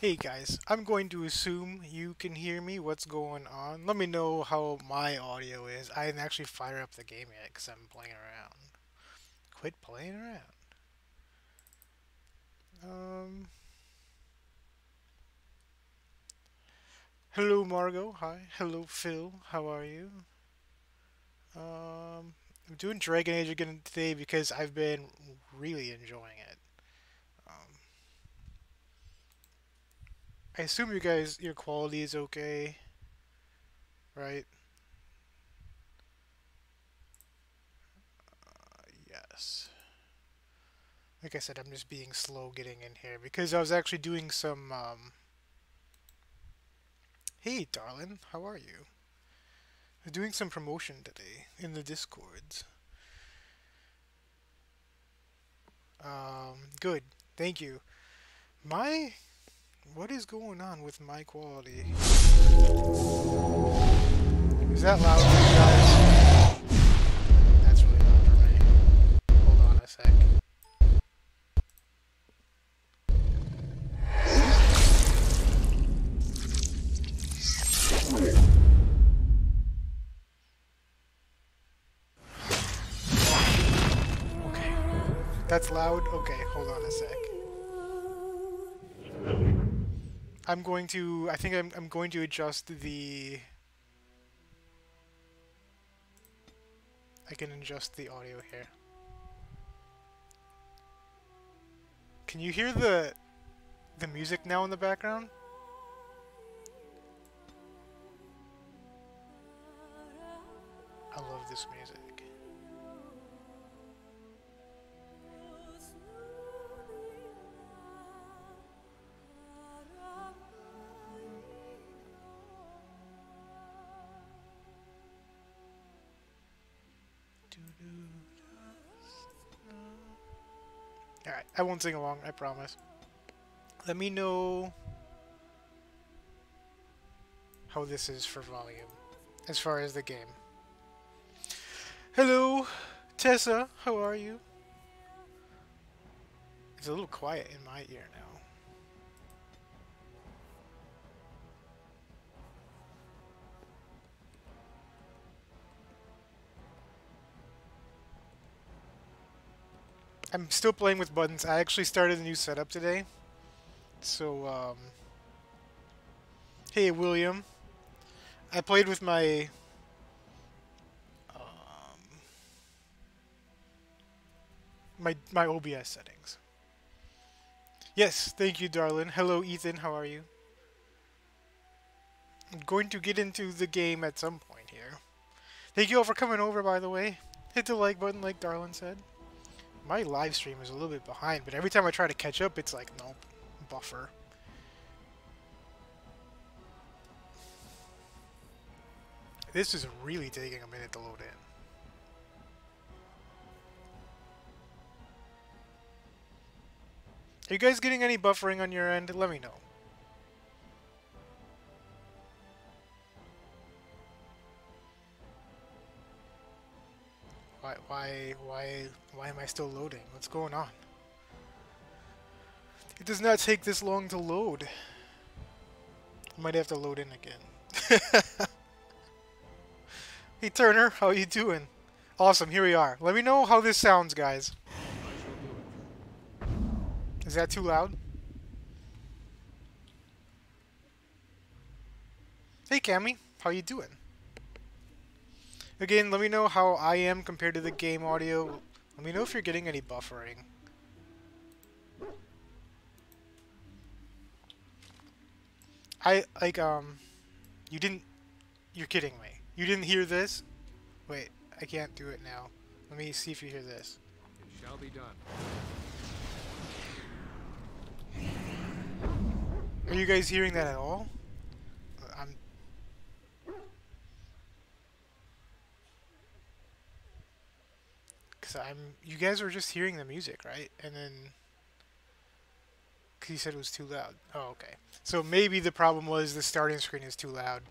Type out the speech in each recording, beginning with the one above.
Hey guys, I'm going to assume you can hear me. What's going on? Let me know how my audio is. I didn't actually fire up the game yet because I'm playing around. Quit playing around. Um, hello Margot. Hi. Hello Phil. How are you? I'm doing Dragon Age again today because I've been really enjoying it. Um, I assume you guys, your quality is okay, right? Yes. Like I said, I'm just being slow getting in here because I was actually doing some. Hey, darling, how are you? I'm doing some promotion today in the Discords. Good. Thank you. My. What is going on with my quality? Is that loud for you guys? That's really loud for me. Hold on a sec. Okay. That's loud? Okay, hold on a sec. I'm going to. I think I'm going to adjust the. I can adjust the audio here. Can you hear the music now in the background? I love this music. Alright, I won't sing along, I promise. Let me know how this is for volume, as far as the game. Hello, Tessa, how are you? It's a little quiet in my ear now. I'm still playing with buttons. I actually started a new setup today. So, hey, William. I played with my OBS settings. Yes, thank you, darling. Hello, Ethan. How are you? I'm going to get into the game at some point here. Thank you all for coming over, by the way. Hit the like button, like Darlin said. My live stream is a little bit behind, but every time I try to catch up, it's like, nope, buffer. This is really taking a minute to load in. Are you guys getting any buffering on your end? Let me know. Why am I still loading? What's going on? It does not take this long to load. I might have to load in again. Hey Turner, how you doing? Awesome, here we are. Let me know how this sounds, guys. Is that too loud? Hey Cammy, how you doing? Again, let me know how I am compared to the game audio. Let me know if you're getting any buffering. You didn't, you're kidding me. You didn't hear this? Wait, I can't do it now. Let me see if you hear this. It shall be done. Are you guys hearing that at all? You guys were just hearing the music, right? And then, cause you said it was too loud. Oh, okay. So maybe the problem was the starting screen is too loud,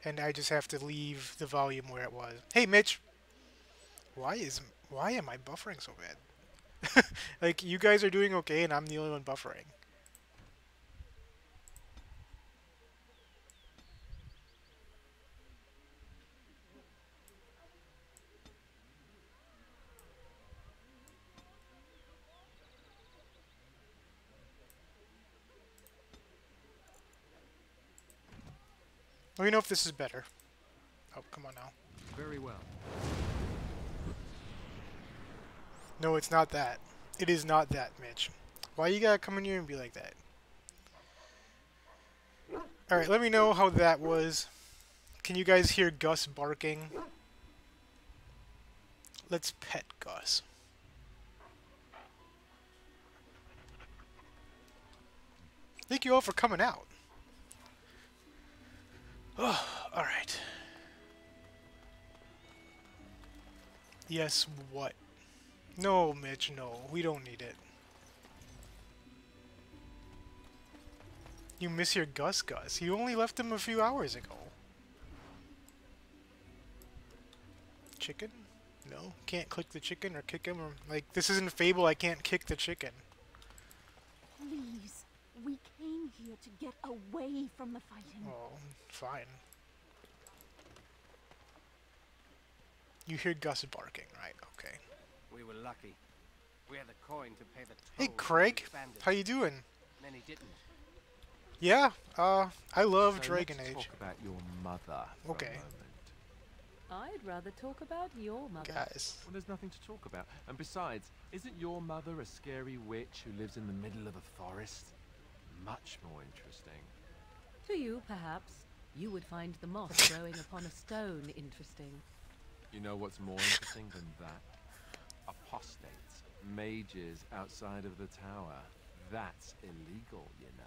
and I just have to leave the volume where it was. Hey, Mitch. Why am I buffering so bad? Like, you guys are doing okay, and I'm the only one buffering. Let me know if this is better. Oh, come on now. Very well. No, it's not that. It is not that, Mitch. Why you gotta come in here and be like that? Alright, let me know how that was. Can you guys hear Gus barking? Let's pet Gus. Thank you all for coming out. Oh, alright. Yes, what? No, Mitch, no. We don't need it. You miss your Gus. You only left him a few hours ago. Chicken? No? Can't click the chicken or kick him? Or, like, this isn't Fable, I can't kick the chicken. Please, we came here to get away from the fighting. Oh, fine. You hear Gus barking, right? Okay. We were lucky. We had the coin to pay the toll. Hey, Craig. How you doing? Many didn't. Yeah, I love Dragon let's Age. talk about your mother for Okay. a moment. I'd rather talk about your mother. Guys. Well, there's nothing to talk about. And besides, isn't your mother a scary witch who lives in the middle of a forest? Much more interesting. To you, perhaps. You would find the moss growing upon a stone interesting. You know what's more interesting than that? Apostates, mages outside of the tower. That's illegal, you know.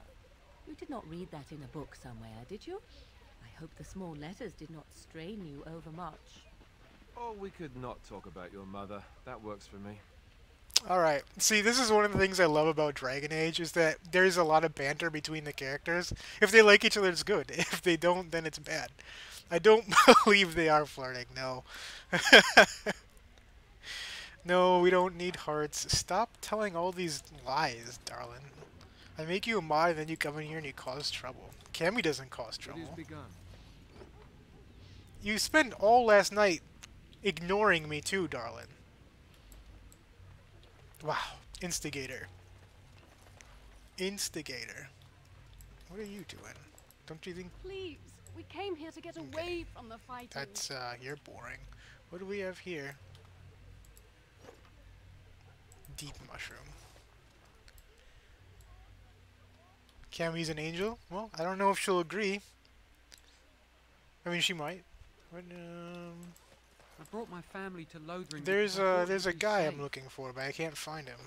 You did not read that in a book somewhere, did you? I hope the small letters did not strain you overmuch. Oh, we could not talk about your mother. That works for me. Alright, see, this is one of the things I love about Dragon Age, is that there's a lot of banter between the characters. If they like each other, it's good. If they don't, then it's bad. I don't believe they are flirting, no. No, we don't need hearts. Stop telling all these lies, darling. I make you a mod, and then you come in here and you cause trouble. Cammy doesn't cause It is trouble. begun. You spent all last night ignoring me too, darling. Wow. Instigator. Instigator. What are you doing? Don't you think Please, we came here to get away from the fighting. that's, you're boring. What do we have here? Deep mushroom. Cammy's an angel? Well, I don't know if she'll agree. I mean, she might. But, I brought my family to Lothering. there's because I thought a it'd be guy I'm safe. looking for, but I can't find him.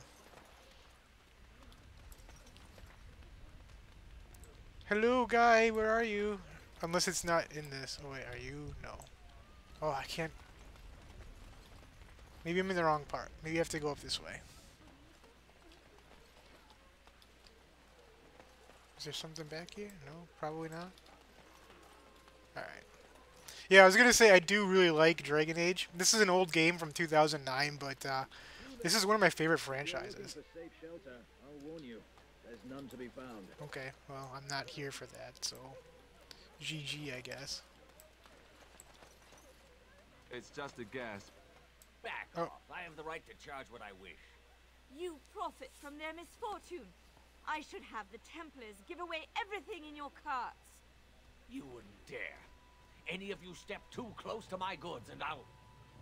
Hello, guy, where are you? Unless it's not in this. Oh, wait, are you? No. Oh, I can't. Maybe I'm in the wrong part. Maybe I have to go up this way. Is there something back here? No, probably not. Alright. Yeah, I was gonna say I do really like Dragon Age. This is an old game from 2009, but this is one of my favorite franchises. Safe shelter. I'll warn you. There's none to be found. Okay, well, I'm not here for that, so GG, I guess. It's just a gasp. Back Oh. off. I have the right to charge what I wish. You profit from their misfortune. I should have the Templars give away everything in your carts. You wouldn't dare. Any of you step too close to my goods and I'll...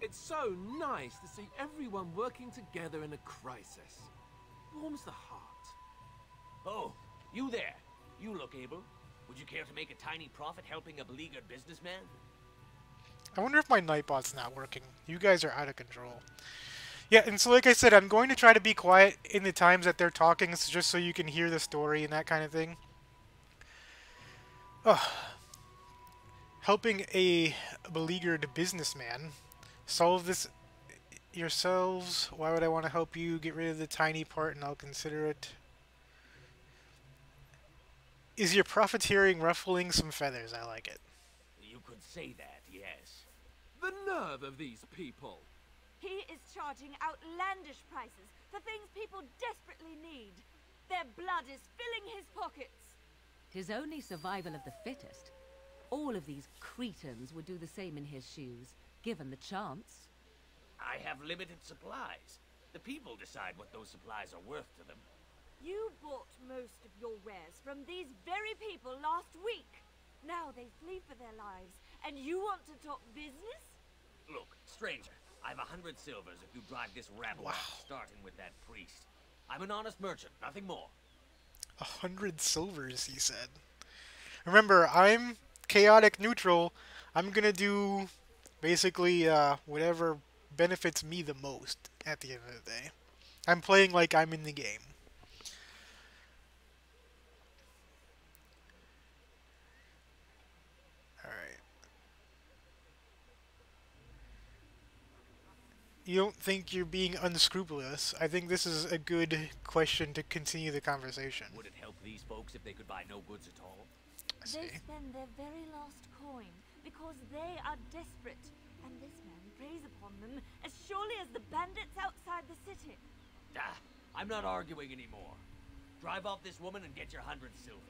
It's so nice to see everyone working together in a crisis. Warms the heart. Oh, you there. You look able. Would you care to make a tiny profit helping a beleaguered businessman? I wonder if my Nightbot's not working. You guys are out of control. Yeah, and so like I said, I'm going to try to be quiet in the times that they're talking, just so you can hear the story and that kind of thing. Ugh. Helping a beleaguered businessman. Solve this yourselves. Why would I want to help you? Get rid of the tiny part and I'll consider it. Is your profiteering ruffling some feathers? I like it. You could say that, yes. The nerve of these people! He is charging outlandish prices for things people desperately need. Their blood is filling his pockets. 'Tis only survival of the fittest. All of these cretins would do the same in his shoes, given the chance. I have limited supplies. The people decide what those supplies are worth to them. You bought most of your wares from these very people last week. Now they flee for their lives, and you want to talk business? Look, stranger, I've 100 silvers if you drive this rabble off, starting with that priest. I'm an honest merchant, nothing more. 100 silvers, he said. Remember, I'm chaotic neutral. I'm gonna do basically whatever benefits me the most at the end of the day. I'm playing like I'm in the game. Alright. You don't think you're being unscrupulous? I think this is a good question to continue the conversation. Would it help these folks if they could buy no goods at all? I see. They spend their very last coin because they are desperate, and this man preys upon them as surely as the bandits outside the city. Ah, I'm not arguing anymore. Drive off this woman and get your 100 silvers.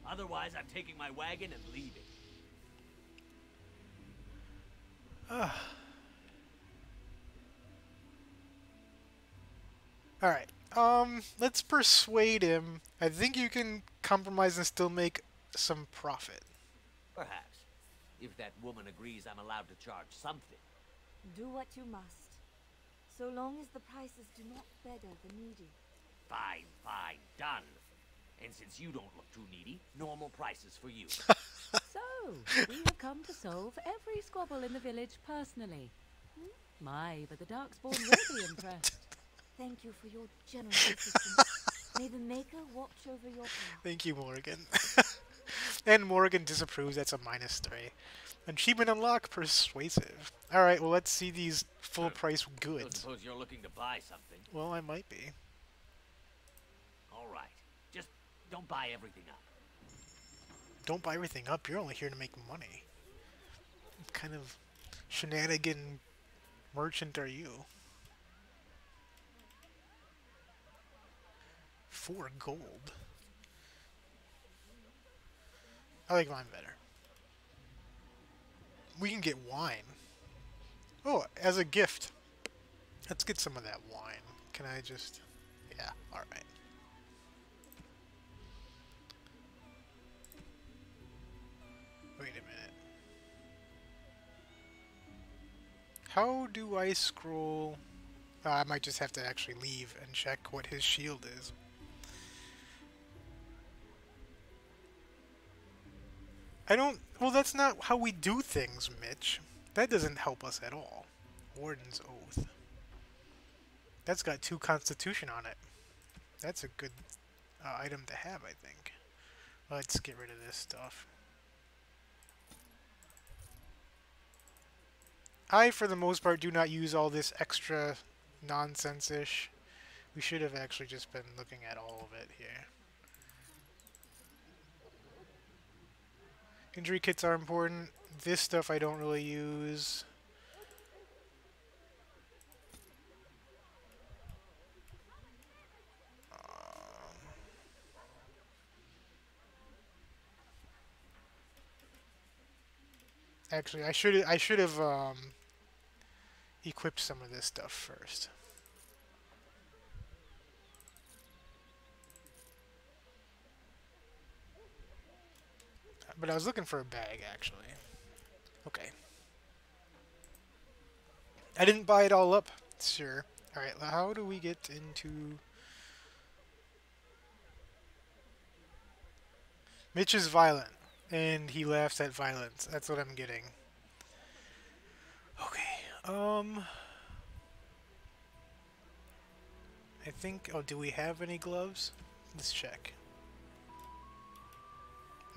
Otherwise, I'm taking my wagon and leaving. Alright. Let's persuade him. I think you can compromise and still make some profit. Perhaps. If that woman agrees I'm allowed to charge something. Do what you must, so long as the prices do not better the needy. Fine, fine, done. And since you don't look too needy, normal prices for you. So, we have come to solve every squabble in the village personally. My, but the Darkspawn will be impressed. Thank you for your generous assistance. May the Maker watch over your path. Thank you, Morgan. And Morgan disapproves. That's a -3. Achievement unlock, persuasive. Alright, well, let's see these full price I goods. suppose you're looking to buy something. Well, I might be. All right. Just don't buy everything up. Don't buy everything up. You're only here to make money. What kind of shenanigan merchant are you? 4 gold. I like mine better. We can get wine. Oh, as a gift. Let's get some of that wine. Can I just... Yeah, alright. Wait a minute. How do I scroll... I might just have to actually leave and check what his shield is. I don't... Well, that's not how we do things, Mitch. That doesn't help us at all. Warden's Oath. That's got 2 Constitution on it. That's a good item to have, I think. Let's get rid of this stuff. I, for the most part, do not use all this extra nonsense-ish. We should have actually just been looking at all of it here. Injury kits are important. This stuff I don't really use. Actually, I should have equipped some of this stuff first. But I was looking for a bag, actually. Okay. I didn't buy it all up. Sure. Alright, how do we get into... Mitch is violent, and he laughs at violence. That's what I'm getting. Okay, I think... Oh, do we have any gloves? Let's check.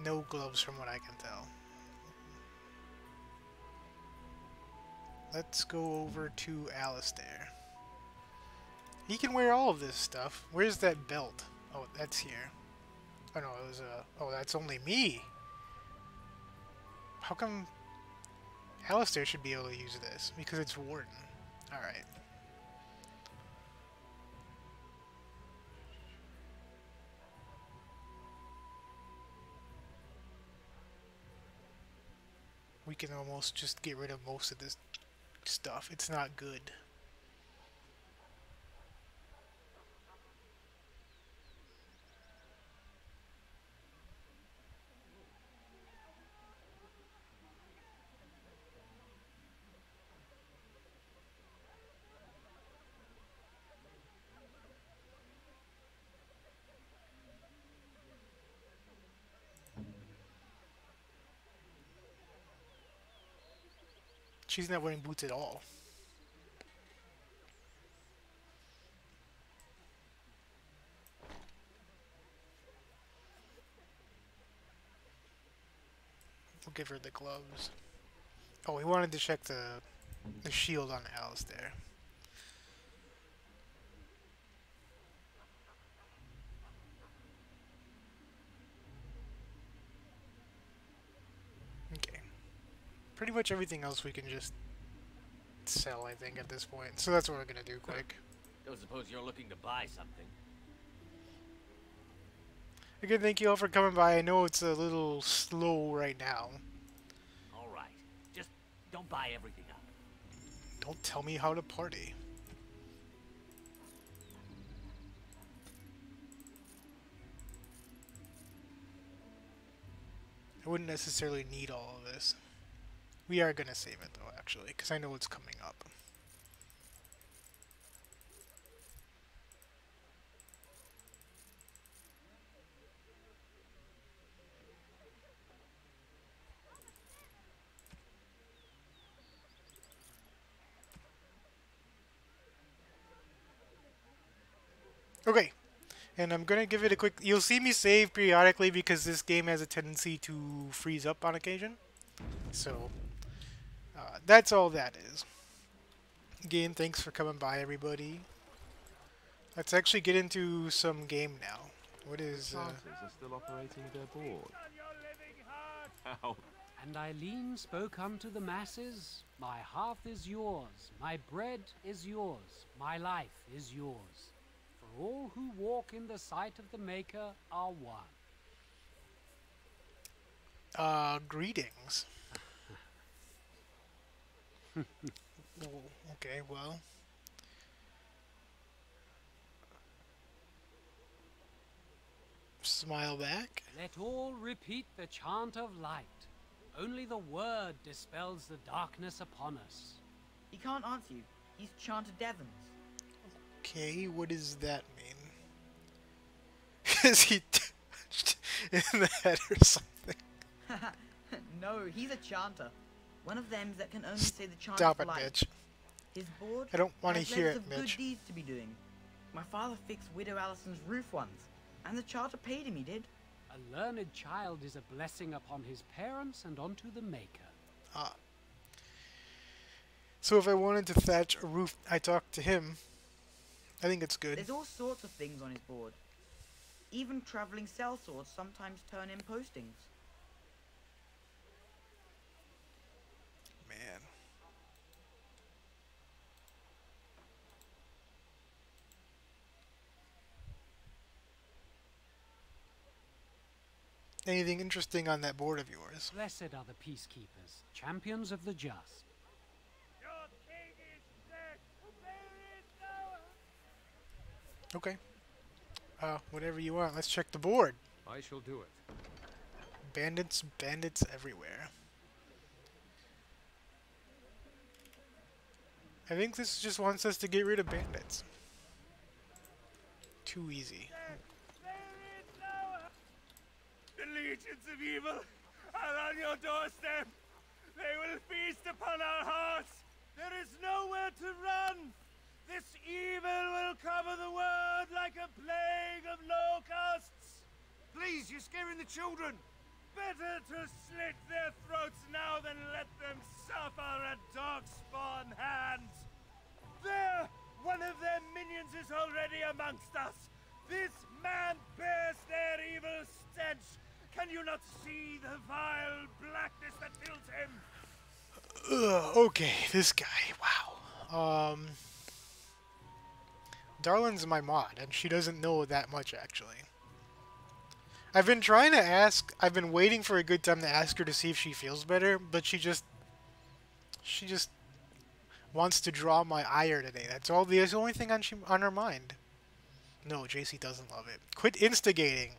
No gloves from what I can tell. Let's go over to Alistair. He can wear all of this stuff. Where's that belt? Oh, that's here. Oh no, it was oh, that's only me. How come Alistair should be able to use this? Because it's Warden. Alright. We can almost just get rid of most of this stuff. It's not good. She's not wearing boots at all. We'll give her the gloves. Oh, we wanted to check the shield on Alistair. Okay. Pretty much everything else we can just sell, I think, at this point. So that's what we're gonna do quick. Don't suppose you're looking to buy something? Again, thank you all for coming by. I know it's a little slow right now. All right. Just don't buy everything up. Don't tell me how to party. I wouldn't necessarily need all of this. We are gonna save it though, actually, because I know it's coming up. Okay, and I'm gonna give it a quick. You'll see me save periodically because this game has a tendency to freeze up on occasion. So that's all that is. Again, thanks for coming by, everybody. Let's actually get into some game now. What is? Planters are still operating their board. How? And Eileen spoke unto the masses, my hearth is yours, my bread is yours, my life is yours. For all who walk in the sight of the Maker are one. Greetings. Oh, okay, well. Smile back. Let all repeat the chant of light. Only the word dispels the darkness upon us. He can't answer you. He's chanted Devons. Okay, what does that mean? Is he touched in the head or something? No, he's a chanter. One of them that can only say the chant Stop of it, light. Mitch. His board I don't want to has hear letters it, of Mitch. good deeds to be doing. My father fixed Widow Allison's roof once, and the charter paid him, he did. A learned child is a blessing upon his parents and unto the Maker. Ah. So if I wanted to thatch a roof, I talked to him. I think it's good. There's all sorts of things on his board. Even traveling sellswords sometimes turn in postings. Man. Anything interesting on that board of yours? Blessed are the peacekeepers, champions of the just. Okay. Whatever you want. Let's check the board. I shall do it. Bandits, bandits everywhere. I think this just wants us to get rid of bandits. Too easy. The legions of evil are on your doorstep. They will feast upon our hearts. There is nowhere to run. This evil will cover the world like a plague of locusts. Please, you're scaring the children. Better to slit their throats now than let them suffer at dog-spawn hands. There! One of their minions is already amongst us. This man bears their evil stench. Can you not see the vile blackness that fills him? Ugh, okay, this guy. Wow. Darlin's my mod, and she doesn't know that much, actually. I've been trying to ask, I've been waiting for a good time to ask her to see if she feels better, but she just wants to draw my ire today. That's the only thing on her mind. No, JC doesn't love it. Quit instigating.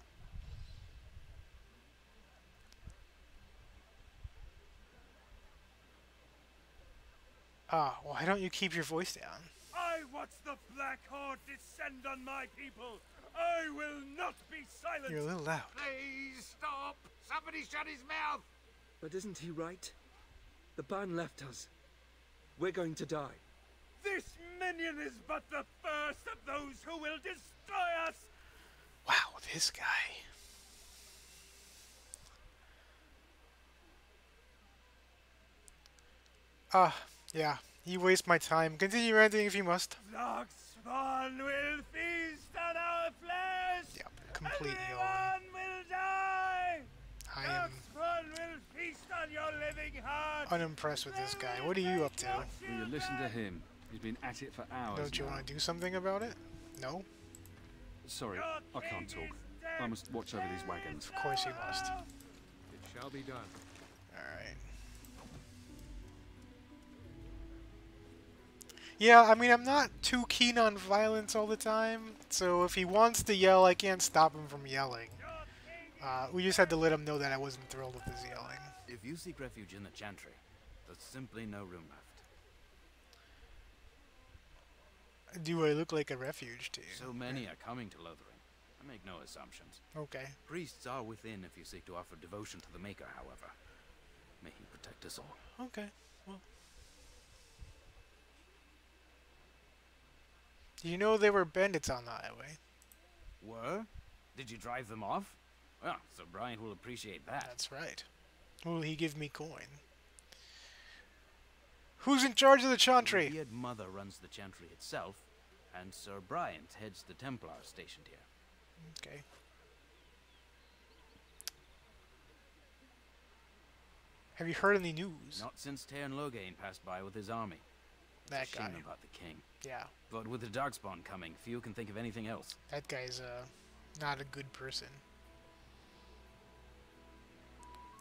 Why don't you keep your voice down? I watch the Black Horde descend on my people. I will not be silent. You're a little loud. Please stop. Somebody shut his mouth. But isn't he right? The ban left us. We're going to die. This minion is but the first of those who will destroy us! Wow, this guy. Yeah. You waste my time. Continue ranting if you must. Darkspawn will feast on our flesh! Yep, completely Everyone will die! I am Darkspawn will feast on your living heart! unimpressed with this guy. What are you up to? Will you listen to him? He's been at it for hours. Don't you now. want to do something about it? No? Sorry, I can't talk. I must watch over these wagons. Of course you must. It shall be done. Alright. Yeah, I mean, I'm not too keen on violence all the time, so if he wants to yell, I can't stop him from yelling. We just had to let him know that I wasn't thrilled with his yelling. If you seek refuge in the Chantry, there's simply no room left. Do I look like a refuge to you? So many are coming to Lothering. I make no assumptions. Okay. Priests are within if you seek to offer devotion to the Maker, however. May he protect us all. Okay, well. You know there were bandits on the highway. Were? Did you drive them off? Well, Sir Brian will appreciate that. That's right. Will he give me coin? Who's in charge of the Chantry? The Beard Mother runs the Chantry itself, and Sir Brian heads the Templars stationed here. Okay. Have you heard any news? Not since Tairn Loghain passed by with his army. That It's a shame guy. about the king. Yeah. But with the Darkspawn coming, few can think of anything else. That guy's, not a good person.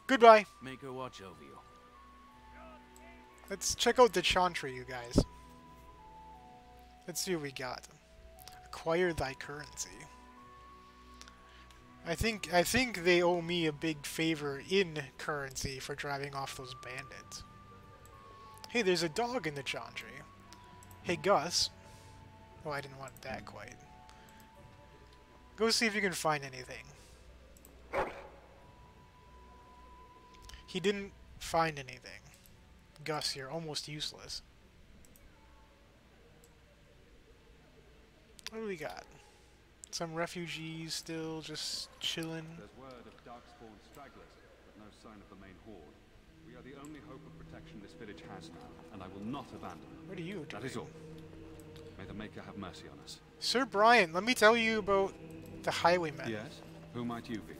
Goodbye. Maker watch over you. Let's check out the Chantry, you guys. Let's see what we got. Acquire thy currency. I think they owe me a big favor in currency for driving off those bandits. Hey, there's a dog in the Chantry. Hey, Gus. Oh, I didn't want that quite. Go see if you can find anything. He didn't find anything. Gus, you're almost useless. What do we got? Some refugees still just chilling. There's word of darkspawn stragglers, but no sign of the main horde. We are the only hope of protection this village has now, and I will not abandon them. What are you doing? That is all. May the Maker have mercy on us. Sir Brian, let me tell you about the Highwaymen. Yes? Who might you be?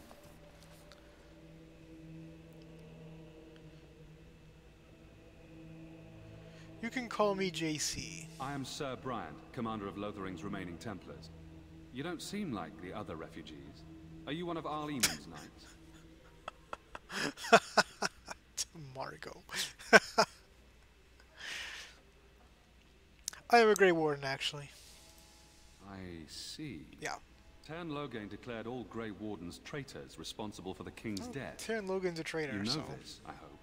You can call me JC. I am Sir Brian, commander of Lothering's remaining Templars. You don't seem like the other refugees. Are you one of Arlemon's knights? Margot. I am a Grey Warden, actually. I see. Yeah. Tairn Loghain declared all Grey Wardens traitors responsible for the king's death. Tairn Logan's a traitor, You know so... this, I hope.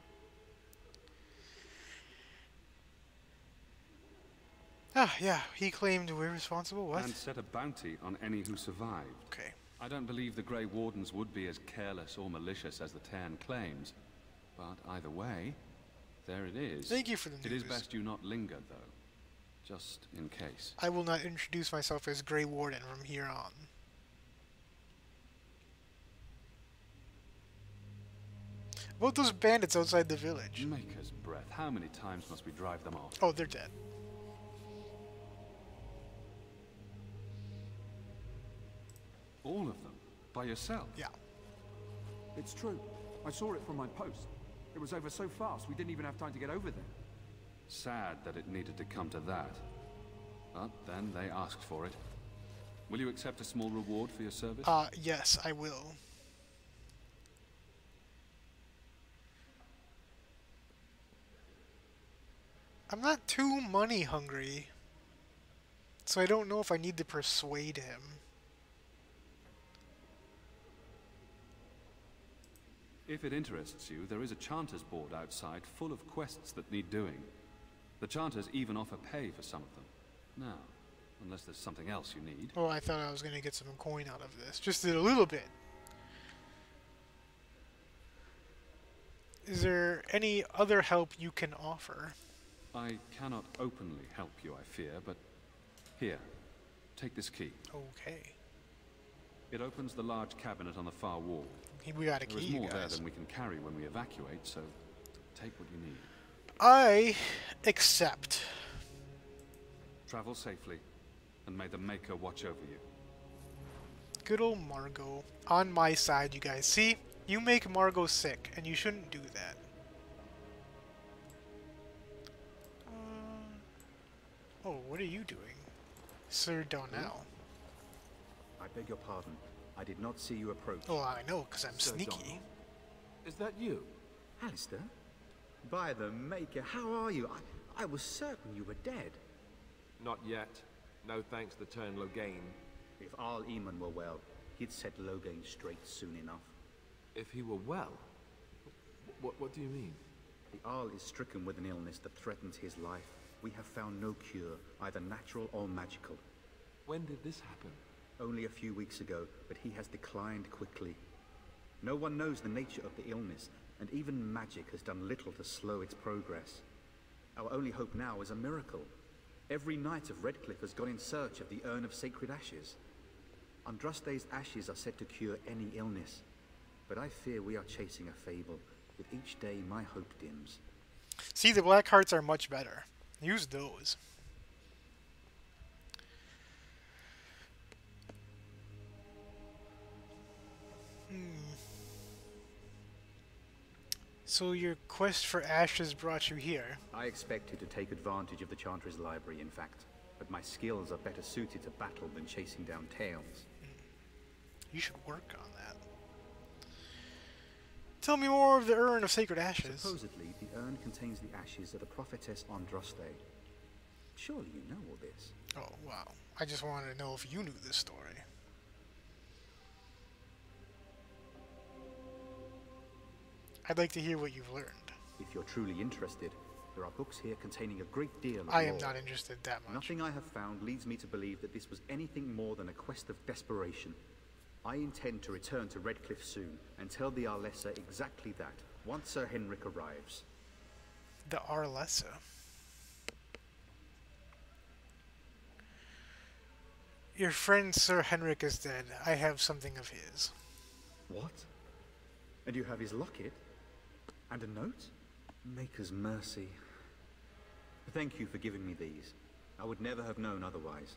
Ah, yeah, he claimed we're responsible, what? And set a bounty on any who survived. Okay. I don't believe the Grey Wardens would be as careless or malicious as the Tairn claims. But either way, there it is. Thank you for the It is news. best you not linger, though. Just in case. I will not introduce myself as Grey Warden from here on. About those bandits outside the village. Maker's breath. How many times must we drive them off? Oh, they're dead. All of them? By yourself? Yeah. It's true. I saw it from my post. It was over so fast, we didn't even have time to get over there. Sad that it needed to come to that. But then they asked for it. Will you accept a small reward for your service? Yes, I will. I'm not too money hungry, so I don't know if I need to persuade him. If it interests you, there is a Chanters board outside full of quests that need doing. The Chanters even offer pay for some of them. Now, unless there's something else you need. Oh, I thought I was going to get some coin out of this. Just a little bit. Is there any other help you can offer? I cannot openly help you, I fear, but here, take this key. Okay. It opens the large cabinet on the far wall. We got a There is key, more there guys. than we can carry when we evacuate, so take what you need. I accept. Travel safely, and may the Maker watch over you. Good old Margot. On my side, you guys. See? You make Margot sick, and you shouldn't do that. Oh, what are you doing? Sir Donnell. I beg your pardon. I did not see you approach. Oh, I know, because I'm Sir sneaky. Donald? Is that you? Alistair? By the Maker, how are you? I was certain you were dead. Not yet. No thanks to turn Logain. If Arl Eamon were well, he'd set Logain straight soon enough. If he were well? What do you mean? The Arl is stricken with an illness that threatens his life. We have found no cure, either natural or magical. When did this happen? Only a few weeks ago, but he has declined quickly. No one knows the nature of the illness, and even magic has done little to slow its progress. Our only hope now is a miracle. Every knight of Redcliffe has gone in search of the Urn of Sacred Ashes. Andraste's ashes are said to cure any illness, but I fear we are chasing a fable. With each day, my hope dims. See, the black hearts are much better. Use those. So your quest for ashes brought you here. I expected to take advantage of the Chantry's library, in fact, but my skills are better suited to battle than chasing down tales. You should work on that. Tell me more of the Urn of Sacred Ashes. Supposedly, the urn contains the ashes of the prophetess Andraste. Surely you know all this. Oh, wow. I just wanted to know if you knew this story. I'd like to hear what you've learned. If you're truly interested, there are books here containing a great deal of I am lore. not interested that much. Nothing I have found leads me to believe that this was anything more than a quest of desperation. I intend to return to Redcliffe soon and tell the Arlessa exactly that, once Sir Henrik arrives. The Arlessa. Your friend Sir Henrik is dead. I have something of his. What? And you have his locket? And a note? Maker's mercy. Thank you for giving me these. I would never have known otherwise.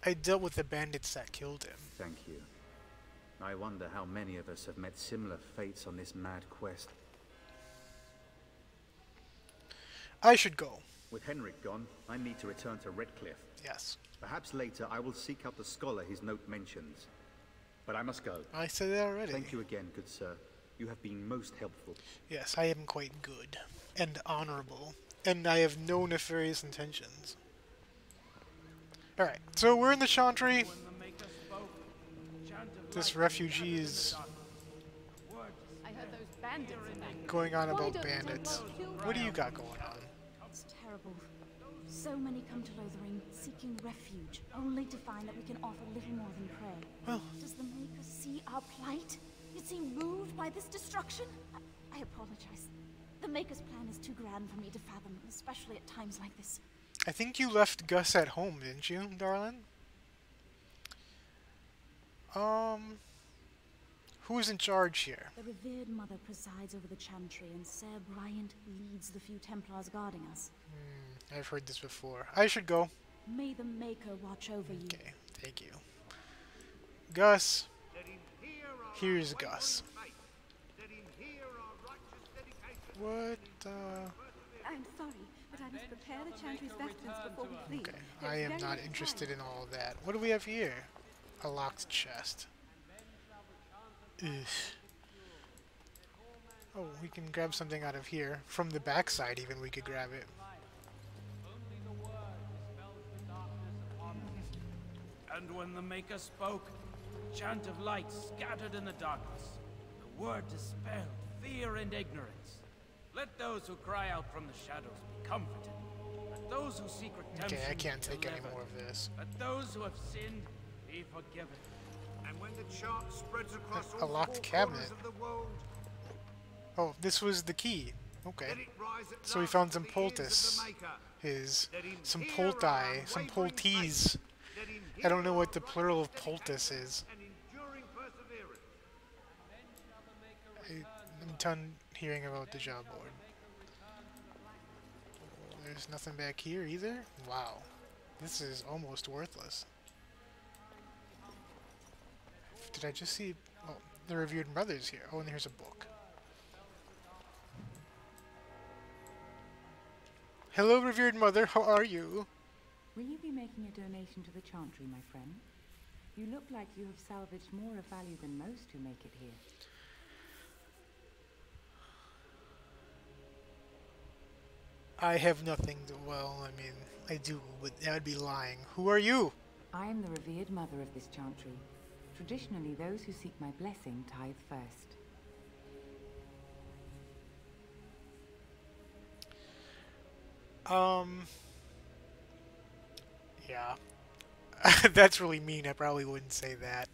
I dealt with the bandits that killed him. Thank you. I wonder how many of us have met similar fates on this mad quest. I should go. With Henrik gone, I need to return to Redcliffe. Yes. Perhaps later I will seek out the scholar his note mentions. But I must go. I said that already. Thank you again, good sir. You have been most helpful. Yes, I am quite good and honorable, and I have no nefarious intentions. Alright, so we're in the Chantry. This refugee is going on about bandits. What do you got going on? It's terrible. So many come to Lothering seeking refuge, only to find that we can offer little more than prey. Well, does the Maker see our plight? Is he moved by this destruction? I apologize. The Maker's plan is too grand for me to fathom, especially at times like this. I think you left Gus at home, didn't you, darling? Who's in charge here? The revered mother presides over the Chantry, and Sir Bryant leads the few Templars guarding us. I've heard this before. I should go. May the Maker watch over you. Okay, thank you. Gus. Here's Gus. What, I'm sorry, but I must prepare the Chantry's vestments before we leave. Okay, I am not interested in all of that. What do we have here? A locked chest. Ugh. Oh, we can grab something out of here. From the backside even we could grab it. And when the Maker spoke, a chant of light scattered in the darkness. The word dispelled fear and ignorance. Let those who cry out from the shadows be comforted. Let those who seek redemption Okay, I can't take delivered. any more of this. Let those who have sinned be forgiven. And when the chant spreads across A all locked four cabinet. corners of the world, Oh, this was the key. Okay. So we found some poultice. Some polti, some polties. I don't know what the plural of poultice is. I'm done hearing about the job board. There's nothing back here either? Wow. This is almost worthless. Did I just see... Oh, the revered mother's here. Oh, and here's a book. Hello, revered mother. How are you? Will you be making a donation to the Chantry, my friend? You look like you have salvaged more of value than most who make it here. I have nothing to... Well, I mean, I do, but that would be lying. Who are you? I am the revered mother of this Chantry. Traditionally, those who seek my blessing tithe first. Yeah. That's really mean. I probably wouldn't say that.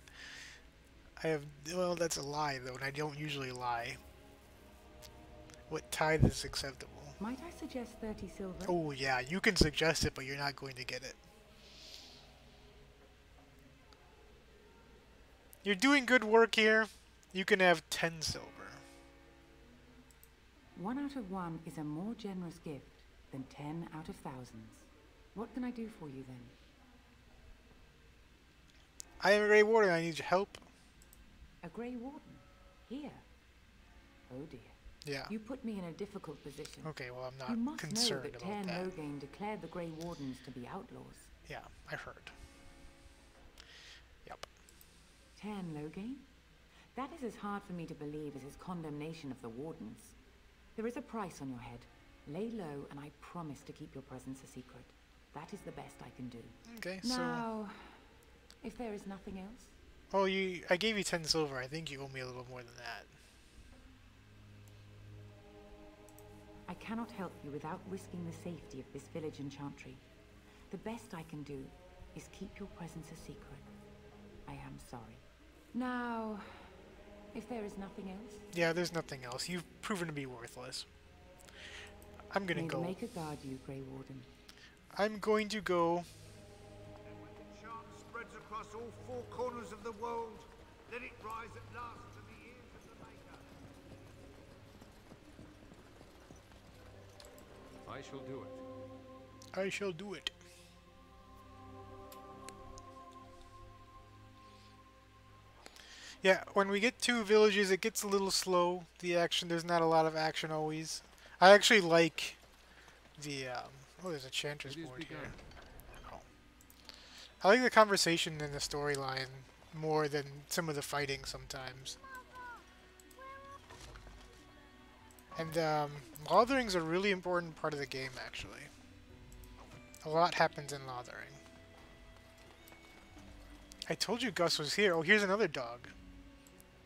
Well, that's a lie, though, and I don't usually lie. What tithe is acceptable? Might I suggest 30 silver? Oh, yeah, you can suggest it, but you're not going to get it. You're doing good work here. You can have 10 silver. 1 out of 1 is a more generous gift than 10 out of thousands. What can I do for you, then? I am a Grey Warden. I need your help. A Grey Warden? Here? Oh, dear. Yeah. You put me in a difficult position. Okay, well, I'm not concerned about that. You must know that Logain declared the Grey Wardens to be outlaws. Yeah, I heard. Yep. Logain? That is as hard for me to believe as his condemnation of the Wardens. There is a price on your head. Lay low, and I promise to keep your presence a secret. That is the best I can do. Okay, now, if there is nothing else... Oh, I gave you 10 silver. I think you owe me a little more than that. I cannot help you without risking the safety of this village and Chantry. The best I can do is keep your presence a secret. I am sorry. Now, if there is nothing else... Yeah, there's nothing else. You've proven to be worthless. I'm gonna go. May the Maker guard you, Grey Warden. I'm going to go. And when the chant spreads across all 4 corners of the world, let it rise at last to the ears of the Maker. I shall do it. I shall do it. Yeah, when we get to villages, it gets a little slow. The action, there's not a lot of action always. I actually like the, oh, there's a Chanter's board here. Oh. I like the conversation and the storyline more than some of the fighting sometimes. And, lathering's a really important part of the game, actually. A lot happens in lathering. I told you Gus was here. Oh, here's another dog.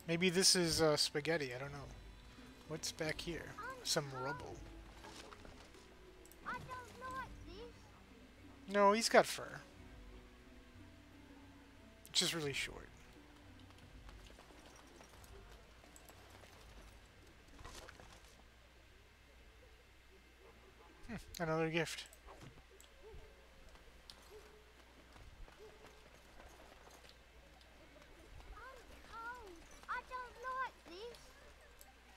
Maybe this is, spaghetti. I don't know. What's back here? Some rubble. I don't like this. No, he's got fur. It's just really short. Another gift. I don't like this.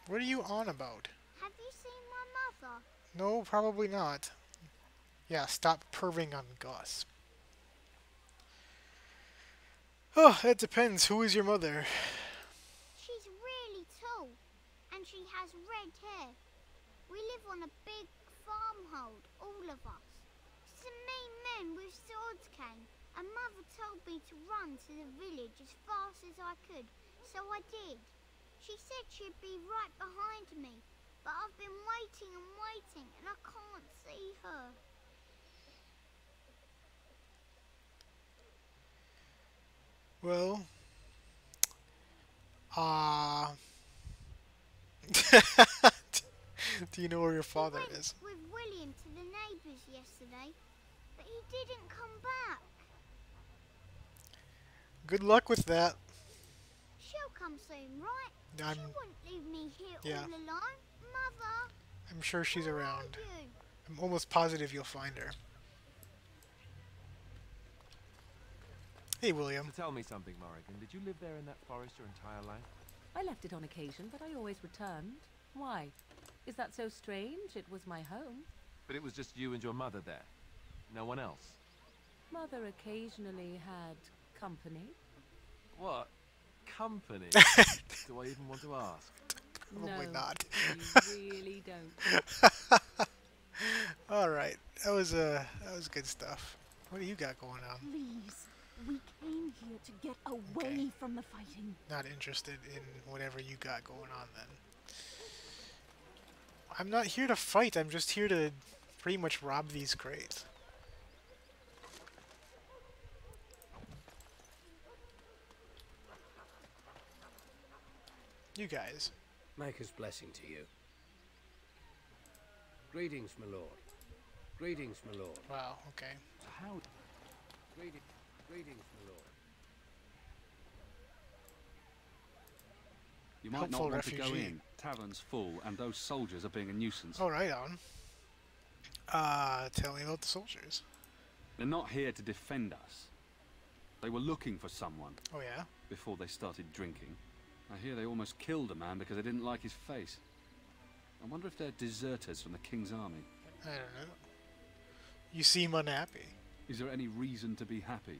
What are you on about? Have you seen my mother? No, probably not. Yeah, stop perving on Gus. Oh, it depends. Who is your mother? She's really tall, and she has red hair. We live on a big farmhold, all of us. Some mean men with swords came, and Mother told me to run to the village as fast as I could, so I did. She said she'd be right behind me, but I've been waiting and waiting, and I can't see her. Well, do you know where your father is? With William to the neighbours yesterday, but he didn't come back. Good luck with that. She She'll come soon, right? I'm, She wouldn't leave me here yeah. all alone. Mother! I'm sure she's Where around. are you? I'm almost positive you'll find her. Hey, William. So tell me something, Morrigan. Did you live there in that forest your entire life? I left it on occasion, but I always returned. Why? Is that so strange? It was my home. But it was just you and your mother there. No one else. Mother occasionally had company. What? Company? Do I even want to ask? Probably no, not. You really don't. All right, that was good stuff. What do you got going on? Please, we came here to get away from the fighting. Not interested in whatever you got going on then. I'm not here to fight. I'm just here to pretty much rob these crates. You guys. Maker's blessing to you. Greetings, my lord. Greetings, my lord. Wow, okay. How? Greetings, my lord. You might Helpful not want to go refugee. in. Tavern's full, and those soldiers are being a nuisance. Oh, right on. Tell me about the soldiers. They're not here to defend us. They were looking for someone. Oh, yeah? Before they started drinking. I hear they almost killed a man because they didn't like his face. I wonder if they're deserters from the King's army. I don't know. You seem unhappy. Is there any reason to be happy?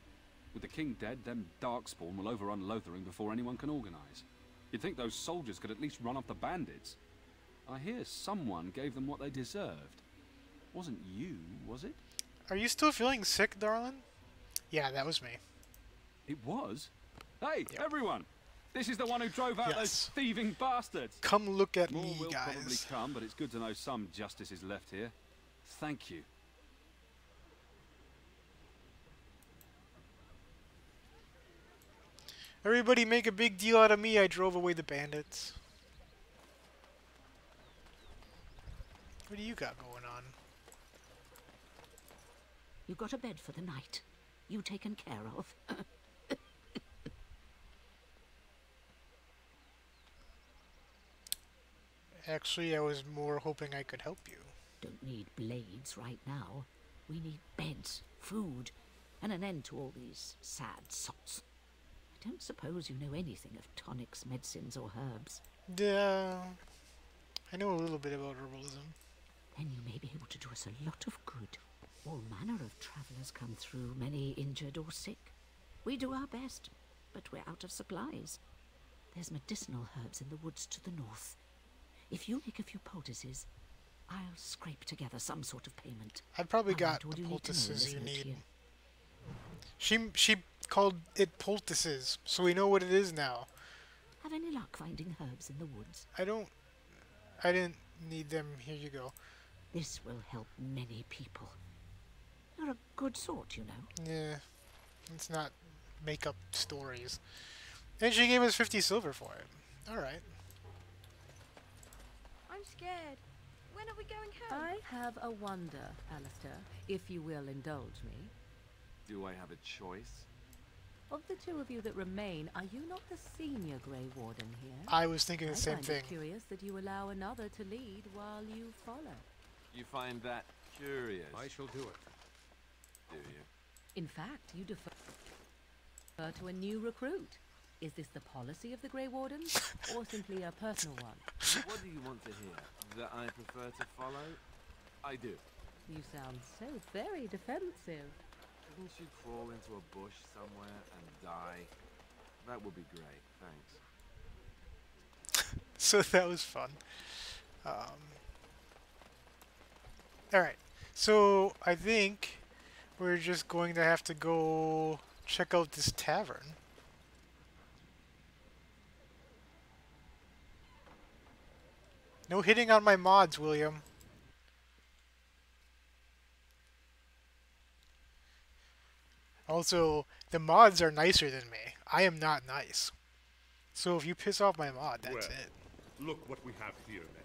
With the King dead, them Darkspawn will overrun Lothering before anyone can organize. You'd think those soldiers could at least run off the bandits. I hear someone gave them what they deserved. Wasn't you, was it? Are you still feeling sick, darling? Yeah, that was me. It was? Hey, everyone! This is the one who drove out those thieving bastards! Come look at More me, will guys. probably come, but it's good to know some justice is left here. Thank you. Everybody make a big deal out of me. I drove away the bandits. What do you got going on? You got a bed for the night. You taken care of. Actually, I was more hoping I could help you. Don't need blades right now. We need beds, food, and an end to all these sad sots. I don't suppose you know anything of tonics, medicines, or herbs. Yeah, I know a little bit about herbalism. Then you may be able to do us a lot of good. All manner of travellers come through, many injured or sick. We do our best, but we're out of supplies. There's medicinal herbs in the woods to the north. If you make a few poultices, I'll scrape together some sort of payment. I've probably I'll got write all the you need to know in poultices this you note need. here. She called it poultices, so we know what it is now. Have any luck finding herbs in the woods? I didn't need them. Here you go. This will help many people. You're a good sort, you know. Yeah, let's not make up stories. And she gave us 50 silver for it. Alright. I'm scared. When are we going home? I have a wonder, Alistair, if you will indulge me. Do I have a choice? Of the two of you that remain, are you not the senior Grey Warden here? I was thinking the same I thing. find it curious that you allow another to lead while you follow. You find that curious? I shall do it. Do you? In fact, you defer to a new recruit. Is this the policy of the Grey Wardens, or simply a personal one? What do you want to hear? That I prefer to follow? I do. You sound so very defensive. Couldn't you crawl into a bush somewhere and die? That would be great, thanks. So that was fun. Alright, so I think we're just going to have to go check out this tavern. No hitting on my mods, William. Also, the mods are nicer than me. I am not nice. So if you piss off my mod, that's Well, it. Look what we have here, men.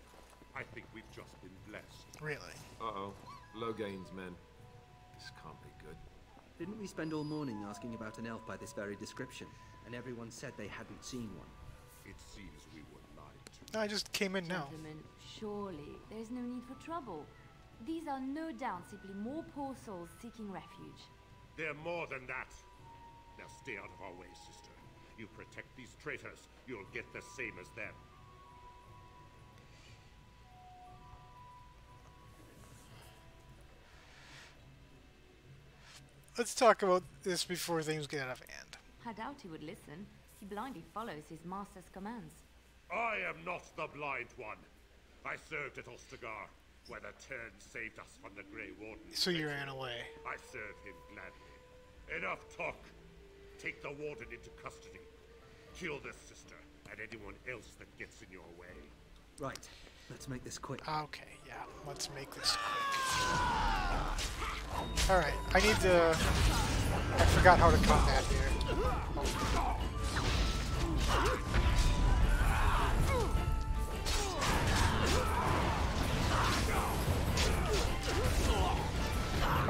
I think we've just been blessed. Really? Uh-oh. Low gains, men. This can't be good. Didn't we spend all morning asking about an elf by this very description? And everyone said they hadn't seen one. It seems we were lied to. I just came in now. Gentlemen, surely there is no need for trouble. These are no doubt simply more poor souls seeking refuge. They're more than that. Now stay out of our way, sister. You protect these traitors, you'll get the same as them. Let's talk about this before things get out of hand. I doubt he would listen. He blindly follows his master's commands. I am not the blind one. I served at Ostagar, where the Turn saved us from the Grey Warden. So you ran away. I serve him gladly. Enough talk. Take the Warden into custody. Kill this sister and anyone else that gets in your way. Right. Let's make this quick. Okay, yeah. Let's make this quick. Alright, I need to... I forgot how to combat here.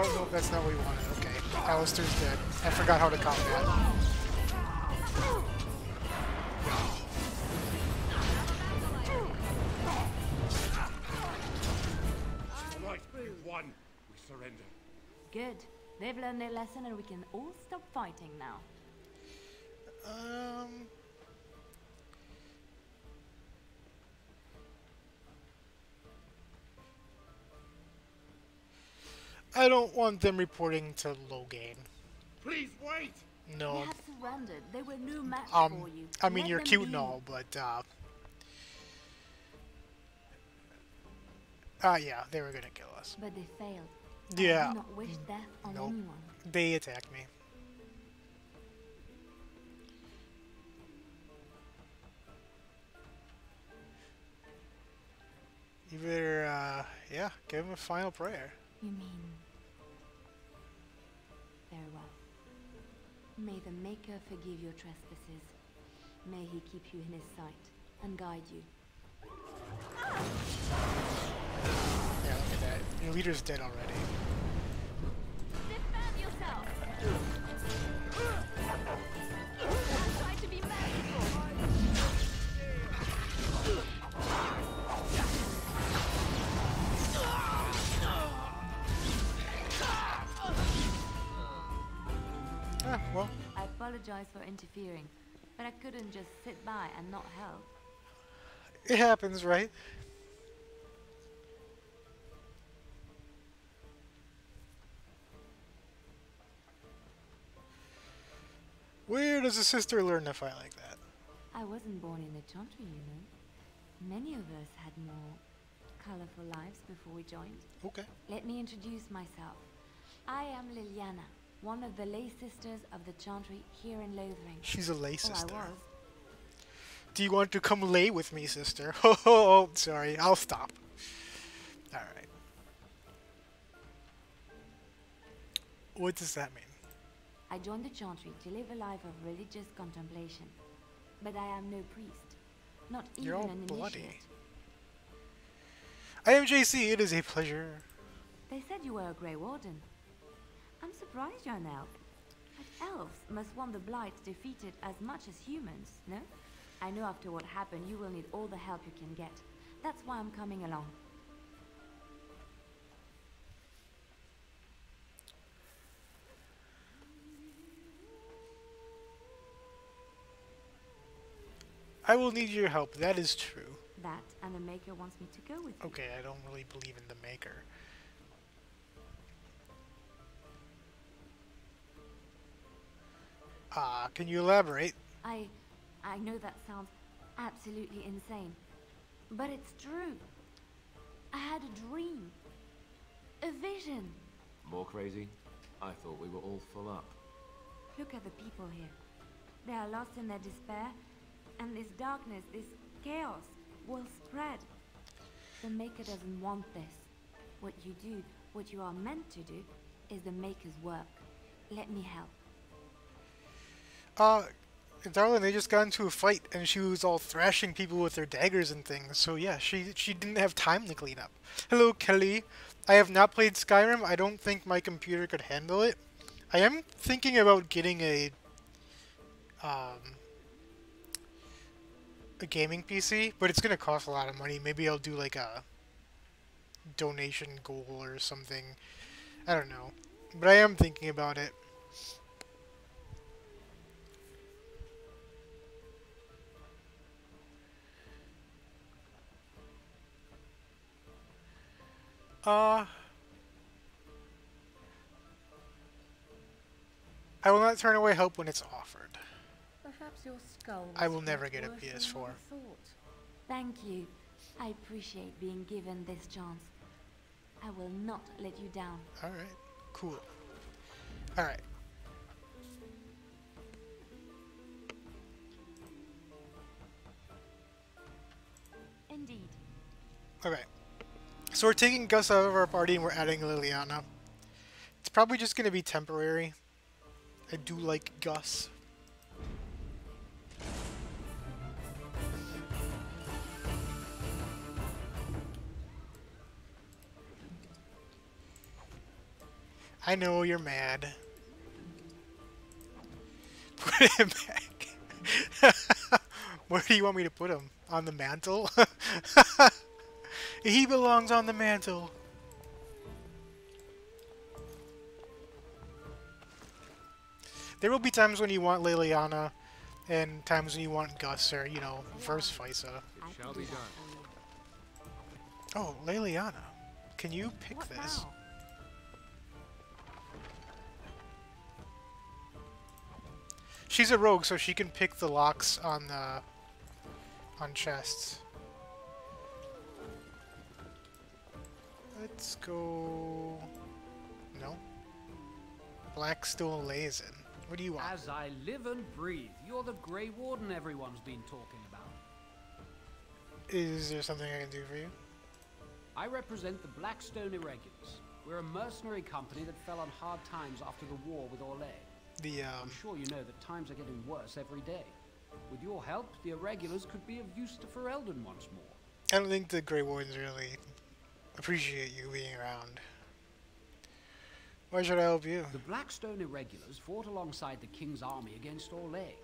Oh no, that's not what we wanted. Okay, Alistair's dead. I forgot how to combat. Right, we've won. We surrender. Good. They've learned their lesson and we can all stop fighting now. I don't want them reporting to Logain. Please wait! No. They have surrendered. They were no match for you. I mean, Let you're them cute be. and all, but, yeah, they were gonna kill us. But they failed. Yeah. I do not wish death on Nope. anyone. They attacked me. You better, yeah, give him a final prayer. You mean... Very well. May the Maker forgive your trespasses. May he keep you in his sight and guide you. Yeah, look at that. Your leader's dead already. Defend yourself! Try to be merciful! Ah, well. I apologize for interfering, but I couldn't just sit by and not help. It happens, right? Where does a sister learn to fight like that? I wasn't born in the Chantry, you know. Many of us had more colorful lives before we joined. Okay. Let me introduce myself. I am Liliana, one of the lay sisters of the Chantry here in Lothering. She's a lay sister. I was. Do you want to come lay with me, sister? Oh, sorry. I'll stop. Alright. What does that mean? I joined the Chantry to live a life of religious contemplation. But I am no priest. Not You're even all an bloody. initiate. I am JC. It is a pleasure. They said you were a Grey Warden. I'm surprised you're an elf. But elves must want the Blight defeated as much as humans, no? I know after what happened you will need all the help you can get. That's why I'm coming along. I will need your help. That is true. That and the Maker wants me to go with you. Okay, I don't really believe in the Maker. Can you elaborate? I know that sounds absolutely insane, but it's true. I had a dream. A vision. More crazy? I thought we were all full up. Look at the people here. They are lost in their despair, and this darkness, this chaos, will spread. The Maker doesn't want this. What you do, what you are meant to do, is the Maker's work. Let me help. Darling, they just got into a fight, and she was all thrashing people with their daggers and things, so yeah, she didn't have time to clean up. Hello, Kelly. I have not played Skyrim. I don't think my computer could handle it. I am thinking about getting a a gaming PC, but it's gonna cost a lot of money. Maybe I'll do like a donation goal or something. I don't know, but I am thinking about it. I will not turn away help when it's offered. Perhaps your skull I was will never much get a worse than PS4. I thought. Thank you. I appreciate being given this chance. I will not let you down. Alright, cool. Alright. Indeed. Okay. So we're taking Gus out of our party and we're adding Liliana. It's probably just going to be temporary. I do like Gus. I know you're mad. Put him back. Where do you want me to put him? On the mantle? He belongs on the mantle. There will be times when you want Liliana, and times when you want Gus, or, you know, vice versa. It shall be done. Oh, Liliana. Can you pick What this? now? She's a rogue, so she can pick the locks on the chests. Let's go. No. Blackstone Lazen. What do you want? As I live and breathe, you're the Grey Warden everyone's been talking about. Is there something I can do for you? I represent the Blackstone Irregulars. We're a mercenary company that fell on hard times after the war with Orlais. I'm sure you know that times are getting worse every day. With your help, the Irregulars could be of use to Ferelden once more. I don't think the Grey Wardens really appreciate you being around. Why should I help you? The Blackstone Irregulars fought alongside the King's army against Orlais.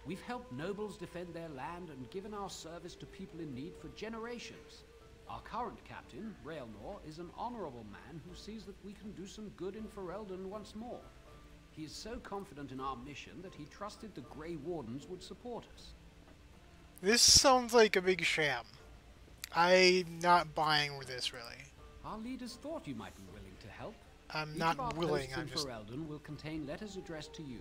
We've helped nobles defend their land and given our service to people in need for generations. Our current captain, Raelnor, is an honorable man who sees that we can do some good in Ferelden once more. He is so confident in our mission that he trusted the Grey Wardens would support us. This sounds like a big sham. I'm not buying with this, really. Our leaders thought you might be willing to help. I'm Each of our not willing, posts I'm in just Ferelden will contain letters addressed to you.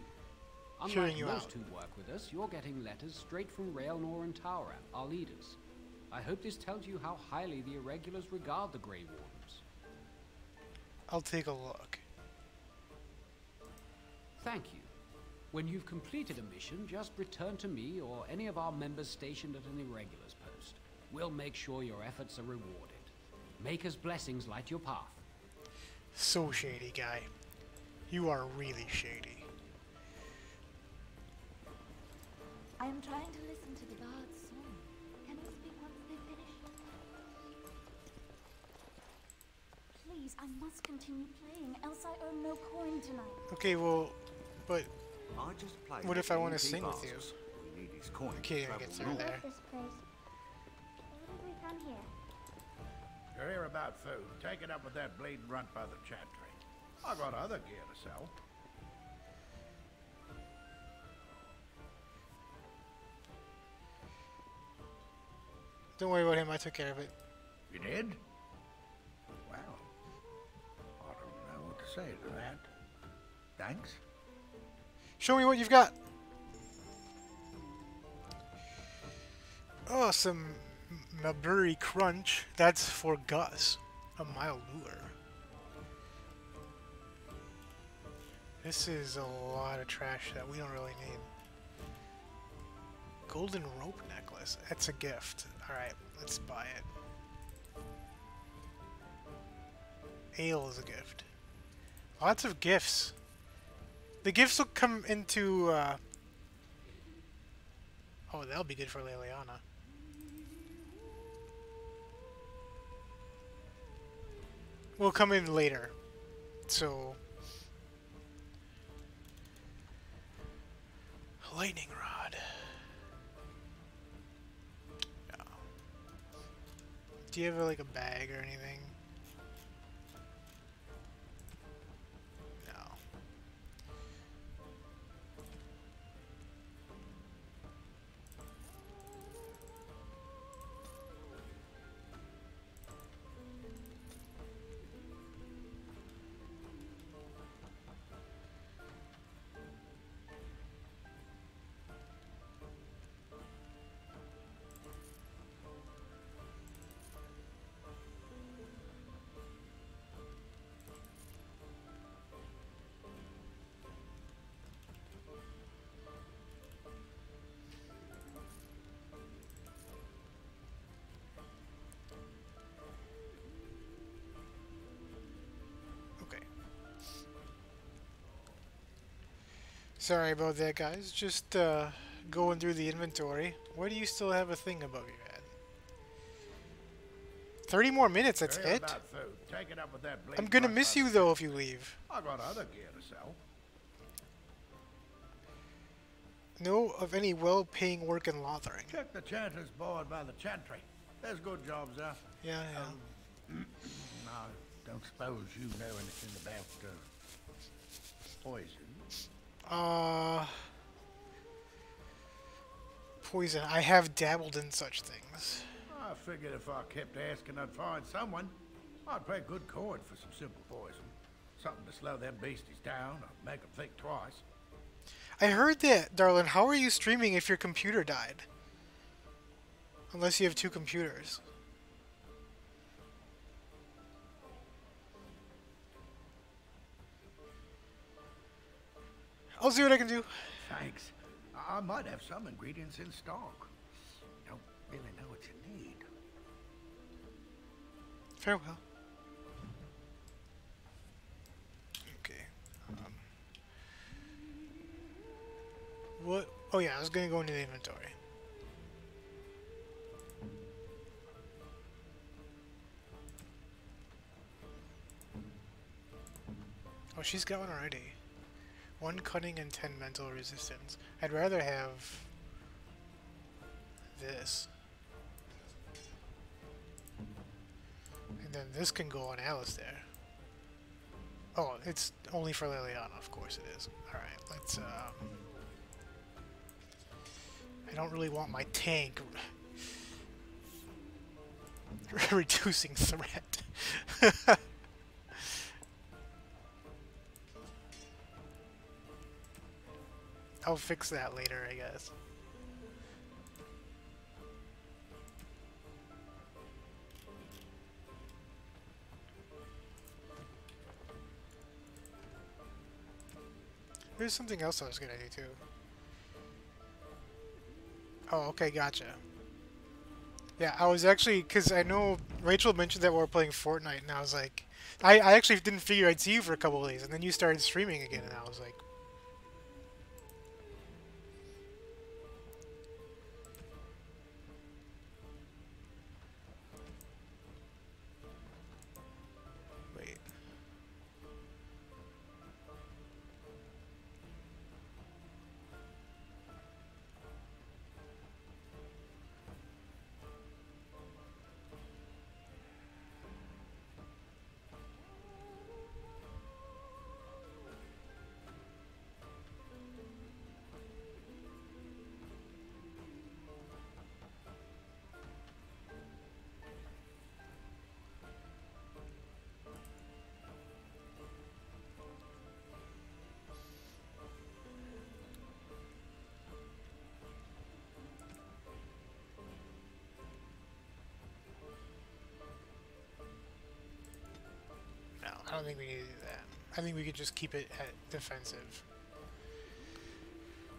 hearing Unlike you most out. who work with us, you're getting letters straight from Raelnor and Tauran, our leaders. I hope this tells you how highly the Irregulars regard the Grey Wardens. I'll take a look. Thank you. When you've completed a mission, just return to me or any of our members stationed at an Irregulars post. We'll make sure your efforts are rewarded. Maker's blessings light your path. So shady, guy. You are really shady. I am trying to listen to the bard's song. Can I speak once they finish? Please, I must continue playing, else I earn no coin tonight. Okay, well, but I just played what if I want to D&D sing with you? classes. We need his coin I to can't even travel get through north. there. This place. What have we done here? You're here about food. Take it up with that bleeding runt by the chantry. I got other gear to sell. Don't worry about him, I took care of it. You did? Well, I don't know what to say to that. Thanks. Show me what you've got. Oh, some Maburi Crunch. That's for Gus. A mild lure. This is a lot of trash that we don't really need. Golden rope necklace. That's a gift. Alright, let's buy it. Ale is a gift. Lots of gifts. The gifts will come into, oh, that'll be good for Liliana. Will come in later. So... lightning rod. Do you have like a bag or anything? No. Sorry about that, guys. Just going through the inventory. Why do you still have a thing above your head? 30 more minutes, that's it? Take it up with that I'm gonna miss you, though, if you leave. I got other gear to sell. Know of any well-paying work in Lothering? Check the chanter's board by the chantry. There's good jobs there. Yeah. No, don't suppose you know anything about poison? Poison. I have dabbled in such things. I figured if I kept asking, I'd find someone. I'd pay good coin for some simple poison. Something to slow them beasties down or make them think twice. I heard that, darling. How are you streaming if your computer died? Unless you have two computers. I'll see what I can do. Thanks. I might have some ingredients in stock. Don't really know what you need. Farewell. Okay. What? Oh yeah, I was gonna go into the inventory. Oh, she's got one already. 1 cunning and 10 mental resistance. I'd rather have this. And then this can go on Alistair. Oh, it's only for Liliana, of course it is. Alright, let's I don't really want my tank reducing threat. I'll fix that later, I guess. There's something else I was gonna do too. Oh, okay, gotcha. Yeah, I was actually, because I know Rachel mentioned that we were playing Fortnite, and I was like, I actually didn't figure I'd see you for a couple of days, and then you started streaming again, and I was like, wait. I don't think we need to do that. I think we could just keep it at defensive.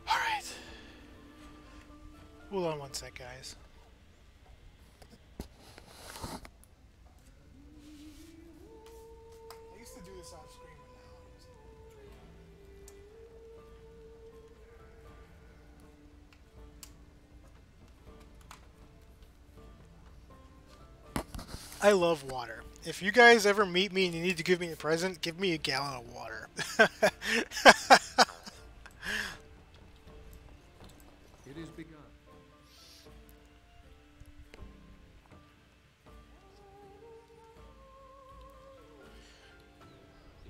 Alright. Hold on one sec, guys. I used to do this off screen, but now I just I love water. If you guys ever meet me and you need to give me a present, give me a gallon of water. It is begun.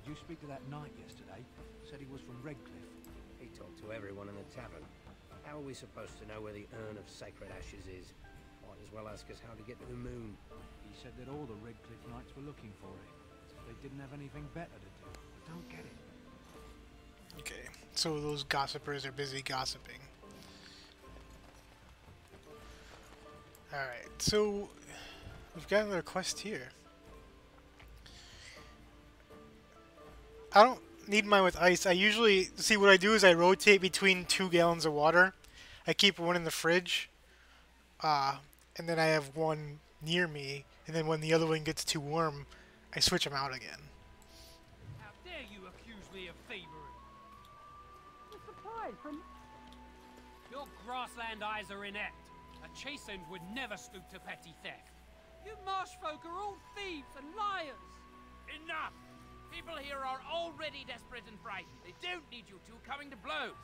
Did you speak to that knight yesterday? Said he was from Redcliffe. He talked to everyone in the tavern. How are we supposed to know where the urn of sacred ashes is? Might as well ask us how to get to the moon. He said that all the Redcliffe knights were looking for it. They didn't have anything better to do. I don't get it. Okay, so those gossipers are busy gossiping. Alright, so we've got another quest here. I don't need mine with ice. I usually, see what I do is I rotate between 2 gallons of water. I keep one in the fridge, and then I have one near me, and then when the other one gets too warm, I switch them out again. How dare you accuse me of thievery? A supply from... Your grassland eyes are inept. A chastened would never stoop to petty theft. You marsh folk are all thieves and liars. Enough! People here are already desperate and frightened. They don't need you two coming to blows.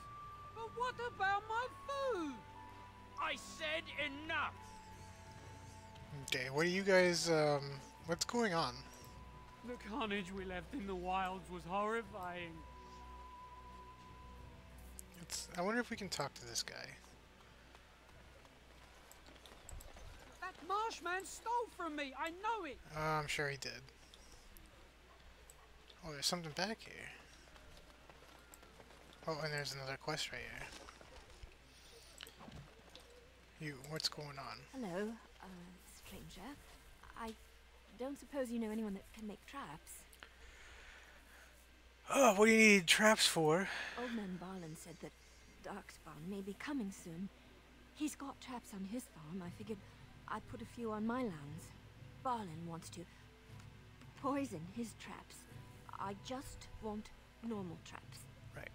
But what about my food? I said enough! Okay, what are you guys, what's going on? The carnage we left in the wilds was horrifying. I wonder if we can talk to this guy. That marshman stole from me, I know it! I'm sure he did. Oh, there's something back here. Oh, and there's another quest right here. You, what's going on? Hello, stranger. I don't suppose you know anyone that can make traps? Oh, what do you need traps for? Old man Barlin said that Darkspawn may be coming soon. He's got traps on his farm. I figured I'd put a few on my lands. Barlin wants to poison his traps. I just want normal traps. Right.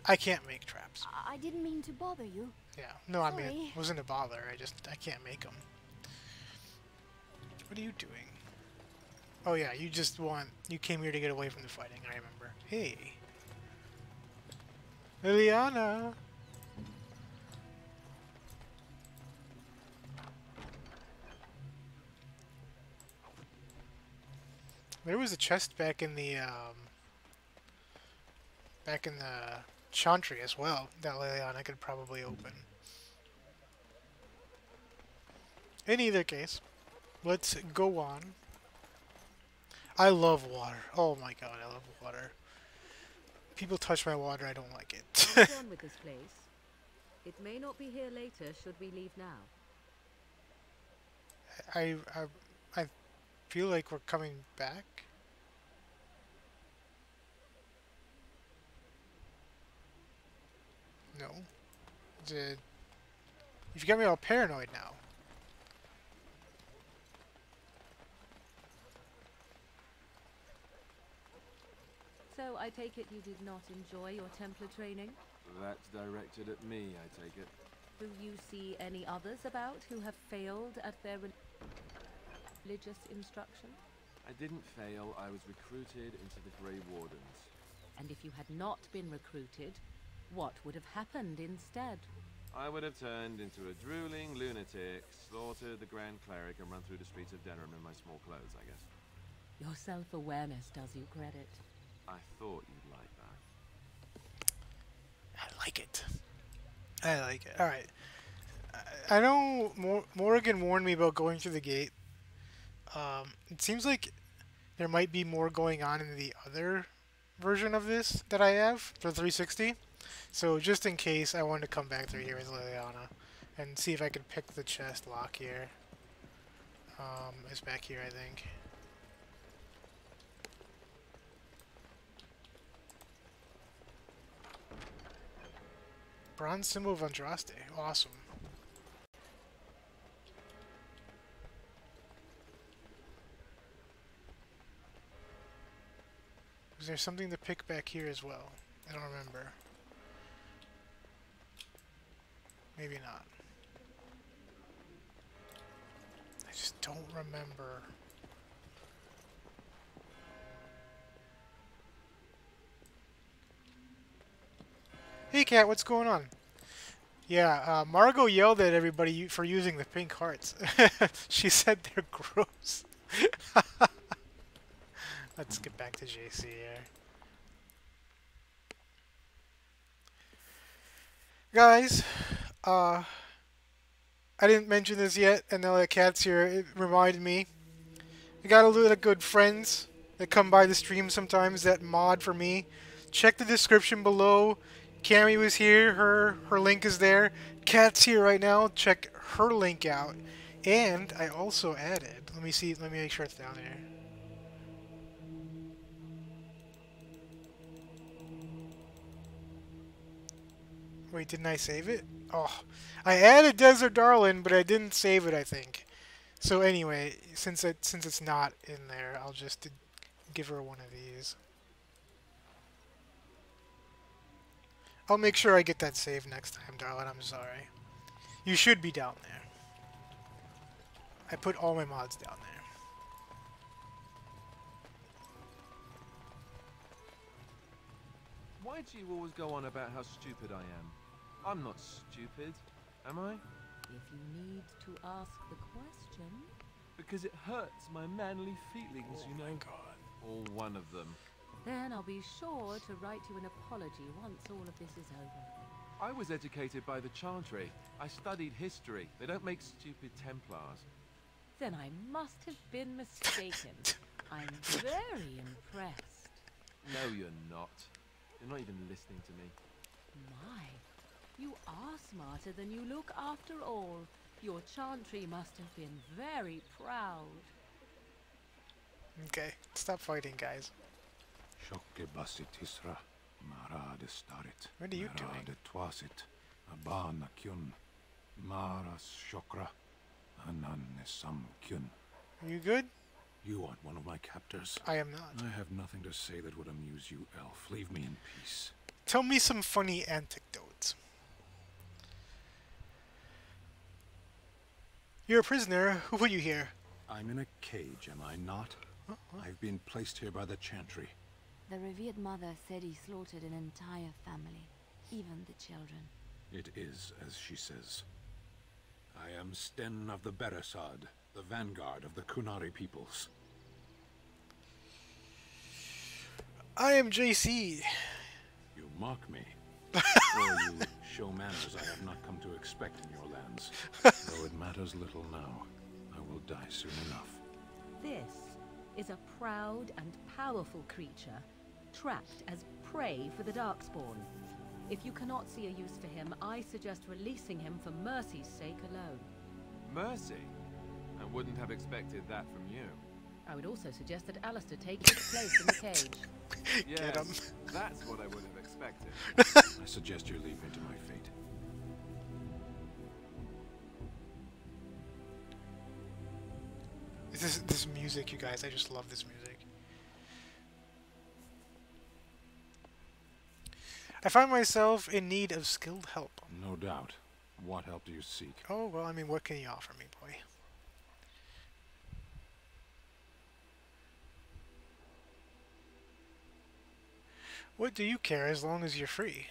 I can't make traps. I didn't mean to bother you. Yeah. No, I Sorry. mean, it wasn't a bother. I can't make them. What are you doing? Oh yeah, you came here to get away from the fighting, I remember. Hey. Liliana! There was a chest back in the Chantry as well that Liliana could probably open. In either case, let's go on. I love water. Oh my god, I love water. People touch my water, I don't like it. What's on with this place? It may not be here later, should we leave now? I feel like we're coming back. No. You've got me all paranoid now. So I take it you did not enjoy your Templar training? That's directed at me, I take it. Do you see any others about who have failed at their religious instruction? I didn't fail, I was recruited into the Grey Wardens. And if you had not been recruited, what would have happened instead? I would have turned into a drooling lunatic, slaughtered the Grand Cleric, and run through the streets of Denham in my small clothes, I guess. Your self-awareness does you credit. I thought you'd like that. I like it. I like it. Alright. I know Morrigan warned me about going through the gate. It seems like there might be more going on in the other version of this that I have for 360. So just in case, I wanted to come back through here with Liliana and see if I could pick the chest lock here. It's back here, I think. Bronze symbol of Andraste. Awesome. Is there something to pick back here as well? I don't remember. Maybe not. I just don't remember. Hey cat, what's going on? Yeah, Margot yelled at everybody for using the pink hearts. She said they're gross. Let's get back to JC here. Guys, I didn't mention this yet, and now that Cat's here, it reminded me. I got a lot of good friends that come by the stream sometimes that mod for me. Check the description below. Cammy was here, her link is there. Cat's here right now, check her link out. And I also added, let me make sure it's down there. Wait, didn't I save it? Oh, I added Desert Darlin, but I didn't save it, I think. So anyway, since it's not in there, I'll just give her one of these. I'll make sure I get that saved next time, darling. I'm sorry. You should be down there. I put all my mods down there. Why do you always go on about how stupid I am? I'm not stupid, am I? If you need to ask the question... Because it hurts my manly feelings, you know. Oh my God. Or one of them. Then I'll be sure to write you an apology once all of this is over. I was educated by the Chantry. I studied history. They don't make stupid Templars. Then I must have been mistaken. I'm very impressed. No, you're not. You're not even listening to me. My, you are smarter than you look after all. Your Chantry must have been very proud. Okay, stop fighting, guys. What are you doing? Are you good? You aren't one of my captors. I am not. I have nothing to say that would amuse you, elf. Leave me in peace. Tell me some funny anecdotes. You're a prisoner. Who put you here? I'm in a cage, am I not? I've been placed here by the Chantry. The revered mother said he slaughtered an entire family, even the children. It is as she says. I am Sten of the Beresad, the vanguard of the Kunari peoples. I am JC. You mock me. Or you show manners I have not come to expect in your lands. Though it matters little now. I will die soon enough. This is a proud and powerful creature, trapped as prey for the Darkspawn. If you cannot see a use for him, I suggest releasing him for mercy's sake alone. Mercy? I wouldn't have expected that from you. I would also suggest that Alistair take his place in the cage. Yes, that's what I would have expected. I suggest you leave me to my fate. This music, you guys, I just love this music. I find myself in need of skilled help. No doubt. What help do you seek? Oh, well, I mean, what can you offer me, boy? What do you care as long as you're free?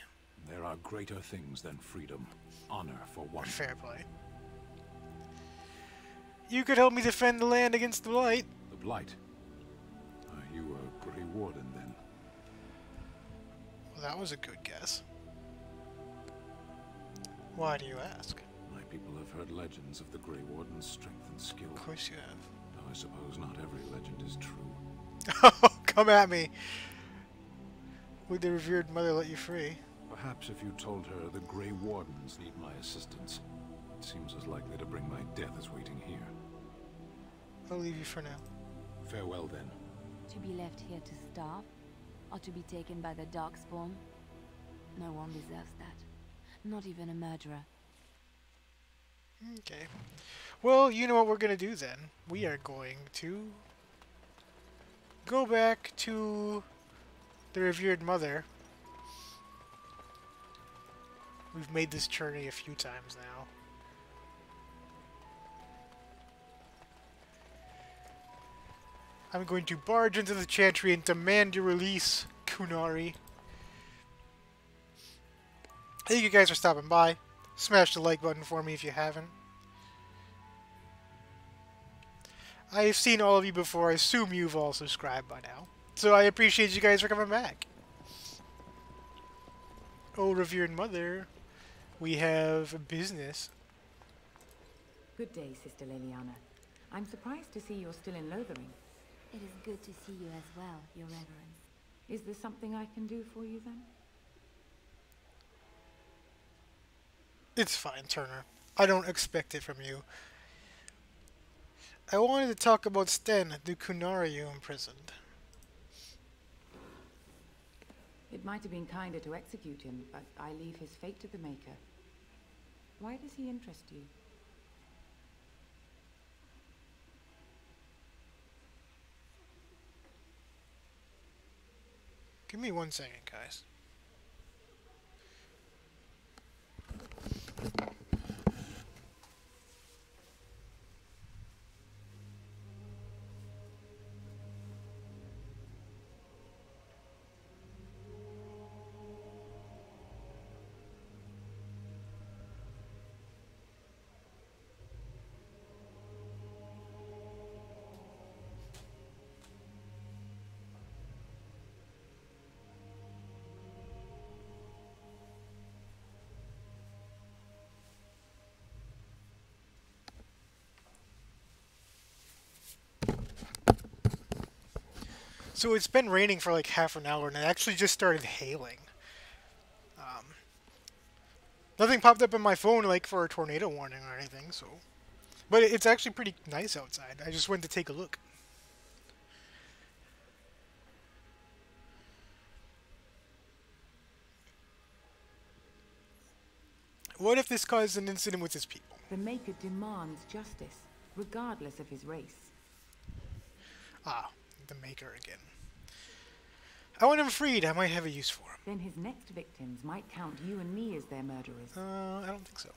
There are greater things than freedom. Honor for one. Fair play. You could help me defend the land against the Blight. The Blight? You were Grey Warden then. Well, that was a good guess. Why do you ask? My people have heard legends of the Grey Warden's strength and skill. Of course you have. Though I suppose not every legend is true. Oh, come at me. Would the revered mother let you free? Perhaps if you told her the Grey Wardens need my assistance. It seems as likely to bring my death as waiting here. I'll leave you for now. Farewell then. To be left here to starve? Or to be taken by the Darkspawn? No one deserves that. Not even a murderer. Okay. Well, you know what we're going to do then. We are going to go back to the revered mother. We've made this journey a few times now. I'm going to barge into the Chantry and demand your release, Kunari. Thank you guys for stopping by. Smash the like button for me if you haven't. I've seen all of you before. I assume you've all subscribed by now. So I appreciate you guys for coming back. Oh, revered mother. We have business. Good day, Sister Liliana. I'm surprised to see you're still in Lothering. It is good to see you as well, Your Reverence. Is there something I can do for you, then? It's fine, Turner. I don't expect it from you. I wanted to talk about Sten, the Kunari you imprisoned. It might have been kinder to execute him, but I leave his fate to the Maker. Why does he interest you? Give me 1 second, guys. So it's been raining for like half an hour, and it actually just started hailing. Nothing popped up on my phone like for a tornado warning or anything, so... But it's actually pretty nice outside. I just went to take a look. What if this caused an incident with his people? The Maker demands justice, regardless of his race. Ah, the Maker again. I want him freed. I might have a use for him. Then his next victims might count you and me as their murderers. I don't think so.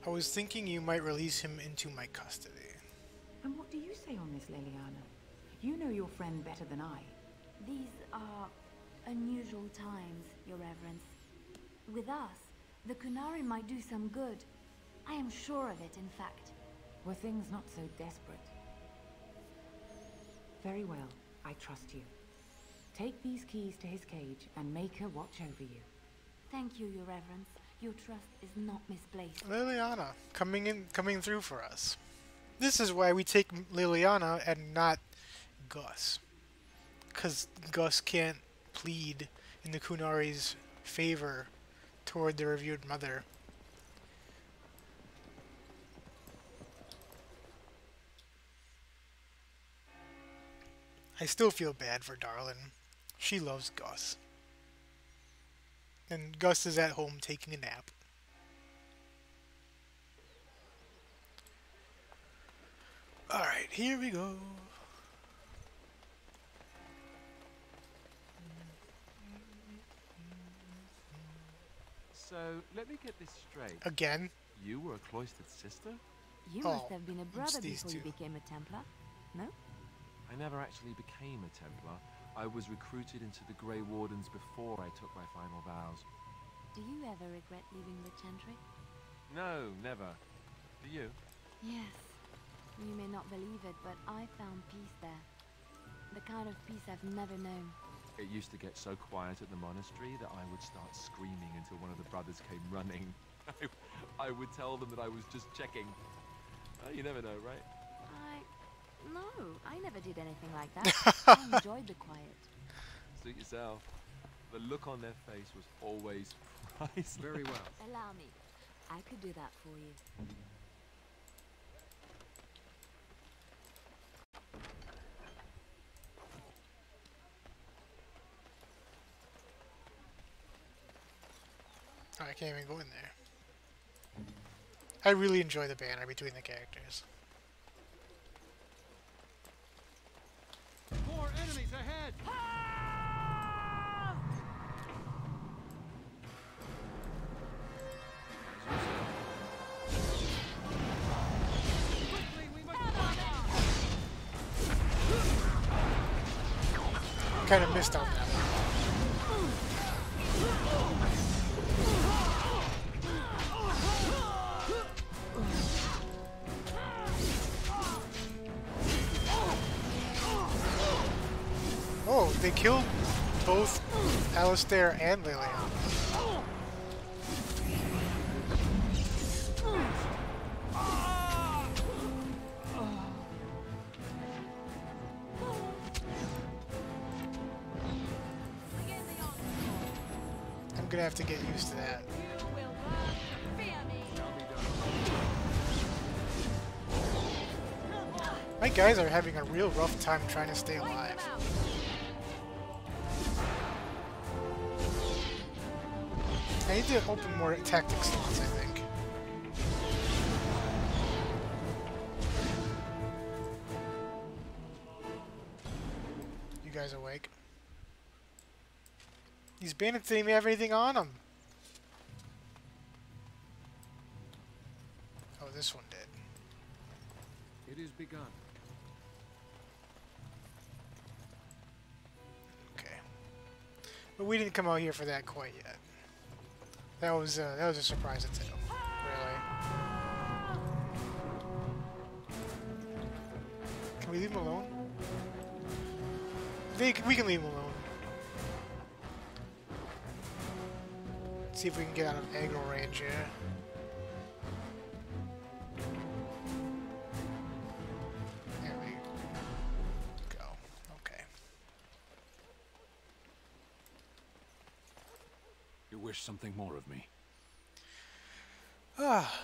I was thinking you might release him into my custody. And what do you say on this, Liliana? You know your friend better than I. These are unusual times, Your Reverence. With us, the Kunari might do some good. I am sure of it, in fact. Were things not so desperate? Very well, I trust you. Take these keys to his cage and make her watch over you. Thank you, Your Reverence. Your trust is not misplaced. Liliana, coming through for us. This is why we take Liliana and not Gus. Because Gus can't plead in the Kunari's favor toward the revered mother. I still feel bad for Darlin. She loves Gus. And Gus is at home taking a nap. Alright, here we go. So, let me get this straight. Again? You were a cloistered sister? You must have been a brother before you became a Templar, no? I never actually became a Templar. I was recruited into the Grey Wardens before I took my final vows. Do you ever regret leaving the Chantry? No, never. Do you? Yes. You may not believe it, but I found peace there. The kind of peace I've never known. It used to get so quiet at the monastery that I would start screaming until one of the brothers came running. I would tell them that I was just checking. You never know, right? No, I never did anything like that. I enjoyed the quiet. Suit yourself. The look on their face was always priceless. Very well. Allow me. I could do that for you. I can't even go in there. I really enjoy the banner between the characters. More enemies ahead! Kind of missed on that one. Oh, they killed both Alistair and Lilian. I'm gonna have to get used to that. My guys are having a real rough time trying to stay alive. I need to open more tactics slots, I think. You guys awake? These bandits didn't even have anything on them. Oh, this one did. It is begun. Okay. But we didn't come out here for that quite yet. That was a surprise attack. Really? Can we leave him alone? We can leave him alone. See if we can get out of aggro range here. There we go. Okay. You wish something more of me? Ah.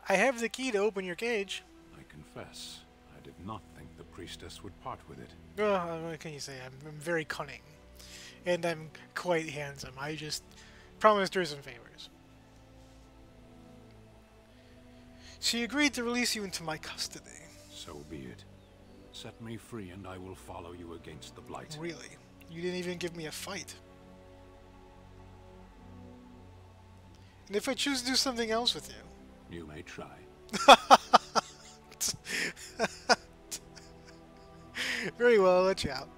I have the key to open your cage. I confess, I did not think the priestess would part with it. What can you say? I'm very cunning. And I'm quite handsome. I just promised her some favors. She agreed to release you into my custody. So be it. Set me free and I will follow you against the Blight. Really? You didn't even give me a fight. And if I choose to do something else with you? You may try. Very well, I'll let you out.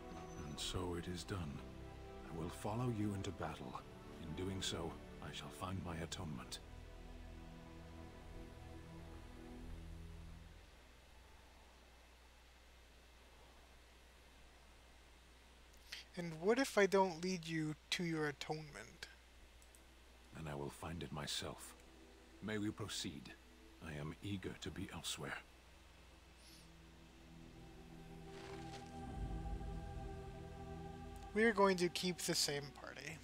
And so it is done. I will follow you into battle. In doing so, I shall find my atonement. And what if I don't lead you to your atonement? Then I will find it myself. May we proceed? I am eager to be elsewhere. We are going to keep the same party.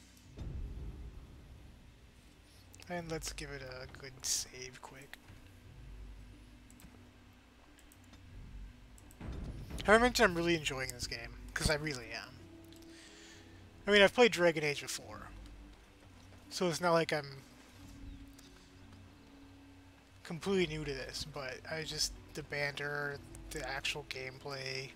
And let's give it a good save quick. I mentioned I'm really enjoying this game, because I really am. I mean, I've played Dragon Age before, so it's not like I'm completely new to this, but the banter, the actual gameplay.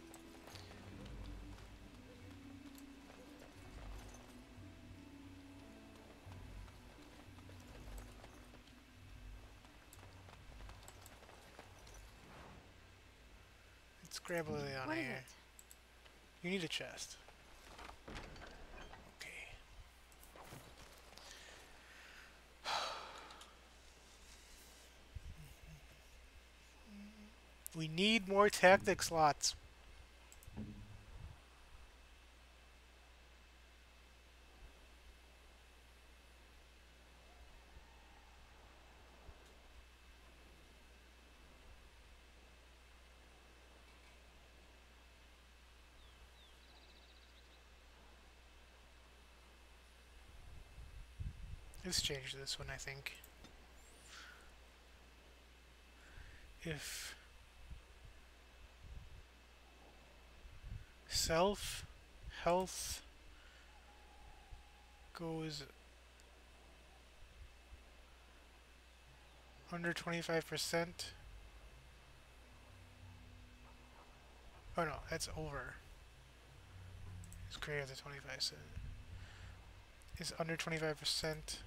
Let's grab a Liliana here. You need a chest. Okay. We need more tactic slots. Let's change this one, I think. If self health goes under 25%. Oh no, that's over. It's greater than 25%. Is under 25%.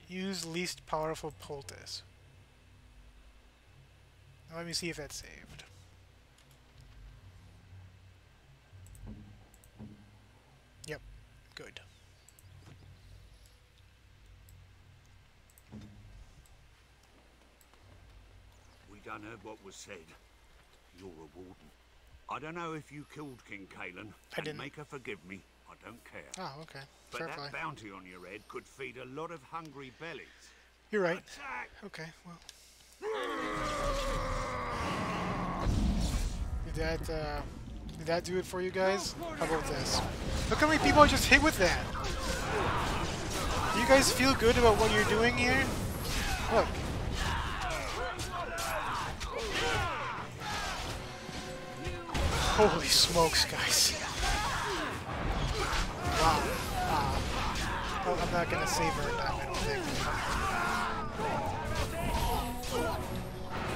Use least powerful poultice. Now let me see if that's saved. Good. We done heard what was said. You're a warden. I don't know if you killed King Kalen. I didn't. Make her forgive me. I don't care. Oh, okay. But Fair that play. bounty on your head could feed a lot of hungry bellies. You're right. Attack! Okay, well. Did that do it for you guys? How about this? Look how many people I just hit with that. Do you guys feel good about what you're doing here? Look. Holy smokes, guys. Wow. Well, I'm not gonna save her in time, I don't think.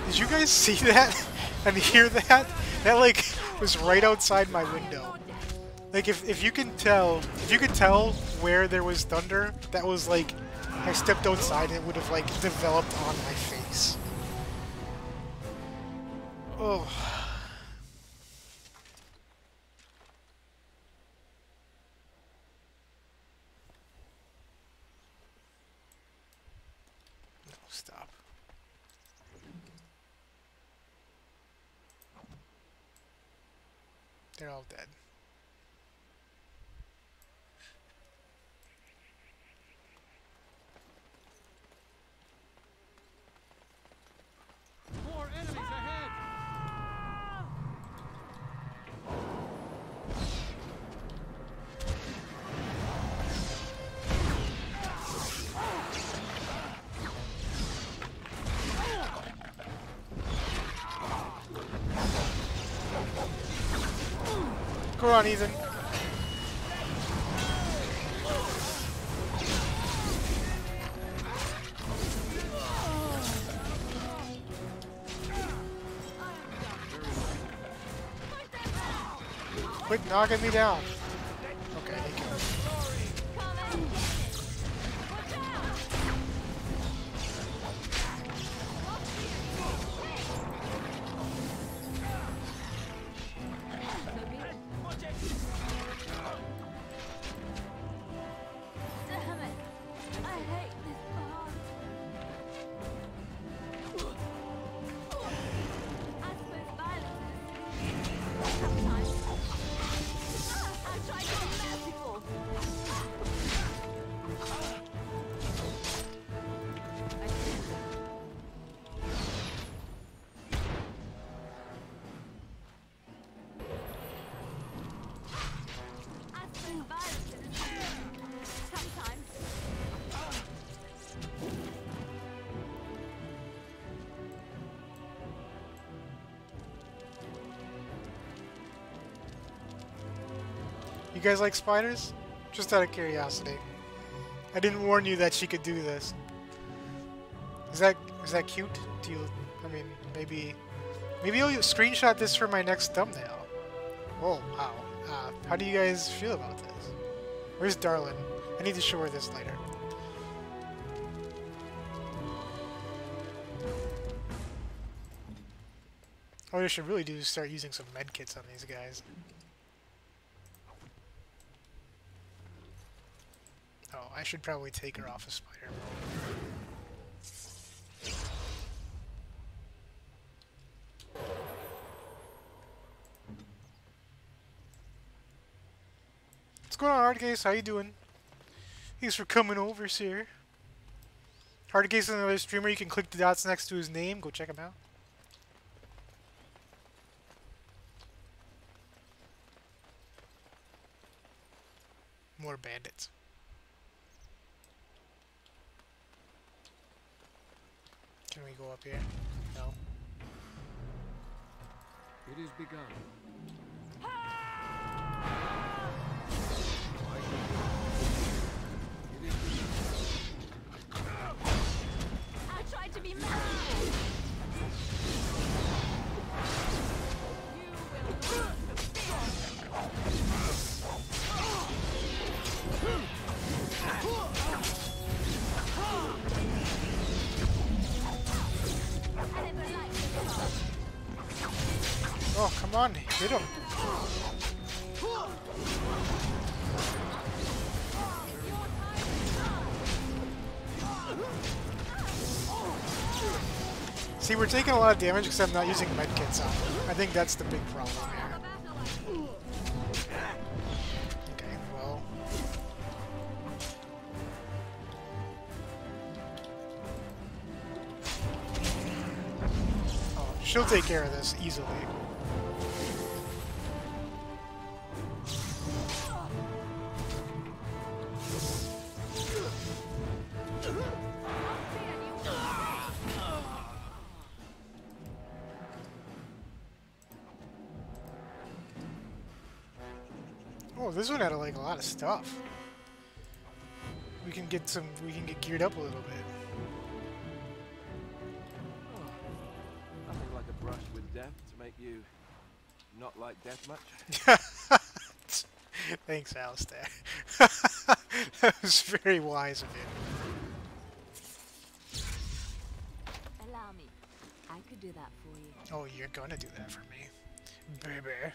Did you guys see that? And hear that? That like was right outside my window. Like if you can tell where there was thunder, that was like I stepped outside and it would have like developed on my face. Oh. No, stop. They're all dead. More enemies ahead! Go on, Ethan. Quit knocking me down. Okay, thank you. Damn it! I hate this part. I suppose violence is sometimes. I try to be merciful. I suppose violence is sometimes. You guys like spiders? Just out of curiosity. I didn't warn you that she could do this. Is that cute? Do you? I mean, maybe you'll screenshot this for my next thumbnail. Oh wow. How do you guys feel about this? Where's Darlin? I need to show her this later. What I should really do is start using some medkits on these guys. Oh, I should probably take her off of spider mode. What's going on, Hardcase? How you doing? Thanks for coming over, sir. Hardcase is another streamer. You can click the dots next to his name. Go check him out. More bandits. Can we go up here? No. It is begun. I tried to be merciful. You will learn to Oh, come on, hit him. See, we're taking a lot of damage because I'm not using medkits on them. I think that's the big problem here. Okay, well. Oh, she'll take care of this easily. Oh, this one had like a lot of stuff. We can get geared up a little bit. Nothing like a brush with death to make you not like death much. Thanks, Alistair. That was very wise of you. Allow me. I could do that for you. Oh, you're gonna do that for me, baby.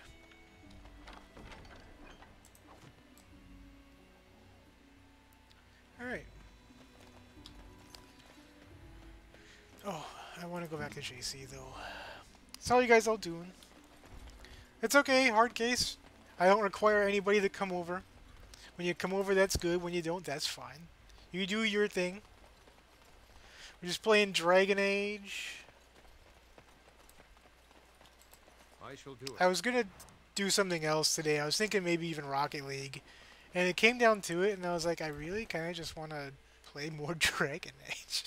Alright. Oh, I want to go back to JC though. That's all you guys all doing. It's okay, hard case. I don't require anybody to come over. When you come over, that's good. When you don't, that's fine. You do your thing. We're just playing Dragon Age. I shall do it. I was gonna do something else today. I was thinking maybe even Rocket League. And it came down to it, and I was like, I really kind of just want to play more Dragon Age.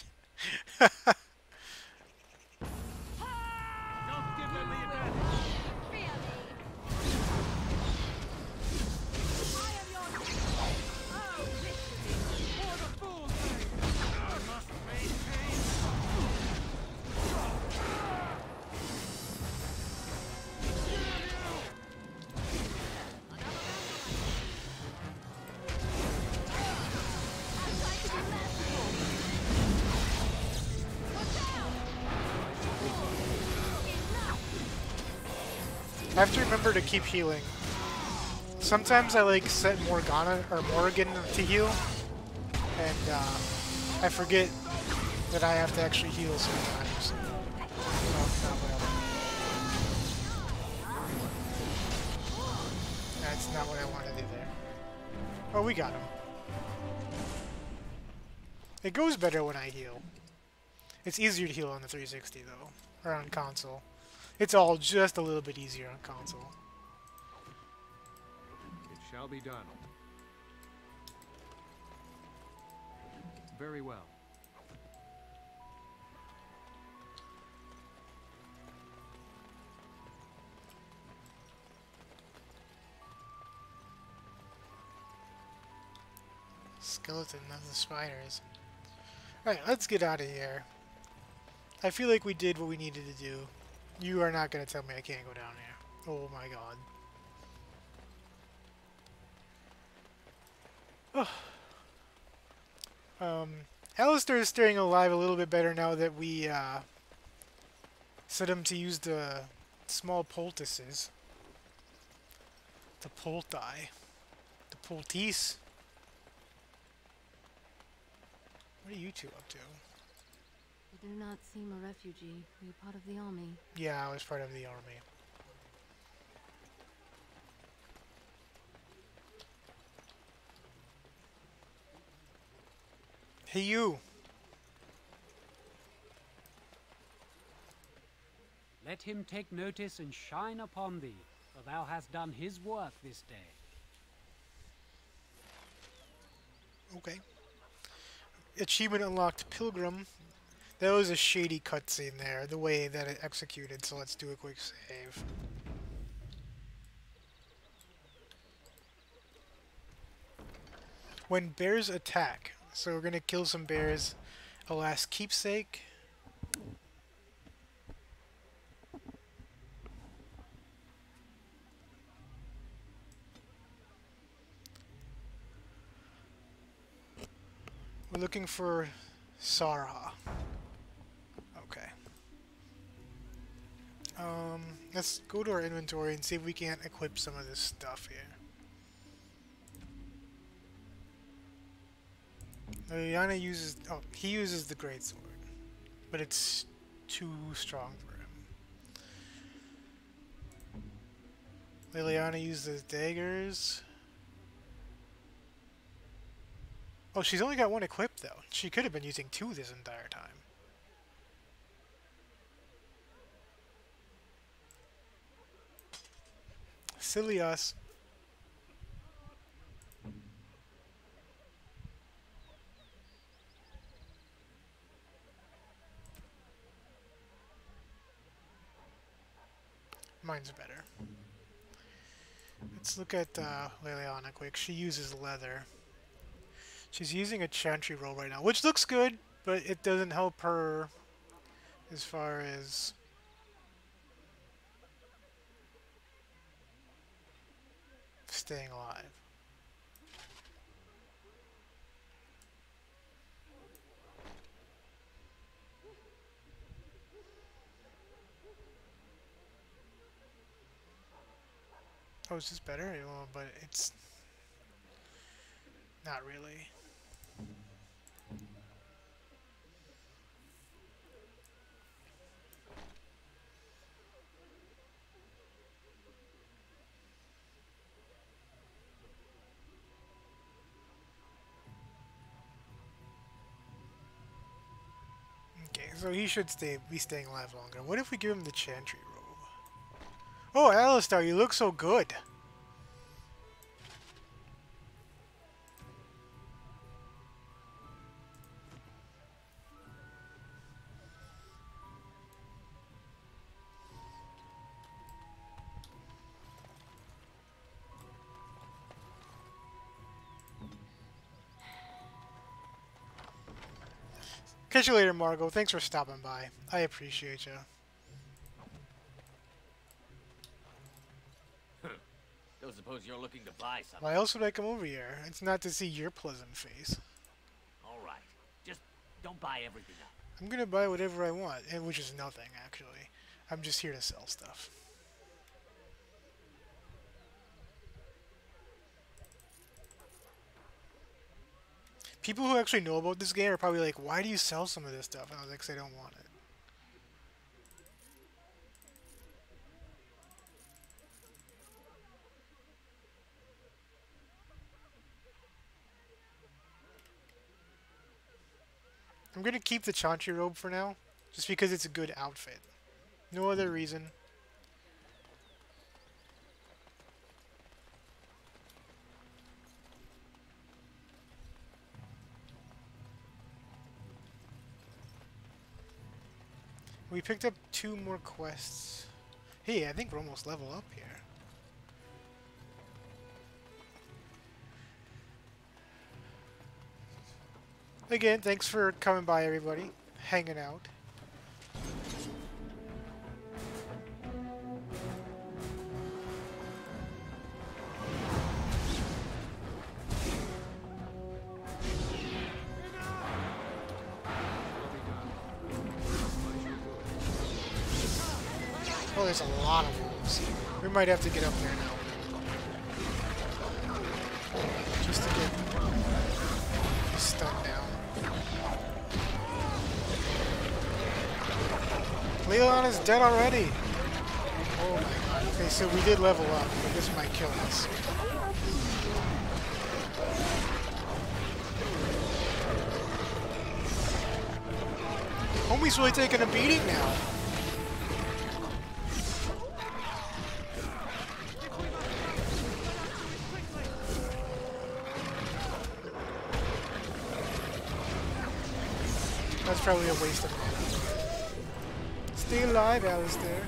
I have to remember to keep healing. Sometimes I like set Morgana or Morrigan to heal, and I forget that I have to actually heal sometimes. That's not what I wanted to do there. Oh, we got him. It goes better when I heal. It's easier to heal on the 360 though, or on console. It's all just a little bit easier on console. It shall be done. Very well. Skeleton of the spiders. Alright, let's get out of here. I feel like we did what we needed to do. You are not going to tell me I can't go down here. Oh my god. Oh. Alistair is staying alive a little bit better now that we set him to use the small poultices. The poulti. The poultice. What are you two up to? You do not seem a refugee. Were you part of the army? Yeah, I was part of the army. Hey, you! Let him take notice and shine upon thee, for thou hast done his work this day. Okay. Achievement unlocked, Pilgrim. That was a shady cutscene there, the way that it executed, so let's do a quick save. When bears attack. So we're gonna kill some bears. A last keepsake. We're looking for Sarha. Okay. Let's go to our inventory and see if we can't equip some of this stuff here. Liliana uses... oh, he uses the greatsword. But it's too strong for him. Liliana uses daggers. Oh, she's only got one equipped though. She could have been using two this entire time. Silly us. Mine's better. Let's look at Liliana quick. She uses leather. She's using a chantry roll right now, which looks good, but it doesn't help her as far as staying alive. Oh, is this better? Well, but it's not really. Okay, so he should be staying alive longer. What if we give him the chantry robe? Oh, Alistair, you look so good. Catch you later, Margot. Thanks for stopping by. I appreciate you. Don't suppose you're looking to buy something. Why else would I come over here? It's not to see your pleasant face. All right. Just don't buy everything up. I'm gonna buy whatever I want, and which is nothing, actually. I'm just here to sell stuff. People who actually know about this game are probably like, why do you sell some of this stuff? And I was like, 'cause I don't want it. I'm gonna keep the chantry robe for now, just because it's a good outfit. No other reason. We picked up 2 more quests. Hey, I think we're almost level up here. Again, thanks for coming by, everybody. Hanging out. Oh, there's a lot of wolves. We might have to get up there now. Just to get stunned down. Leon is dead already! Oh my god. Okay, so we did level up, but this might kill us. Homie's really taking a beating now. That's probably a waste of mana. Stay alive, Alistair.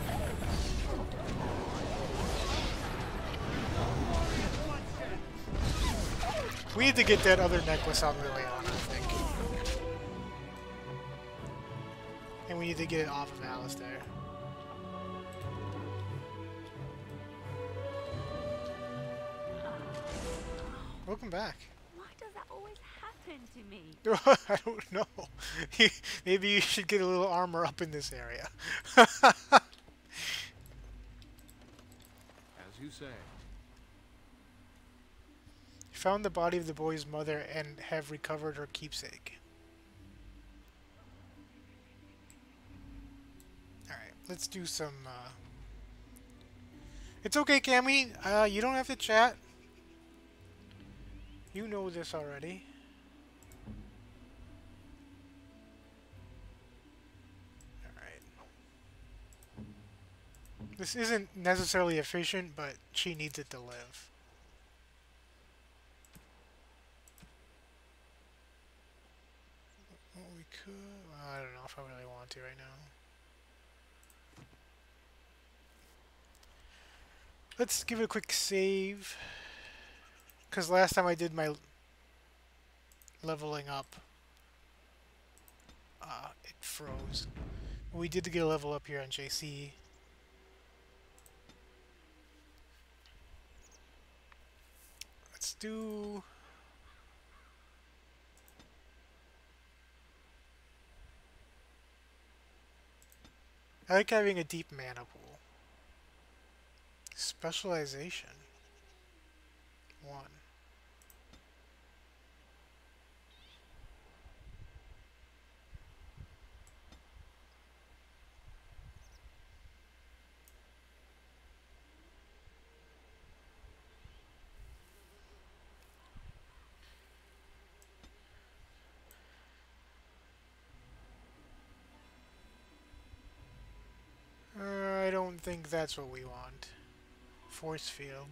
We need to get that other necklace on Liliana, I think. And we need to get it off of Alistair. Welcome back. Why does that always happen to me? I don't know. Maybe you should get a little armor up in this area. As you say. Found the body of the boy's mother and have recovered her keepsake. let's do some, It's okay, Cammy. You don't have to chat. You know this already. Alright. This isn't necessarily efficient, but she needs it to live. What we could... I don't know if I really want to right now. Let's give it a quick save. Because last time I did my leveling up, it froze. We did get a level up here on JC. Let's do... I like having a deep mana pool. Specialization. 1. I don't think that's what we want. Force field.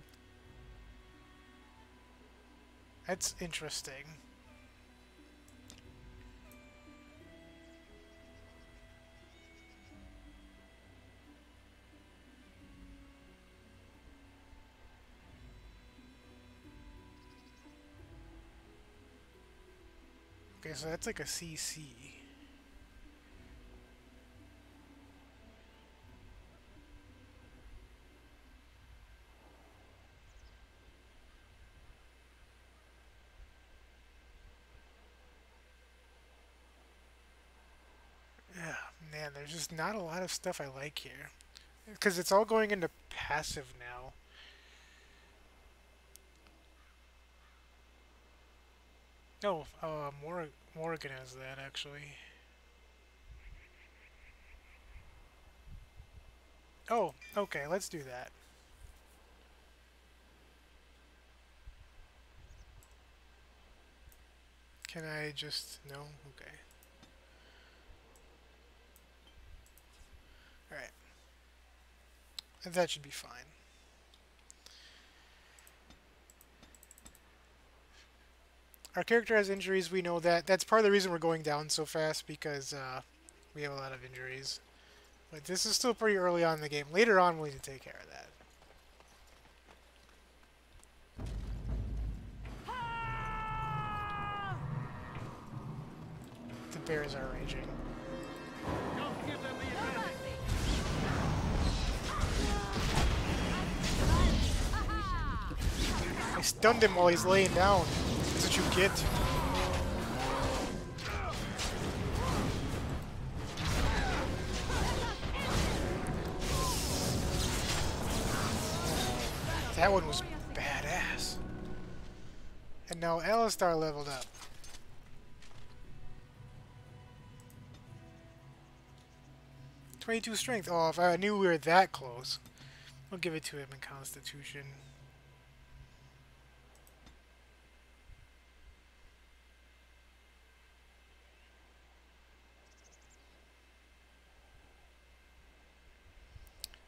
That's interesting. Okay, so that's like a CC. Yeah, man, there's just not a lot of stuff I like here. Because it's all going into passive now. No, Morrigan has that, actually. Oh, okay, let's do that. Can I just... no? Okay. Alright. That should be fine. Our character has injuries, we know that. That's part of the reason we're going down so fast, because we have a lot of injuries. But this is still pretty early on in the game. Later on, we'll need to take care of that. The bears are raging. Don't give them the advantage. I stunned him while he's laying down. That's what you get. That one was badass. And now Alistar leveled up. '22 strength. Oh, if I knew we were that close. I'll give it to him in Constitution.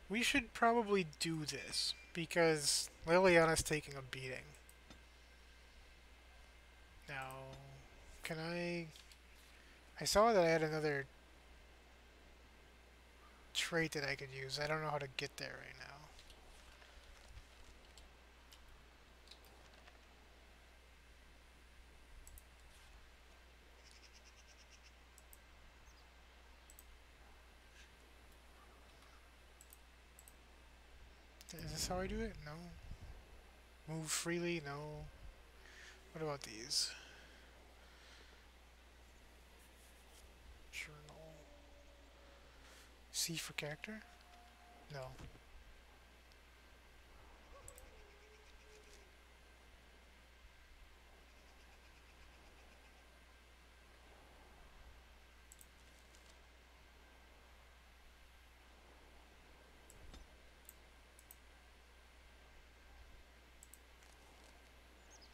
We should probably do this, because Liliana's taking a beating. Now, can I saw that I had another trait that I could use. I don't know how to get there right now. Is this how I do it? No. Move freely? No. What about these? Journal. C for character? No.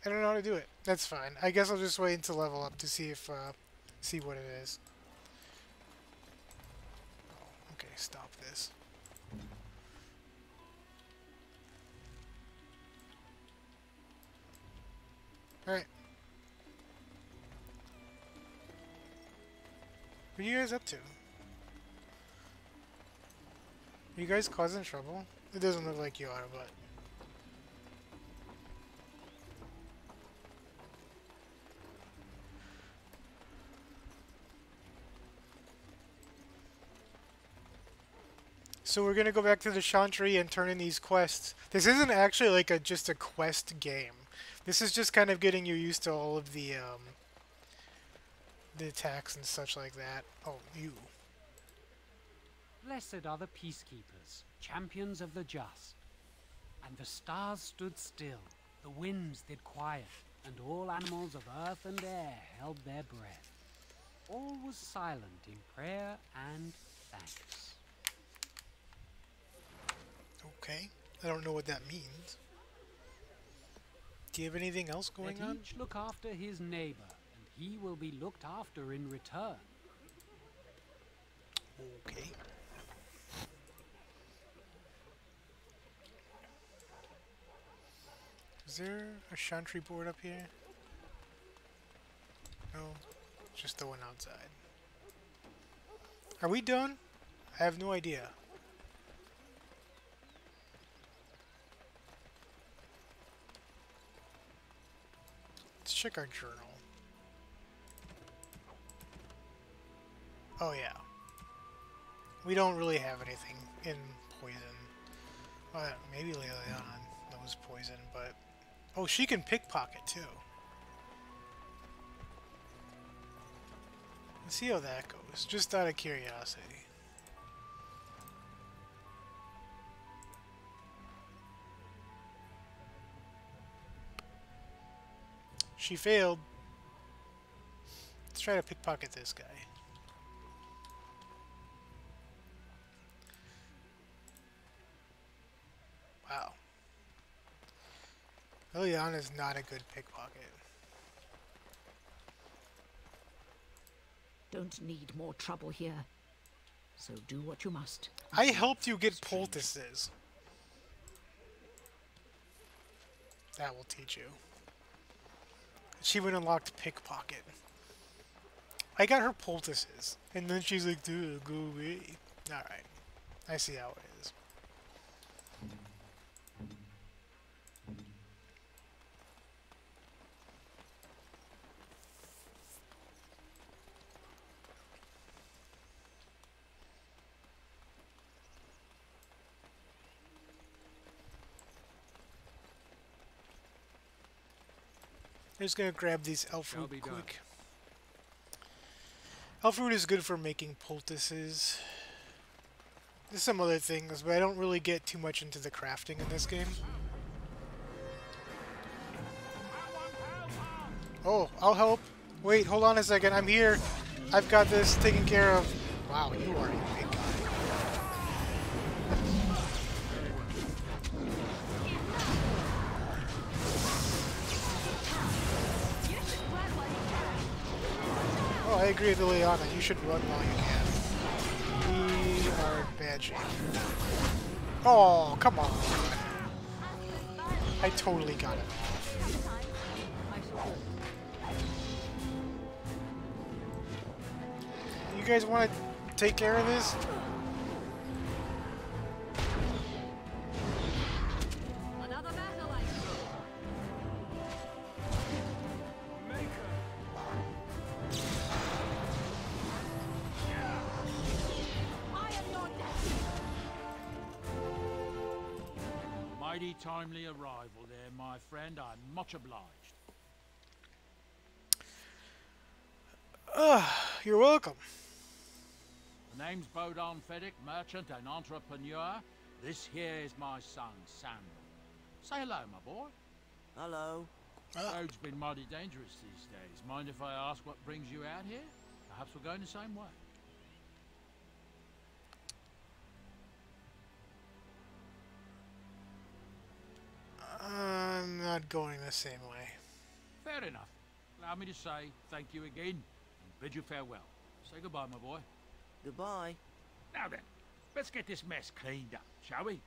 I don't know how to do it. That's fine. I guess I'll just wait until level up to see if, see what it is. Oh, okay, stop this. Alright. What are you guys up to? Are you guys causing trouble? It doesn't look like you are, but... So we're gonna go back to the Chantry and turn in these quests. This isn't actually like just a quest game. This is just kind of getting you used to all of the attacks and such like that. Oh, you. Blessed are the peacekeepers, champions of the just. And the stars stood still, the winds did quiet, and all animals of earth and air held their breath. All was silent in prayer and thanks. Okay. I don't know what that means. Do you have anything else going on? Let each look after his neighbor, and he will be looked after in return. Okay. Is there a Chantry board up here? No, just the one outside. Are we done? I have no idea. Let's check our journal. Oh yeah. We don't really have anything in poison. Maybe Leon knows poison, but... Oh, she can pickpocket too. Let's see how that goes, just out of curiosity. She failed. Let's try to pickpocket this guy. Wow. Liliana is not a good pickpocket. Don't need more trouble here. So do what you must. I helped you get poultices. That will teach you. She went unlocked pickpocket. I got her poultices. And then she's like, dude, go away. Alright. I see how it is. I'm just gonna grab these elf root quick. Elf root is good for making poultices. There's some other things, but I don't really get too much into the crafting in this game. Oh, I'll help. Wait, hold on a second. I'm here. I've got this taken care of. Wow, you are a big guy. Oh, I agree with Liliana. You should run while you can. We are in bad shape. Oh, come on. I totally got it off. You guys want to take care of this? Mighty timely arrival there, my friend. I'm much obliged. You're welcome. The name's Bodon Feddick, merchant and entrepreneur. This here is my son, Samuel. Say hello, my boy. Hello. Road's been mighty dangerous these days. Mind if I ask what brings you out here? Perhaps we're going the same way. I'm not going the same way. Fair enough. Allow me to say thank you again and bid you farewell. Say goodbye, my boy. Goodbye. Now then, let's get this mess cleaned up, shall we?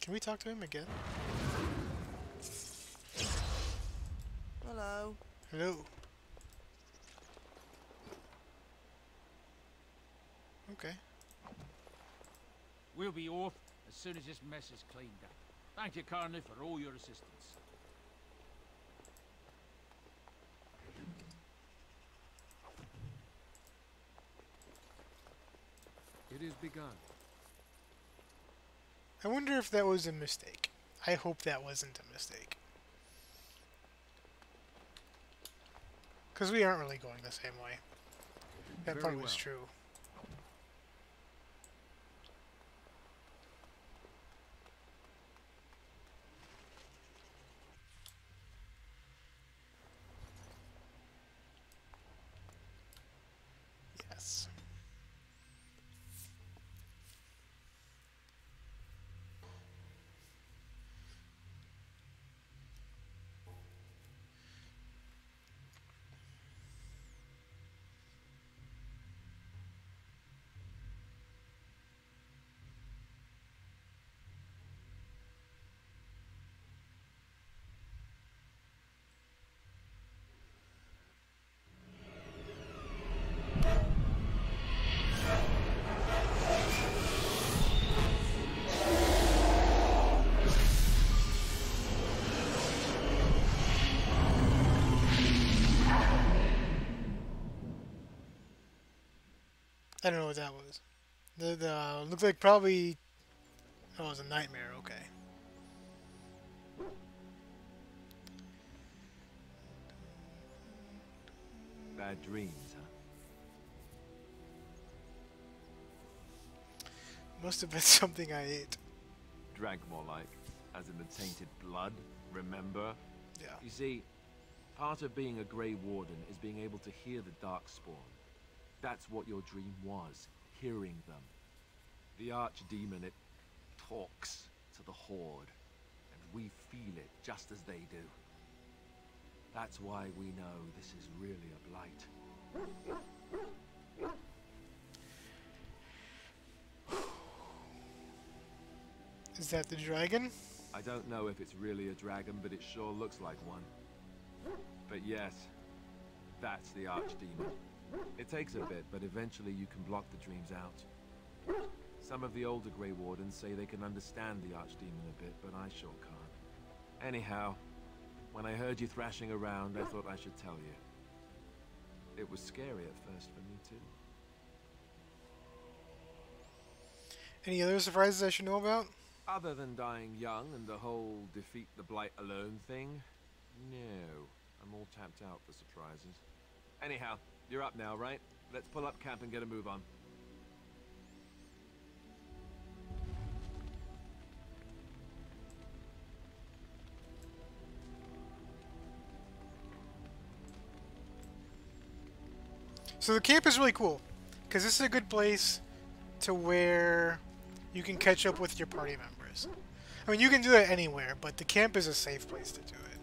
Can we talk to him again? Hello. Hello. Okay. We'll be off as soon as this mess is cleaned up. Thank you, Carney, for all your assistance. It is begun. I wonder if that was a mistake. I hope that wasn't a mistake. Because we aren't really going the same way. That Very part well. was true. Yes. I don't know what that was. The looked like probably. Oh, it was a nightmare. Okay. Bad dreams, huh? Must have been something I ate. Drank more like, as in the tainted blood, remember? Yeah. You see, part of being a Grey Warden is being able to hear the Darkspawn. That's what your dream was, hearing them. The Archdemon, it talks to the Horde, and we feel it just as they do. That's why we know this is really a blight. Is that the dragon? I don't know if it's really a dragon, but it sure looks like one. But yes, that's the Archdemon. It takes a bit, but eventually you can block the dreams out. Some of the older Grey Wardens say they can understand the Archdemon a bit, but I sure can't. Anyhow, when I heard you thrashing around, I thought I should tell you. It was scary at first for me too. Any other surprises I should know about? Other than dying young and the whole defeat the blight alone thing, no. I'm all tapped out for surprises. Anyhow, you're up now, right? Let's pull up camp and get a move on. So the camp is really cool, because this is a good place to where you can catch up with your party members. I mean, you can do that anywhere, but the camp is a safe place to do it.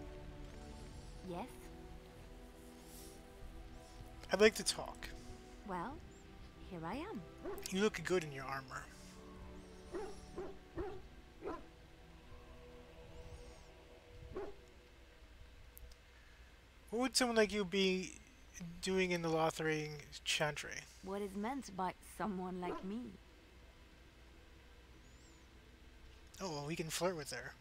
Yes? I'd like to talk. Well, here I am. You look good in your armor. What would someone like you be doing in the Lothering Chantry? What is meant by someone like me? Oh, well, we can flirt with her.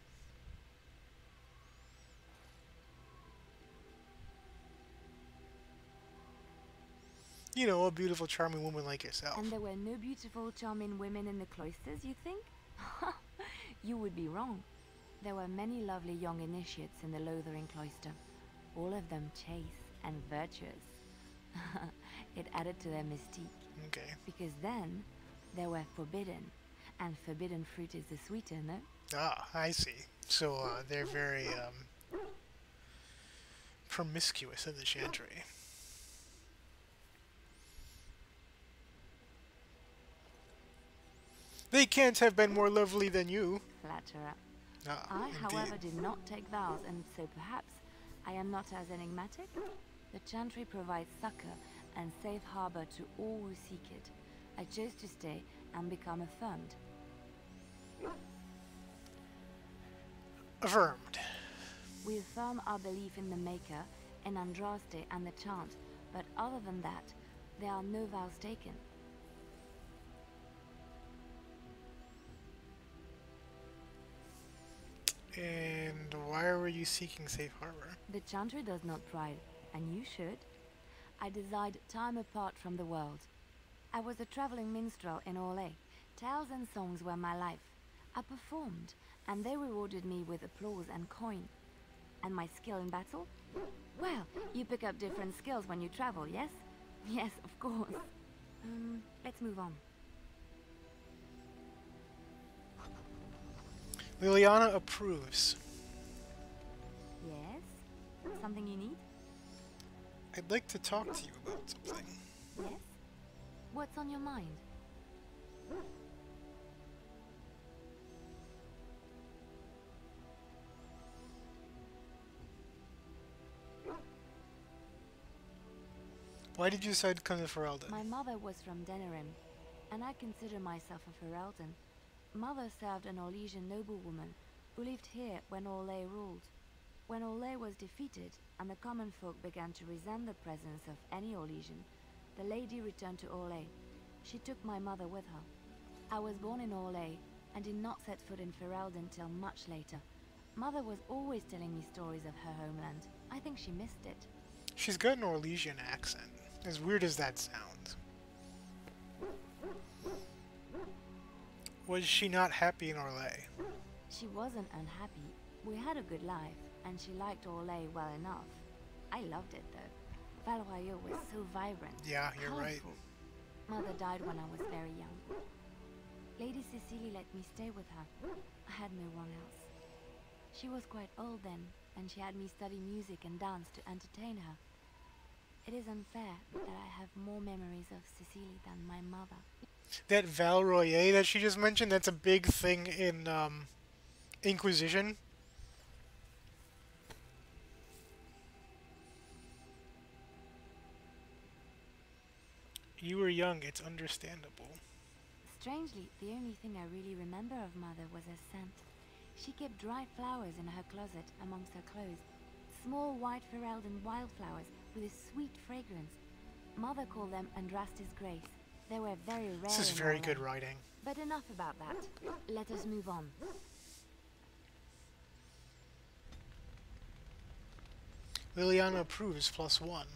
You know, a beautiful, charming woman like yourself. And there were no beautiful, charming women in the cloisters, you think? You would be wrong. There were many lovely young initiates in the Lothering cloister. All of them chaste and virtuous. It added to their mystique. Okay. Because then, they were forbidden. And forbidden fruit is the sweeter, no? Ah, I see. So, they're very, promiscuous in the Chantry. They can't have been more lovely than you. Flatterer. I, however, did not take vows, and so perhaps I am not as enigmatic. The Chantry provides succor and safe harbor to all who seek it. I chose to stay and become affirmed. Affirmed. We affirm our belief in the Maker, in Andraste and the Chant, but other than that, there are no vows taken. And why were you seeking safe harbor? The Chantry does not pride, and you should. I desired time apart from the world. I was a traveling minstrel in Orlais. Tales and songs were my life. I performed, and they rewarded me with applause and coin. And my skill in battle? Well, you pick up different skills when you travel, yes? Yes, of course. Let's move on. Liliana approves. Yes? Something you need? I'd like to talk to you about something. Yes? What's on your mind? Why did you decide to come to Ferelden? My mother was from Denerim, and I consider myself a Ferelden. Mother served an Orlesian noblewoman who lived here when Orlais ruled. When Orlais was defeated and the common folk began to resent the presence of any Orlesian, the lady returned to Orlais. She took my mother with her. I was born in Orlais and did not set foot in Ferelden till much later. Mother was always telling me stories of her homeland. I think she missed it. She's got an Orlesian accent, as weird as that sounds. Was she not happy in Orlais? She wasn't unhappy. We had a good life, and she liked Orlais well enough. I loved it, though. Valroyaux was so vibrant. Yeah, you're right. Mother died when I was very young. Lady Cecily let me stay with her. I had no one else. She was quite old then, and she had me study music and dance to entertain her. It is unfair that I have more memories of Cecily than my mother. That Valroyaux that she just mentioned, that's a big thing in Inquisition. You were young, it's understandable. Strangely, the only thing I really remember of Mother was her scent. She kept dry flowers in her closet amongst her clothes. Small white Ferelden wildflowers with a sweet fragrance. Mother called them Andraste's Grace. They were very rare. This is very good writing. But enough about that. Let us move on. Liliana approves +1.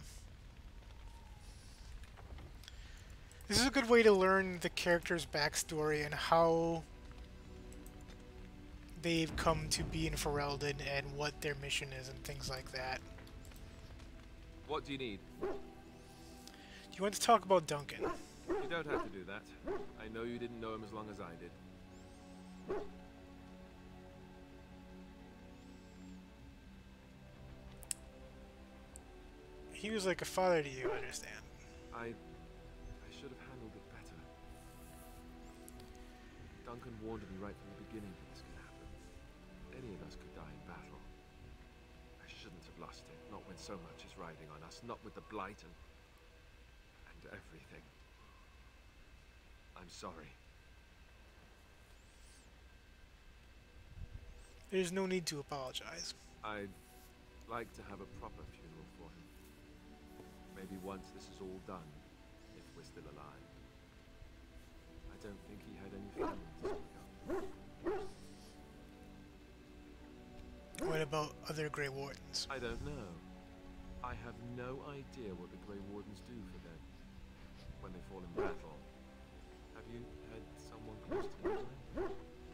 This is a good way to learn the character's backstory and how they've come to be in Ferelden and what their mission is and things like that. What do you need? Do you want to talk about Duncan? You don't have to do that. I know you didn't know him as long as I did. He was like a father to you, I understand. I should have handled it better. Duncan warned me right from the beginning that this could happen. Any of us could die in battle. I shouldn't have lost him, not when so much is riding on us, not with the Blight and everything. I'm sorry. There's no need to apologize. I'd like to have a proper funeral for him. Maybe once this is all done, if we're still alive. I don't think he had any family to speak of. What about other Grey Wardens? I don't know. I have no idea what the Grey Wardens do for them when they fall in battle. Have you had someone close to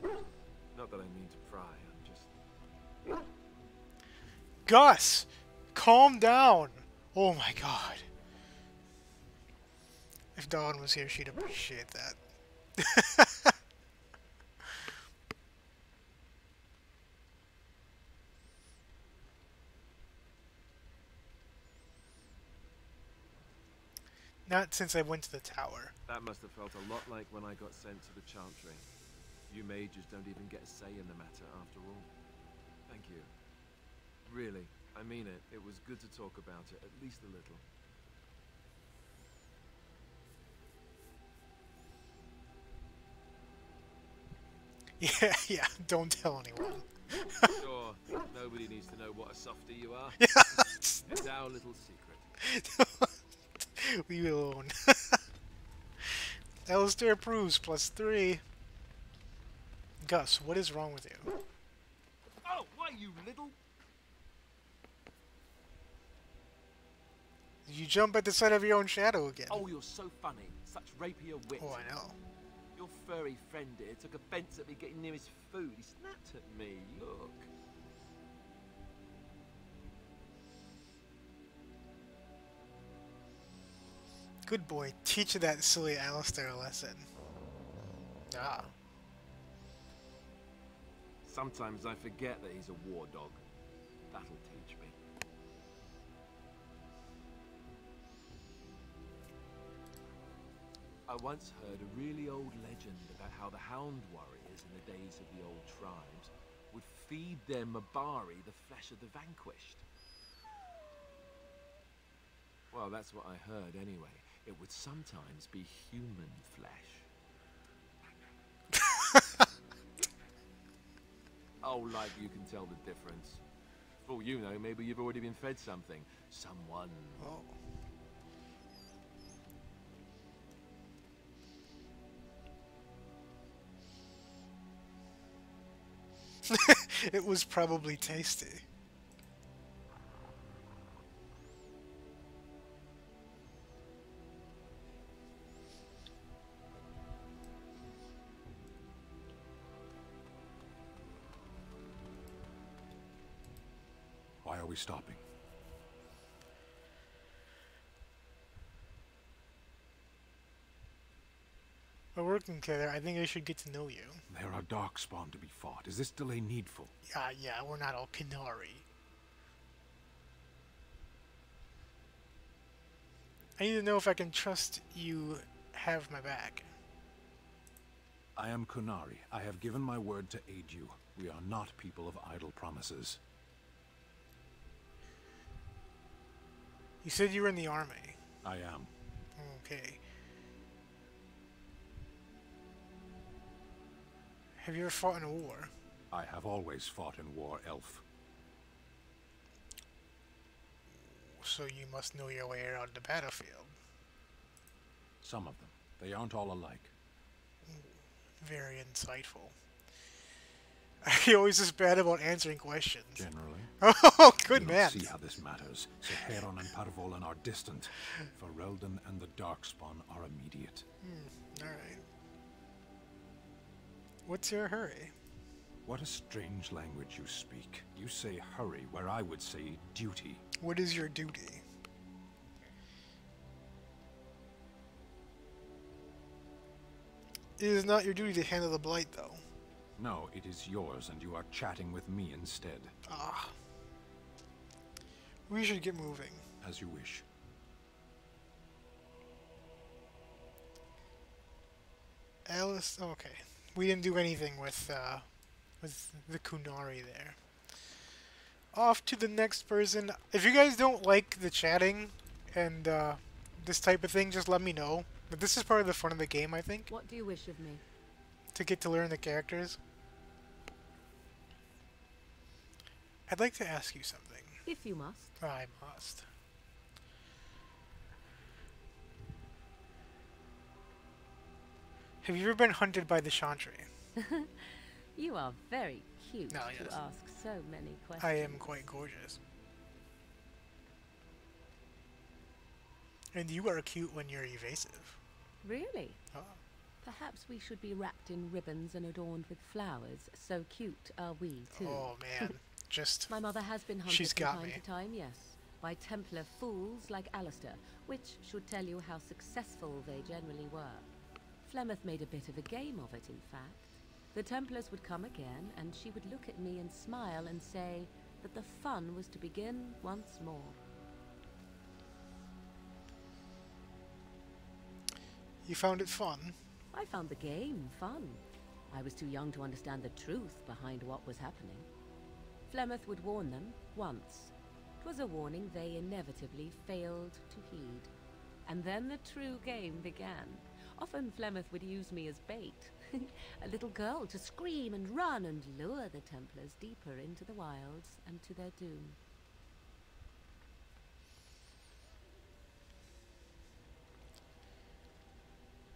you? Not that I mean to pry, I'm just... Gus! Calm down! Oh my god. If Dawn was here, she'd appreciate that. Not since I went to the tower. That must have felt a lot like when I got sent to the Chantry. You mages don't even get a say in the matter after all. Thank you. Really, I mean it. It was good to talk about it, at least a little. Yeah, yeah, don't tell anyone. Sure, nobody needs to know what a softie you are. Yeah. It's our little secret. Leave it alone. Alistair approves, +3. Gus, what is wrong with you? Oh, why, you little... You jump at the sight of your own shadow again. Oh, you're so funny. Such rapier wit. Oh, I know. Your furry friend here took offense at me getting near his food. He snapped at me. Look. Good boy. Teach that silly Alistair a lesson. Ah. Sometimes I forget that he's a war dog. That'll teach me. I once heard a really old legend about how the hound warriors in the days of the old tribes would feed their Mabari the flesh of the vanquished. Well, that's what I heard anyway. It would sometimes be human flesh. Oh, like you can tell the difference. For all you know, maybe you've already been fed something. Someone. Oh. It was probably tasty. Why are we stopping? We're working together. I think I should get to know you. There are darkspawn to be fought. Is this delay needful? Yeah, we're not all Canary. I need to know if I can trust you have my back. I am Kunari. I have given my word to aid you. We are not people of idle promises. You said you were in the army. I am. Okay. Have you ever fought in a war? I have always fought in war, elf. So you must know your way around the battlefield. Some of them. They aren't all alike. Very insightful. He always is bad about answering questions. Generally. Oh, good man. See how this matters. Seheron and Parvolan are distant. Ferelden and the Darkspawn are immediate. Alright. What's your hurry? What a strange language you speak. You say hurry where I would say duty. What is your duty? It is not your duty to handle the blight, though. No, it is yours, and you are chatting with me instead. Ah. We should get moving. As you wish. Alice, okay. We didn't do anything with the Kunari there. Off to the next person. If you guys don't like the chatting and this type of thing, just let me know. But this is part of the fun of the game, I think. What do you wish of me? To get to learn the characters. I'd like to ask you something. If you must. I must. Have you ever been hunted by the Chantry? You are very cute No, to yes. ask so many questions. I am quite gorgeous. And you are cute when you're evasive. Really? Oh. Perhaps we should be wrapped in ribbons and adorned with flowers. So cute are we, too. Oh, man. Just... My mother has been hunted She's from got time me. to time, yes. By Templar fools like Alistair, which should tell you how successful they generally were. Flemeth made a bit of a game of it, in fact. The Templars would come again, and she would look at me and smile and say that the fun was to begin once more. You found it fun? I found the game fun. I was too young to understand the truth behind what was happening. Flemeth would warn them once. 'Twas a warning they inevitably failed to heed. And then the true game began. Often Flemeth would use me as bait. A little girl to scream and run and lure the Templars deeper into the wilds and to their doom.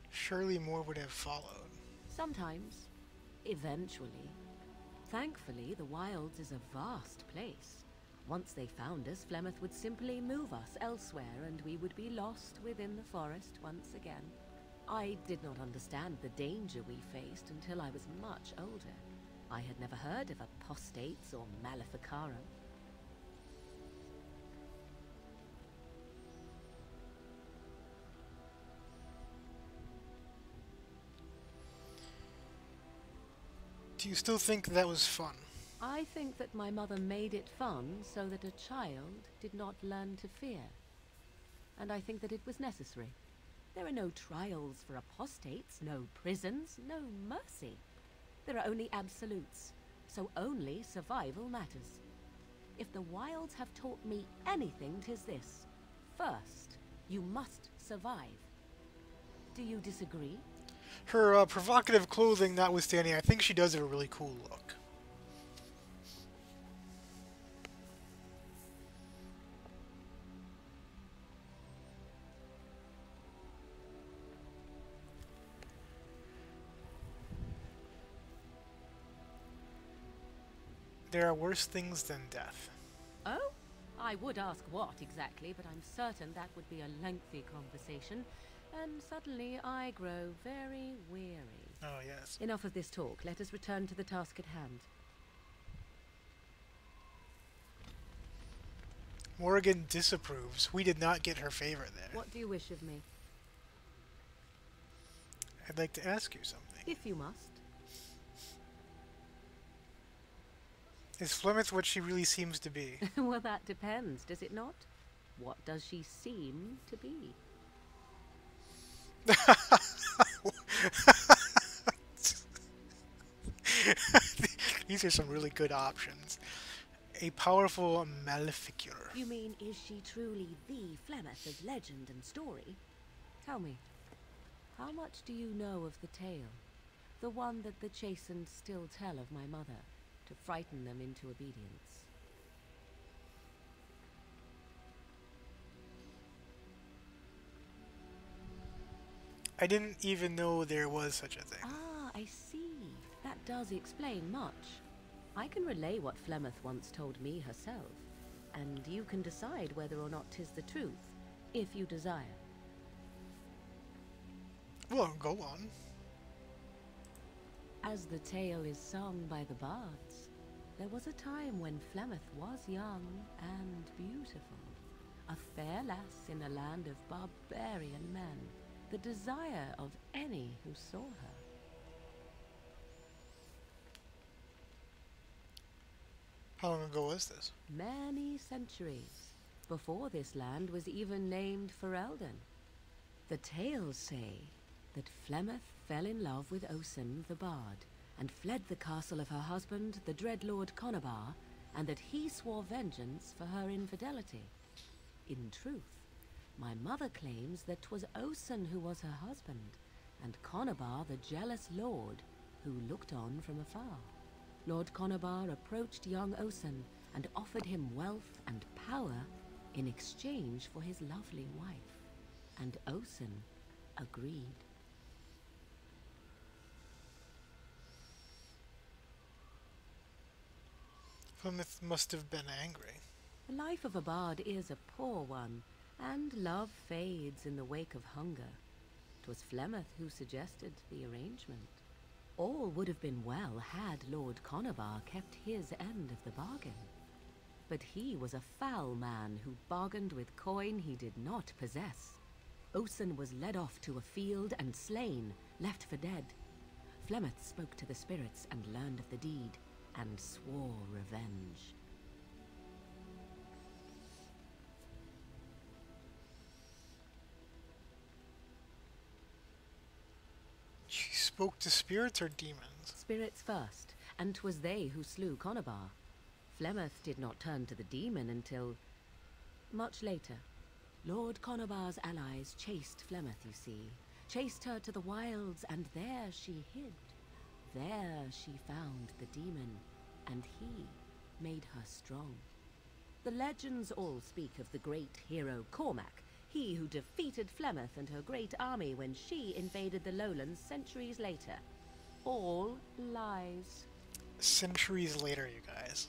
Surely more would have followed. Sometimes. Eventually. Thankfully, the wilds is a vast place. Once they found us, Flemeth would simply move us elsewhere and we would be lost within the forest once again. I did not understand the danger we faced until I was much older. I had never heard of apostates or maleficarum. Do you still think that was fun? I think that my mother made it fun so that a child did not learn to fear. And I think that it was necessary. There are no trials for apostates, no prisons, no mercy. There are only absolutes, so only survival matters. If the wilds have taught me anything, 'tis this. First, you must survive. Do you disagree? Her provocative clothing notwithstanding, I think she does have a really cool look. There are worse things than death. Oh? I would ask what exactly, but I'm certain that would be a lengthy conversation, and suddenly I grow very weary. Oh, yes. Enough of this talk. Let us return to the task at hand. Morrigan disapproves. We did not get her favor there. What do you wish of me? I'd like to ask you something. If you must. Is Flemeth what she really seems to be? Well, that depends, does it not? What does she seem to be? These are some really good options. A powerful maleficer. You mean, is she truly the Flemeth of legend and story? Tell me, how much do you know of the tale? The one that the chastened still tell of my mother, to frighten them into obedience. I didn't even know there was such a thing. Ah, I see. That does explain much. I can relay what Flemeth once told me herself, and you can decide whether or not 'tis the truth, if you desire. Well, go on. As the tale is sung by the bards, there was a time when Flemeth was young and beautiful, a fair lass in a land of barbarian men, the desire of any who saw her. How long ago was this? Many centuries, before this land was even named Ferelden. The tales say that Flemeth fell in love with Osen the Bard, and fled the castle of her husband, the dread Lord Conabar, and that he swore vengeance for her infidelity. In truth, my mother claims that 'twas Osen who was her husband, and Conabar the jealous lord who looked on from afar. Lord Conabar approached young Osen and offered him wealth and power in exchange for his lovely wife, and Osen agreed. Flemeth must have been angry. The life of a bard is a poor one, and love fades in the wake of hunger. 'Twas Flemeth who suggested the arrangement. All would have been well had Lord Conabar kept his end of the bargain. But he was a foul man who bargained with coin he did not possess. Osen was led off to a field and slain, left for dead. Flemeth spoke to the spirits and learned of the deed, and swore revenge. She spoke to spirits or demons? spirits first, and 'twas they who slew Conobar. Flemeth did not turn to the demon until much later. Lord Conobar's allies chased Flemeth, you see. Chased her to the wilds, and there she hid. There she found the demon, and he made her strong. The legends all speak of the great hero Cormac, he who defeated Flemeth and her great army when she invaded the lowlands centuries later. All lies. Centuries later, you guys.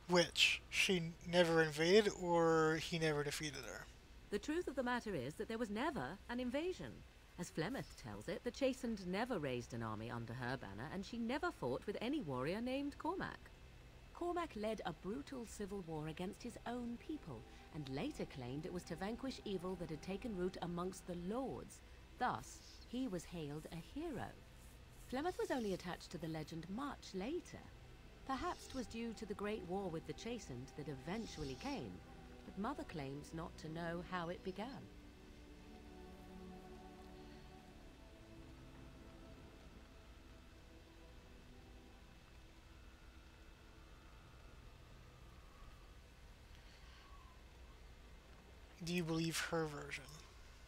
Which? She never invaded, or he never defeated her? The truth of the matter is that there was never an invasion. As Flemeth tells it, the Chastened never raised an army under her banner, and she never fought with any warrior named Cormac. Cormac led a brutal civil war against his own people, and later claimed it was to vanquish evil that had taken root amongst the lords. Thus, he was hailed a hero. Flemeth was only attached to the legend much later. Perhaps 'twas due to the great war with the Chastened that eventually came, but Mother claims not to know how it began. Do you believe her version?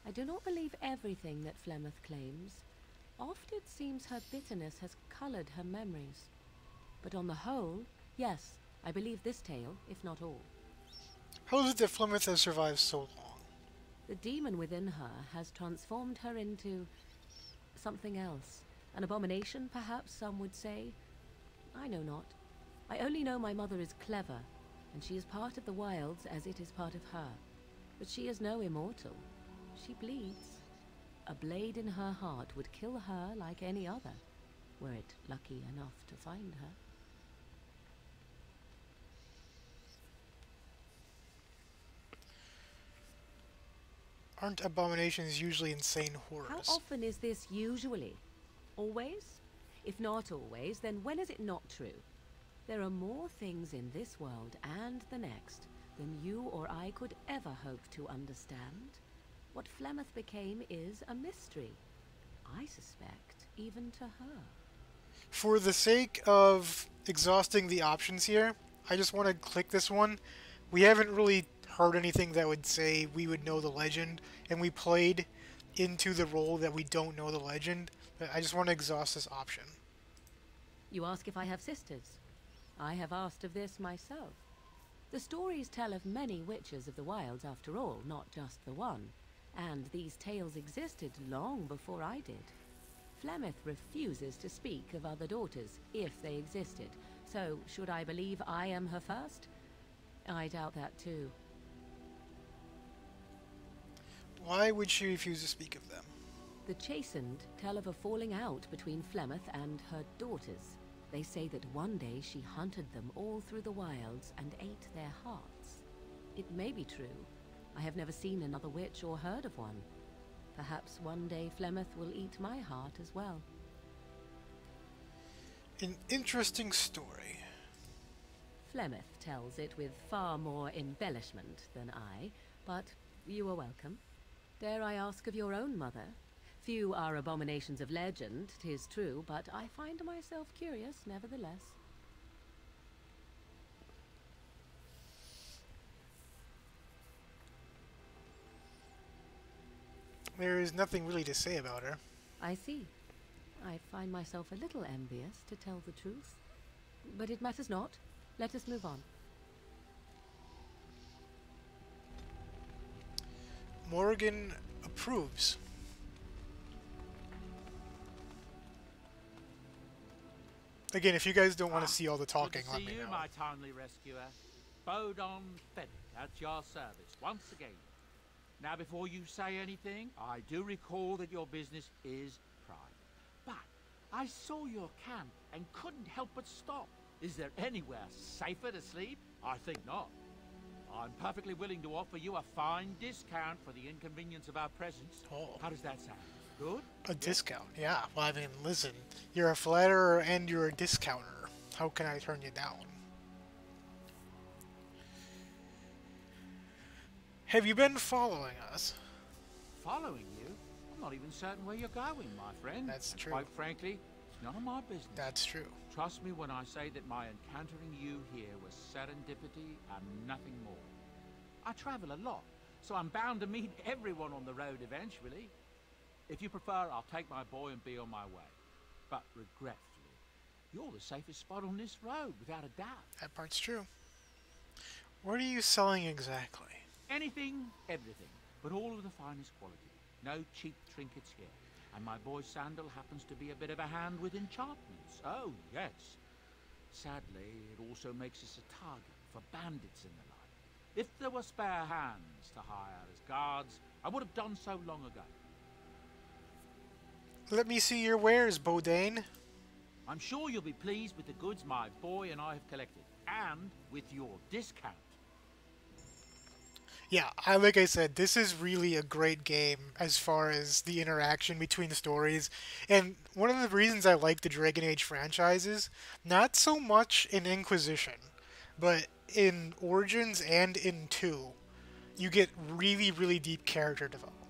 I do not believe everything that Flemeth claims. Oft it seems her bitterness has colored her memories. But on the whole, yes, I believe this tale, if not all. How is it that Flemeth has survived so long? The demon within her has transformed her into something else. An abomination, perhaps some would say. I know not. I only know my mother is clever, and she is part of the wilds as it is part of her. But she is no immortal. She bleeds. A blade in her heart would kill her like any other, were it lucky enough to find her. Aren't abominations usually insane horrors? How often is this usually? Always? If not always, then when is it not true? There are more things in this world and the next than you or I could ever hope to understand. What Flemeth became is a mystery. I suspect, even to her. For the sake of exhausting the options here, I just want to click this one. We haven't really heard anything that would say we would know the legend, and we played into the role that we don't know the legend, but I just want to exhaust this option. You ask if I have sisters. I have asked of this myself. The stories tell of many witches of the wilds after all, not just the one. And these tales existed long before I did. Flemeth refuses to speak of other daughters, if they existed. So, should I believe I am her first? I doubt that too. Why would she refuse to speak of them? The Chastened tell of a falling out between Flemeth and her daughters. They say that one day she hunted them all through the wilds and ate their hearts. It may be true. I have never seen another witch or heard of one. Perhaps one day Flemeth will eat my heart as well. An interesting story. Flemeth tells it with far more embellishment than I, but you are welcome. Dare I ask of your own mother? Few are abominations of legend, 'tis true, but I find myself curious nevertheless. There is nothing really to say about her. I see. I find myself a little envious, to tell the truth. But it matters not. Let us move on. Morgan approves. Again, if you guys don't want to see all the talking, Good to let see me you, know. my timely rescuer. Bodon Fenwick at your service once again. Now, before you say anything, I do recall that your business is private. But I saw your camp and couldn't help but stop. Is there anywhere safer to sleep? I think not. I'm perfectly willing to offer you a fine discount for the inconvenience of our presence. Oh. How does that sound? Good? A discount, yeah. Well, I mean, listen, you're a flatterer and you're a discounter. How can I turn you down? Have you been following us? Following you? I'm not even certain where you're going, my friend. That's And true. quite frankly, it's none of my business. That's true. Trust me when I say that my encountering you here was serendipity and nothing more. I travel a lot, so I'm bound to meet everyone on the road eventually. If you prefer, I'll take my boy and be on my way. But regretfully, you're the safest spot on this road, without a doubt. That part's true. What are you selling exactly? Anything, everything, but all of the finest quality. No cheap trinkets here. And my boy Sandal happens to be a bit of a hand with enchantments. Oh, yes. Sadly, it also makes us a target for bandits and the like. If there were spare hands to hire as guards, I would have done so long ago. Let me see your wares, Bodane. I'm sure you'll be pleased with the goods my boy and I have collected, and with your discount. Yeah, like I said, this is really a great game as far as the interaction between the stories. And one of the reasons I like the Dragon Age franchises, not so much in Inquisition, but in Origins and in 2, you get really, really deep character development.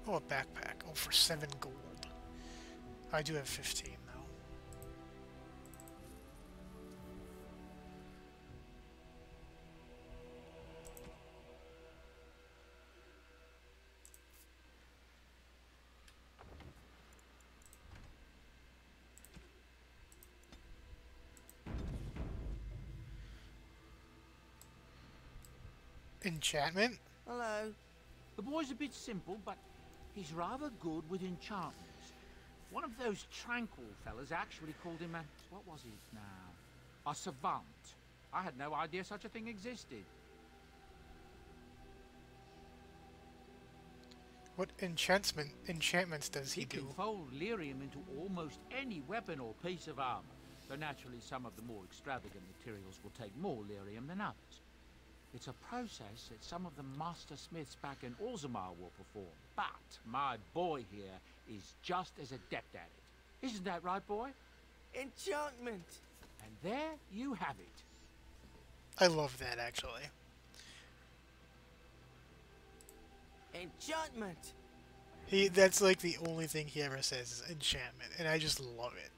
Oh, a backpack. Oh, for 7 gold. I do have 15, though. Enchantment? Hello. The boy's a bit simple, but he's rather good with enchantments. One of those tranquil fellas actually called him a... what was he now? A savant. I had no idea such a thing existed. What enchantments does he do? He can fold lyrium into almost any weapon or piece of armor, though naturally some of the more extravagant materials will take more lyrium than others. It's a process that some of the master smiths back in Orzammar will perform, but my boy here is just as adept at it. Isn't that right, boy? Enchantment! And there you have it. I love that, actually. Enchantment! That's like the only thing he ever says is enchantment, and I just love it.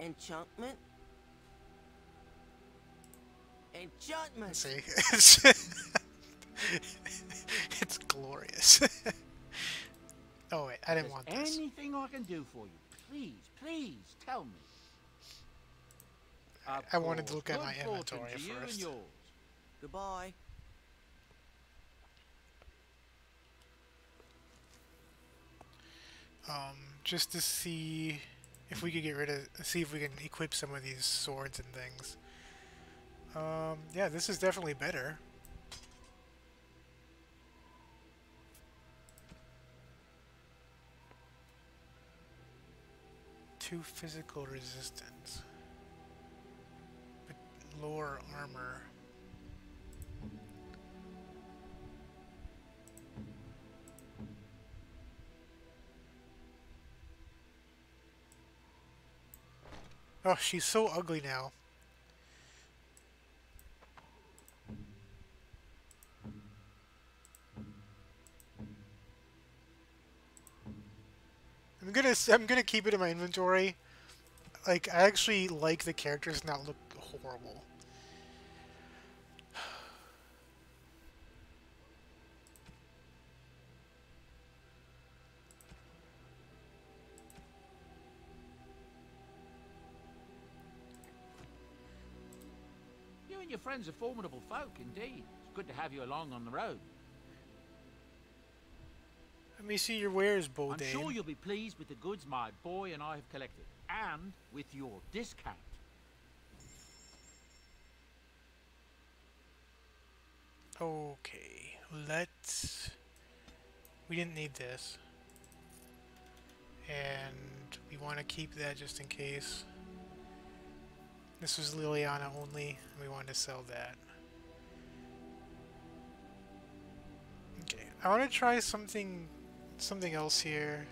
Enchantment? Enchantment! See? It's glorious. Oh wait, I didn't want this. Anything I can do for you, please, please tell me. I wanted to look at Good my fortune inventory to you and first. yours. Goodbye. Just to see if we could get rid of, see if we can equip some of these swords and things. Yeah, this is definitely better. Two physical resistance, but lower armor. Oh, she's so ugly now. I'm gonna keep it in my inventory. Like, I actually like the characters not look horrible. You and your friends are formidable folk, indeed. It's good to have you along on the road. Let me see your wares, Bodane. I'm sure you'll be pleased with the goods my boy and I have collected, and with your discount. Okay, let's... We didn't need this. And we want to keep that just in case. This was Liliana only, and we wanted to sell that. Okay, I want to try something else here.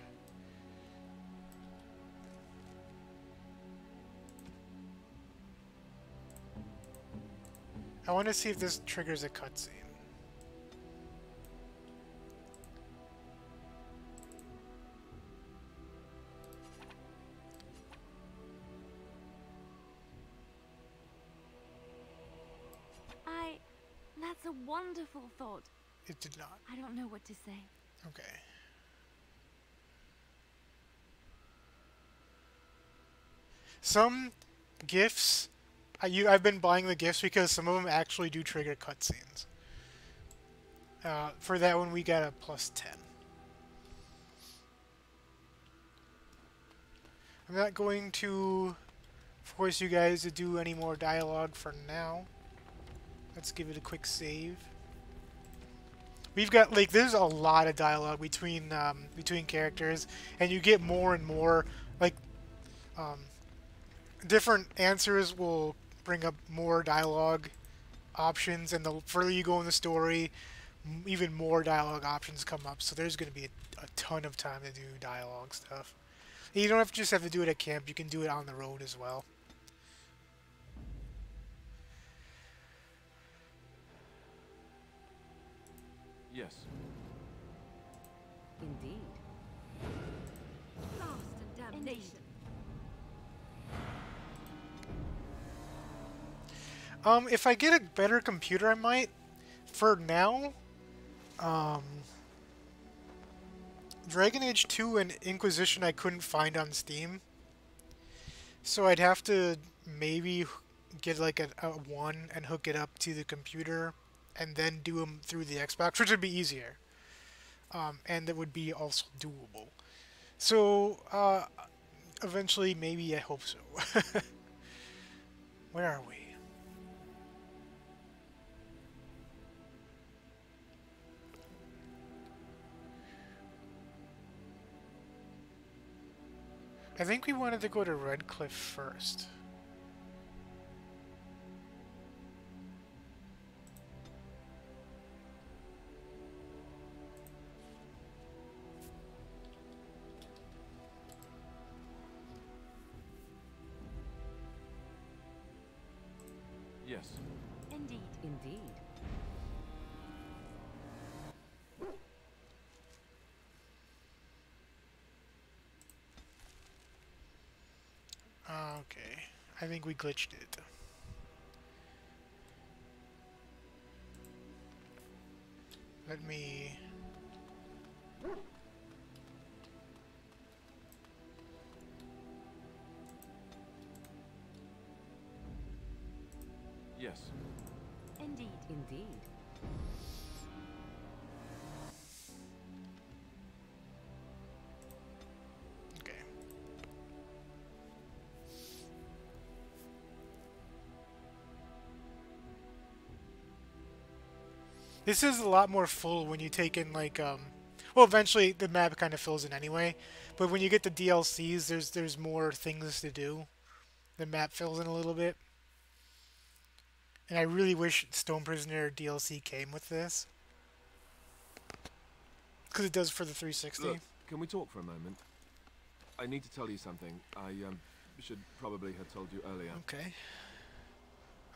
I want to see if this triggers a cutscene. That's a wonderful thought. It did not. I don't know what to say. Okay. Some gifts, I've been buying the gifts because some of them actually do trigger cutscenes. For that one, we got a +10. I'm not going to force you guys to do any more dialogue for now. Let's give it a quick save. We've got, like, there's a lot of dialogue between characters, and you get more and more, like, different answers will bring up more dialogue options, and the further you go in the story, even more dialogue options come up, so there's going to be a ton of time to do dialogue stuff. And you don't just have to do it at camp, you can do it on the road as well. Yes. Indeed. Blast and damnation. If I get a better computer, I might. For now, Dragon Age 2 and Inquisition I couldn't find on Steam. So I'd have to maybe get like a 1 and hook it up to the computer and then do them through the Xbox, which would be easier. And that would be also doable. So, eventually, maybe, I hope so. Where are we? I think we wanted to go to Redcliffe first. Yes. Indeed. Indeed. Okay. I think we glitched it. Let me... Yes. Indeed. Indeed. Okay. This is a lot more full when you take in, like, well, eventually the map kind of fills in anyway, but when you get the DLCs, there's more things to do. The map fills in a little bit. And I really wish Stone Prisoner DLC came with this. Because it does for the 360. Look, can we talk for a moment? I need to tell you something. I should probably have told you earlier. Okay.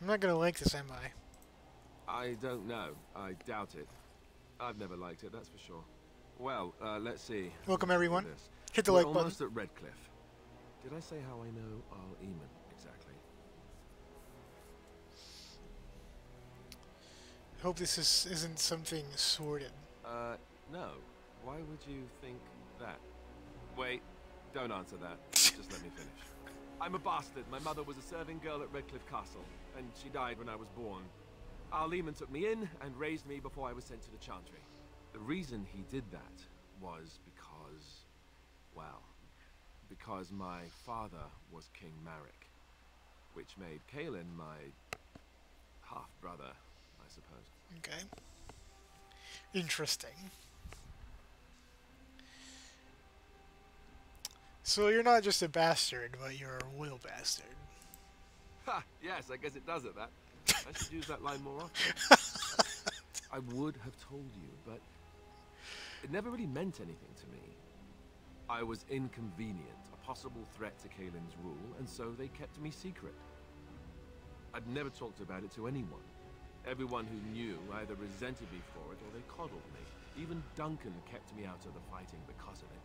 I'm not gonna like this, am I? I don't know. I doubt it. I've never liked it, that's for sure. Well, let's see. Welcome, everyone. This. Hit the We're like button. almost at Redcliffe. Did I say how I know Al Eamon exactly? I hope this isn't something sordid. No. Why would you think that? Wait, don't answer that. Just let me finish. I'm a bastard. My mother was a serving girl at Redcliffe Castle, and she died when I was born. Al Eamon took me in and raised me before I was sent to the Chantry. The reason he did that was because, well, because my father was King Marek, which made Kaelin my half-brother, I suppose. Okay. Interesting. So you're not just a bastard, but you're a royal bastard. Ha! Yes, I guess it does it, that. I should use that line more often. I would have told you, but it never really meant anything to me. I was inconvenient, a possible threat to Kaelin's rule, and so they kept me secret. I'd never talked about it to anyone. Everyone who knew either resented me for it or they coddled me. Even Duncan kept me out of the fighting because of it.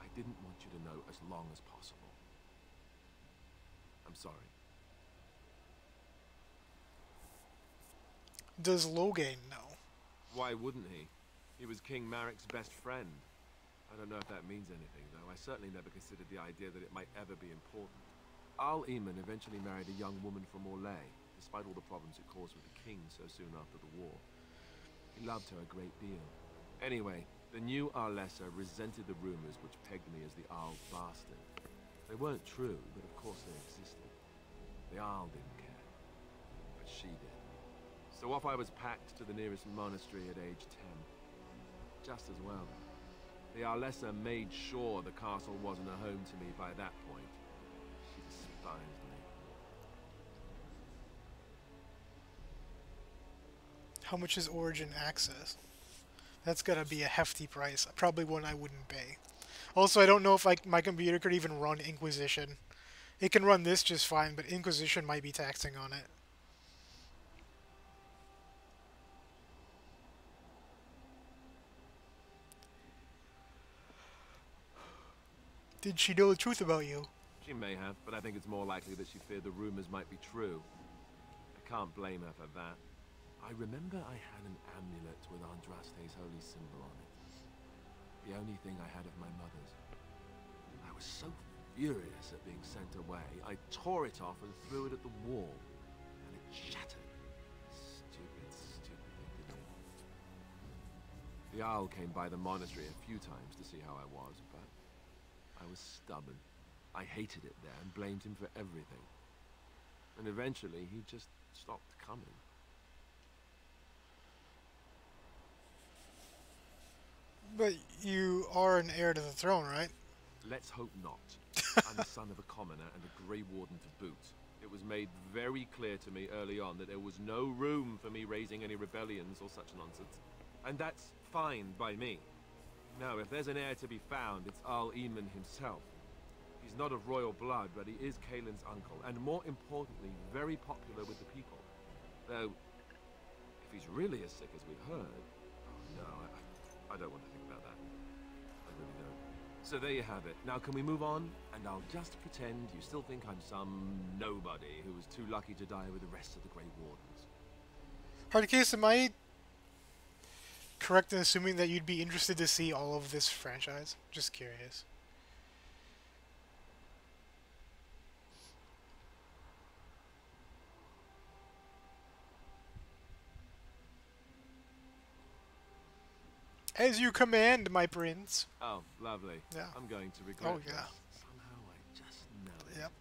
I didn't want you to know as long as possible. I'm sorry. Does Loghain know? Why wouldn't he? He was King Maric's best friend. I don't know if that means anything, though. I certainly never considered the idea that it might ever be important. Al Eamon eventually married a young woman from Orlais, despite all the problems it caused with the king so soon after the war. He loved her a great deal. Anyway, the new Arlessa resented the rumors which pegged me as the Arl bastard. They weren't true, but of course they existed. The Arl didn't care, but she did. So off I was packed to the nearest monastery at age 10. Just as well. The Arlessa made sure the castle wasn't a home to me by that point. She despised me. How much is Origin access? That's gotta be a hefty price. Probably one I wouldn't pay. Also, I don't know if my computer could even run Inquisition. It can run this just fine, but Inquisition might be taxing on it. Did she know the truth about you? She may have, but I think it's more likely that she feared the rumors might be true. I can't blame her for that. I remember I had an amulet with Andraste's holy symbol on it. The only thing I had of my mother's. I was so furious at being sent away, I tore it off and threw it at the wall. And it shattered. Stupid, stupid thing to do. The owl came by the monastery a few times to see how I was, but I was stubborn. I hated it there and blamed him for everything. And eventually he just stopped coming. But you are an heir to the throne, right? Let's hope not. I'm the son of a commoner and a Grey Warden to boot. It was made very clear to me early on that there was no room for me raising any rebellions or such nonsense. And that's fine by me. No, if there's an heir to be found, it's Al Eamon himself. He's not of royal blood, but he is Kaelin's uncle, and more importantly, very popular with the people. Though, if he's really as sick as we've heard... Oh no, I don't want to think about that. I really don't. So there you have it. Now can we move on? And I'll just pretend you still think I'm some nobody who was too lucky to die with the rest of the Grey Wardens. Hard case, am I correct in assuming that you'd be interested to see all of this franchise? Just curious. As you command, my prince. Oh, lovely. Yeah. I'm going to regret Oh, yeah. this. Somehow I just know it. Yep.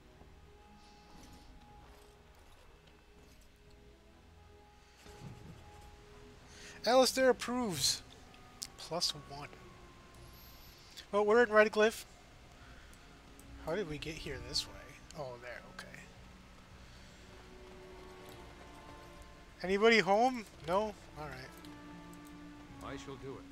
Alistair approves. +1. Well, we're in Redcliffe. How did we get here this way? Oh, there, okay. Anybody home? No? Alright. I shall do it.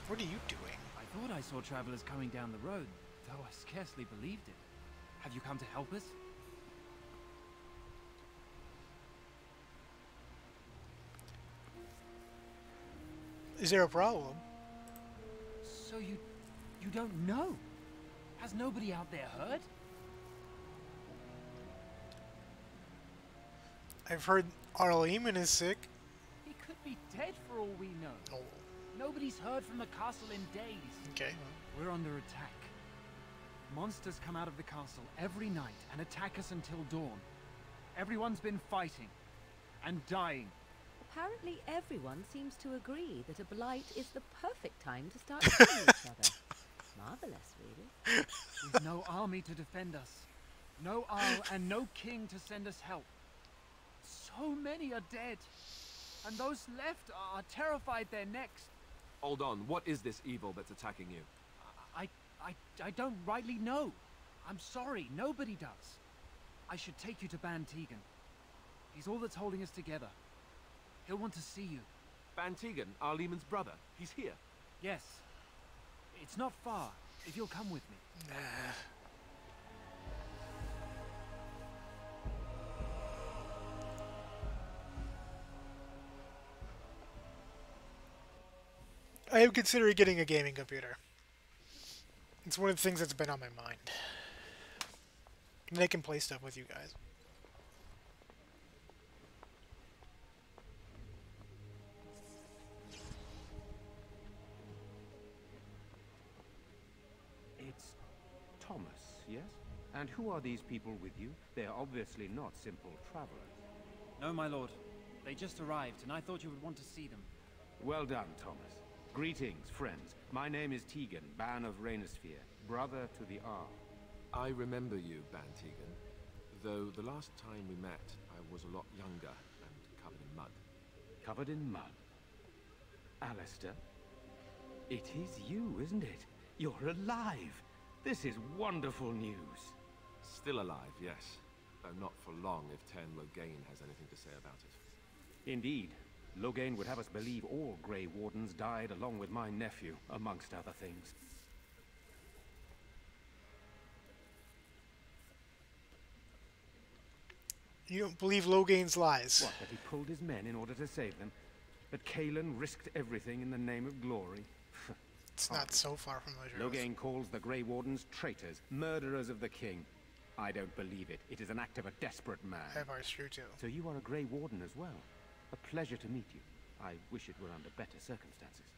What are you doing? I thought I saw travelers coming down the road, though I scarcely believed it. Have you come to help us? Is there a problem? So you don't know? Has nobody out there heard? I've heard Arl Eamon is sick. He could be dead for all we know. Oh. Nobody's heard from the castle in days. Okay. We're under attack. Monsters come out of the castle every night and attack us until dawn. Everyone's been fighting and dying. Apparently everyone seems to agree that a blight is the perfect time to start killing each other. Marvelous, really. We've no army to defend us. No Arl and no king to send us help. So many are dead. And those left are terrified they're next. Hold on, what is this evil that's attacking you? I don't rightly know. I'm sorry, nobody does. I should take you to Ban Tegan. He's all that's holding us together. He'll want to see you. Ban Tegan, our Lehman's brother. He's here. Yes. It's not far, if you'll come with me. I am considering getting a gaming computer. It's one of the things that's been on my mind. And I can play stuff with you guys. It's Thomas, yes? And who are these people with you? They are obviously not simple travelers. No, my lord. They just arrived, and I thought you would want to see them. Well done, Thomas. Greetings, friends. My name is Tegan, Ban of Rainersphere, brother to the Arl. I remember you, Ban Tegan. Though the last time we met, I was a lot younger and covered in mud. Covered in mud? Alistair? It is you, isn't it? You're alive! This is wonderful news. Still alive, yes. Though not for long if Ten Loghain has anything to say about it. Indeed. Loghain would have us believe all Grey Wardens died along with my nephew, amongst other things. You don't believe Loghain's lies? What, that he pulled his men in order to save them? That Cailan risked everything in the name of glory? It's not so far from the truth. Loghain calls the Grey Wardens traitors, murderers of the king. I don't believe it. It is an act of a desperate man. Evar's true too. So you are a Grey Warden as well. A pleasure to meet you. I wish it were under better circumstances.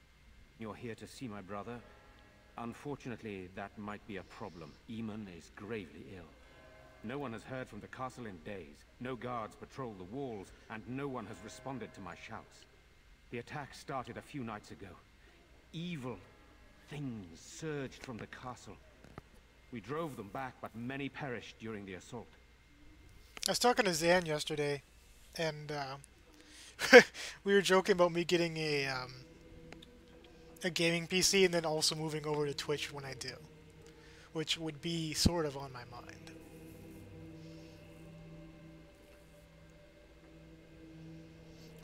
You're here to see my brother. Unfortunately, that might be a problem. Eamon is gravely ill. No one has heard from the castle in days. No guards patrol the walls, and no one has responded to my shouts. The attack started a few nights ago. Evil things surged from the castle. We drove them back, but many perished during the assault. I was talking to Zan yesterday, and we were joking about me getting a gaming PC and then also moving over to Twitch when I do, which would be sort of on my mind.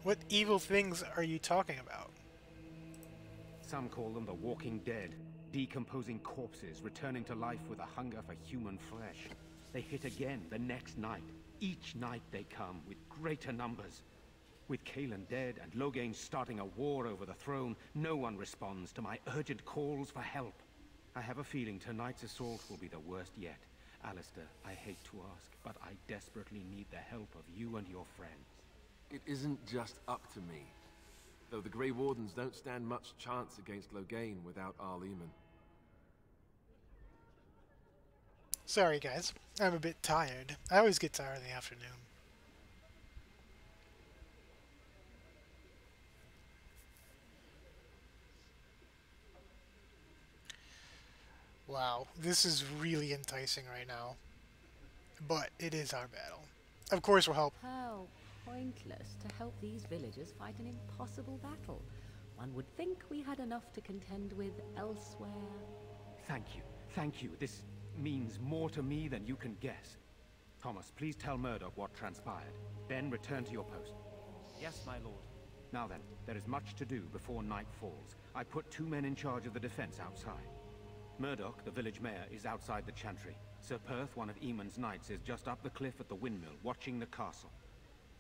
What evil things are you talking about? Some call them the walking dead, decomposing corpses returning to life with a hunger for human flesh. They hit again the next night. Each night they come with greater numbers. With Cailan dead and Loghain starting a war over the throne, no one responds to my urgent calls for help. I have a feeling tonight's assault will be the worst yet. Alistair, I hate to ask, but I desperately need the help of you and your friends. It isn't just up to me. Though the Grey Wardens don't stand much chance against Loghain without Arl Eamon. Sorry guys, I'm a bit tired. I always get tired in the afternoon. Wow, this is really enticing right now. But it is our battle. Of course we'll help. How pointless to help these villagers fight an impossible battle. One would think we had enough to contend with elsewhere. Thank you. Thank you. This means more to me than you can guess. Thomas, please tell Murdoch what transpired. Then return to your post. Yes, my lord. Now then, there is much to do before night falls. I put 2 men in charge of the defense outside. Murdoch, the village mayor, is outside the chantry. Sir Perth, one of Eamon's knights, is just up the cliff at the windmill, watching the castle.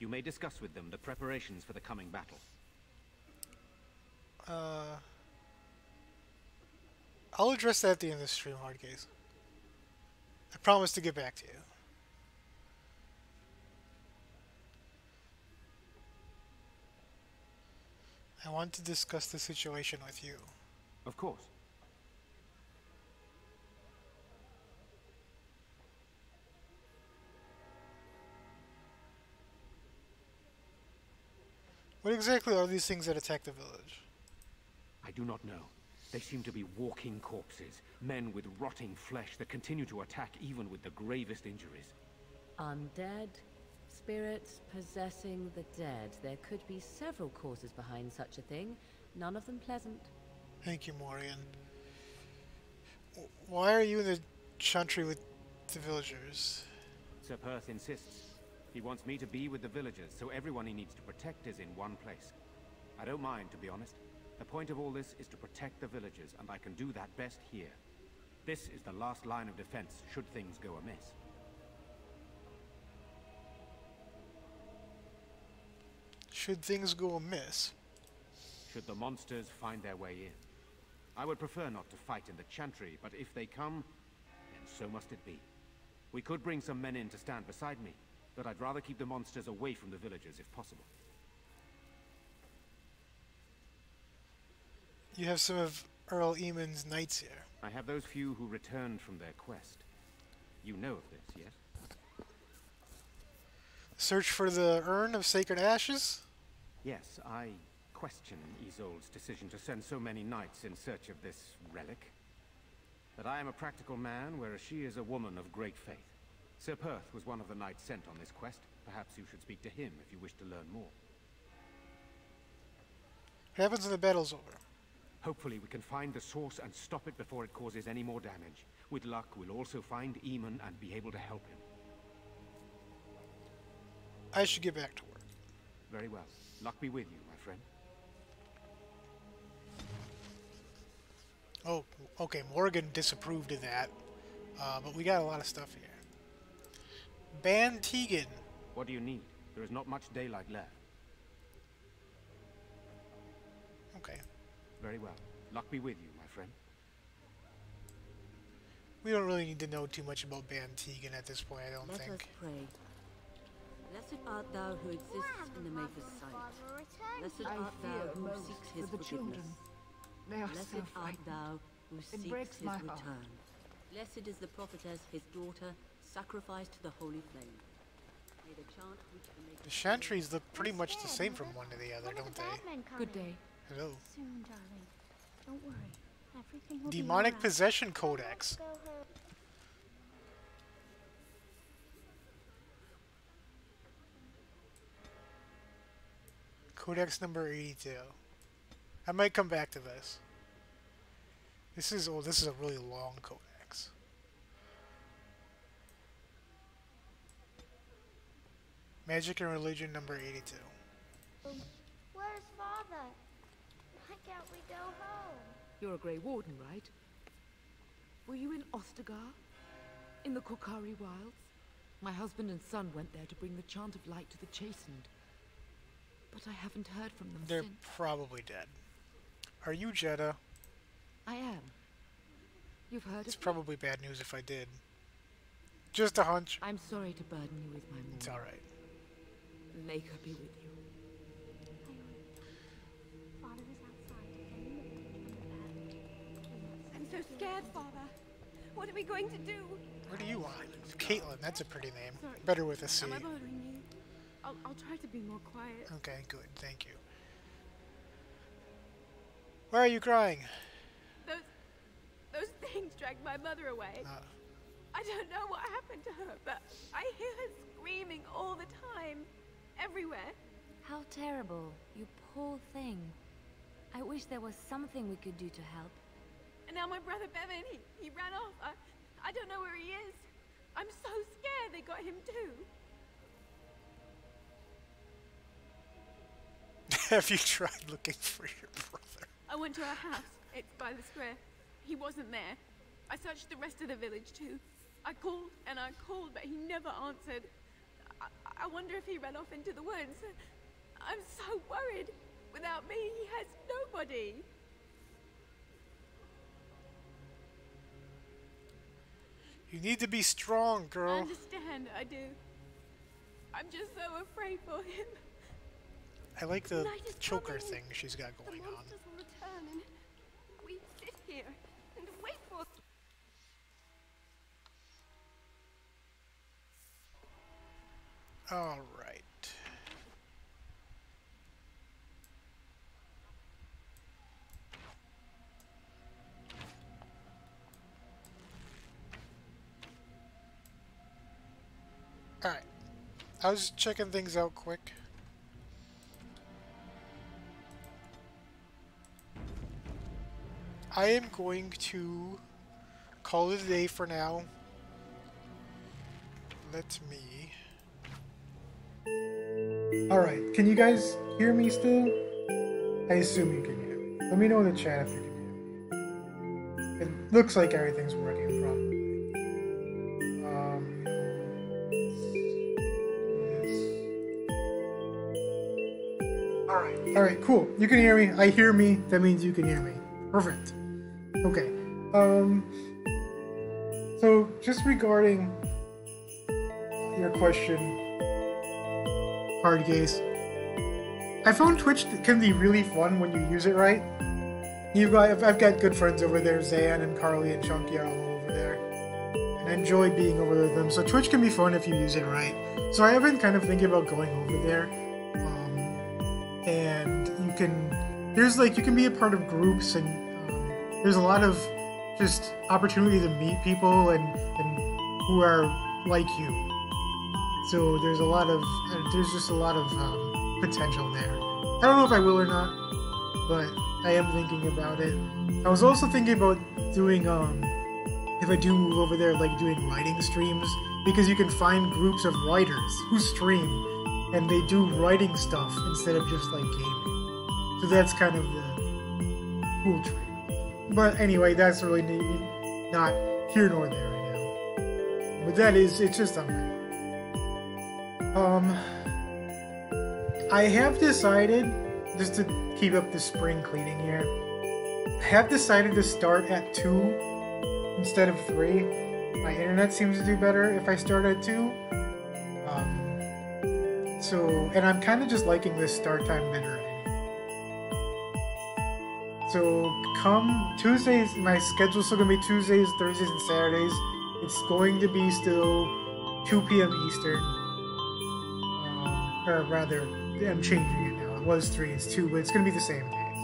You may discuss with them the preparations for the coming battle. I'll address that at the end of the stream, Hardcase. I promise to get back to you. I want to discuss the situation with you. Of course. What exactly are these things that attack the village? I do not know. They seem to be walking corpses, men with rotting flesh that continue to attack even with the gravest injuries. Undead, Spirits possessing the dead. There could be several causes behind such a thing, none of them pleasant. Thank you, Morgan. Why are you in the chantry with the villagers? Sir Perth insists. He wants me to be with the villagers, so everyone he needs to protect is in one place. I don't mind, to be honest. The point of all this is to protect the villagers, and I can do that best here. This is the last line of defense, should things go amiss. Should things go amiss? Should the monsters find their way in. I would prefer not to fight in the chantry, but if they come, then so must it be. We could bring some men in to stand beside me, but I'd rather keep the monsters away from the villagers if possible. You have some of Earl Eamon's knights here. I have those few who returned from their quest. You know of this, yes? Search for the Urn of Sacred Ashes? Yes, I question Isolde's decision to send so many knights in search of this relic. But I am a practical man, whereas she is a woman of great faith. Sir Perth was one of the knights sent on this quest. Perhaps you should speak to him if you wish to learn more. What happens when the battle's over? Hopefully we can find the source and stop it before it causes any more damage. With luck, we'll also find Eamon and be able to help him. I should get back to work. Very well. Luck be with you, my friend. Oh, okay, Morgan disapproved of that. But we got a lot of stuff here. Ban Tegan. What do you need? There is not much daylight left. Okay. Very well. Luck be with you, my friend. We don't really need to know too much about Ban Tegan at this point, I don't think. Let us pray. Blessed art thou who exists in the Maker's sight. Blessed art thou who seeks his forgiveness. Blessed art thou who seeks his return. Blessed is the prophetess, his daughter, sacrificed to the holy flame. May the chant reach the Maker's. The chantries look pretty much the same from one to the other, don't they? Good day. Hello. Soon, darling. Don't worry. Everything will Demonic be alright. Possession Codex. Go home. Codex number 82. I might come back to this. This is a really long codex. Magic and Religion number 82. Where's Father? Why can't we go home? You're a Grey Warden, right? Were you in Ostagar? In the Korkari Wilds? My husband and son went there to bring the chant of light to the chastened. But I haven't heard from them They're since. probably dead. Are you Jeddah? I am. You've heard It's of me? probably bad news if I did. Just a hunch. I'm sorry to burden you with my mourning. It's alright. May her be with you. Father is outside. I'm so scared, Father. What are we going to do? What do you want? Caitlin, that's a pretty name. Sorry. Better with a C. Am I bothering you? I'll try to be more quiet. Okay, good. Thank you. Why are you crying? Those things dragged my mother away. I don't know what happened to her, but I hear her screaming all the time. Everywhere. How terrible. You poor thing. I wish there was something we could do to help. And now my brother Bevan, he ran off. I don't know where he is. I'm so scared they got him too. Have you tried looking for your brother? I went to our house. It's by the square. He wasn't there. I searched the rest of the village too. I called and I called, but he never answered. I wonder if he ran off into the woods. I'm so worried. Without me, he has nobody. You need to be strong, I girl. understand, I do. I'm just so afraid for him. I like the Night is choker coming. thing she's got The going on. monsters will return and we sit here and wait for... All right. All right. I was checking things out quick. I am going to call it a day for now. Let me... Alright, can you guys hear me still? I assume you can hear me. Let me know in the chat if you can hear me. It looks like everything's working properly. Alright, cool. You can hear me. I hear me. That means you can hear me. Perfect. Okay. So just regarding your question, hard case, I found Twitch can be really fun when you use it right. I've got good friends over there, Zan and Carly and Chunky are all over there, and I enjoy being over there with them. So Twitch can be fun if you use it right. So I have been kind of thinking about going over there, and you can you can be a part of groups, and there's a lot of just opportunity to meet people and who are like you. So there's just a lot of potential there. I don't know if I will or not, but I am thinking about it. I was also thinking about doing if I do move over there, like doing writing streams, because you can find groups of writers who stream and they do writing stuff instead of just like gaming. So that's kind of the cool trick. But anyway, that's really not here nor there right now. But it's just on that. I have decided, just to keep up the spring cleaning here, I have decided to start at 2 instead of 3. My internet seems to do better if I start at 2. And I'm kind of just liking this start time better. So come Tuesdays, my schedule's still going to be Tuesdays, Thursdays, and Saturdays. It's going to be still 2 p.m. Eastern. Or rather, I'm changing it now. It was 3, it's 2, but it's going to be the same days.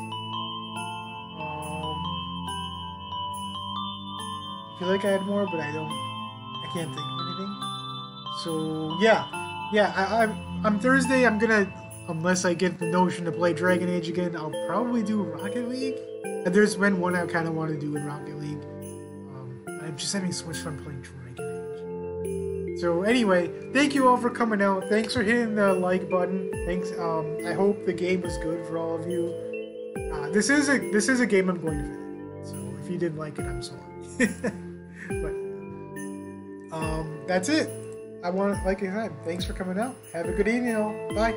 I feel like I had more, but I can't think of anything. So, yeah, I'm Thursday, I'm going to, unless I get the notion to play Dragon Age again, I'll probably do Rocket League. And there's been one I kind of want to do in Rocket League. I'm just having so much fun playing Dragon Age. So anyway, thank you all for coming out. Thanks for hitting the like button. Thanks. I hope the game was good for all of you. This is a game I'm going to finish. So if you didn't like it, I'm sorry. But that's it. Like I said, thanks for coming out. Have a good evening all. Bye.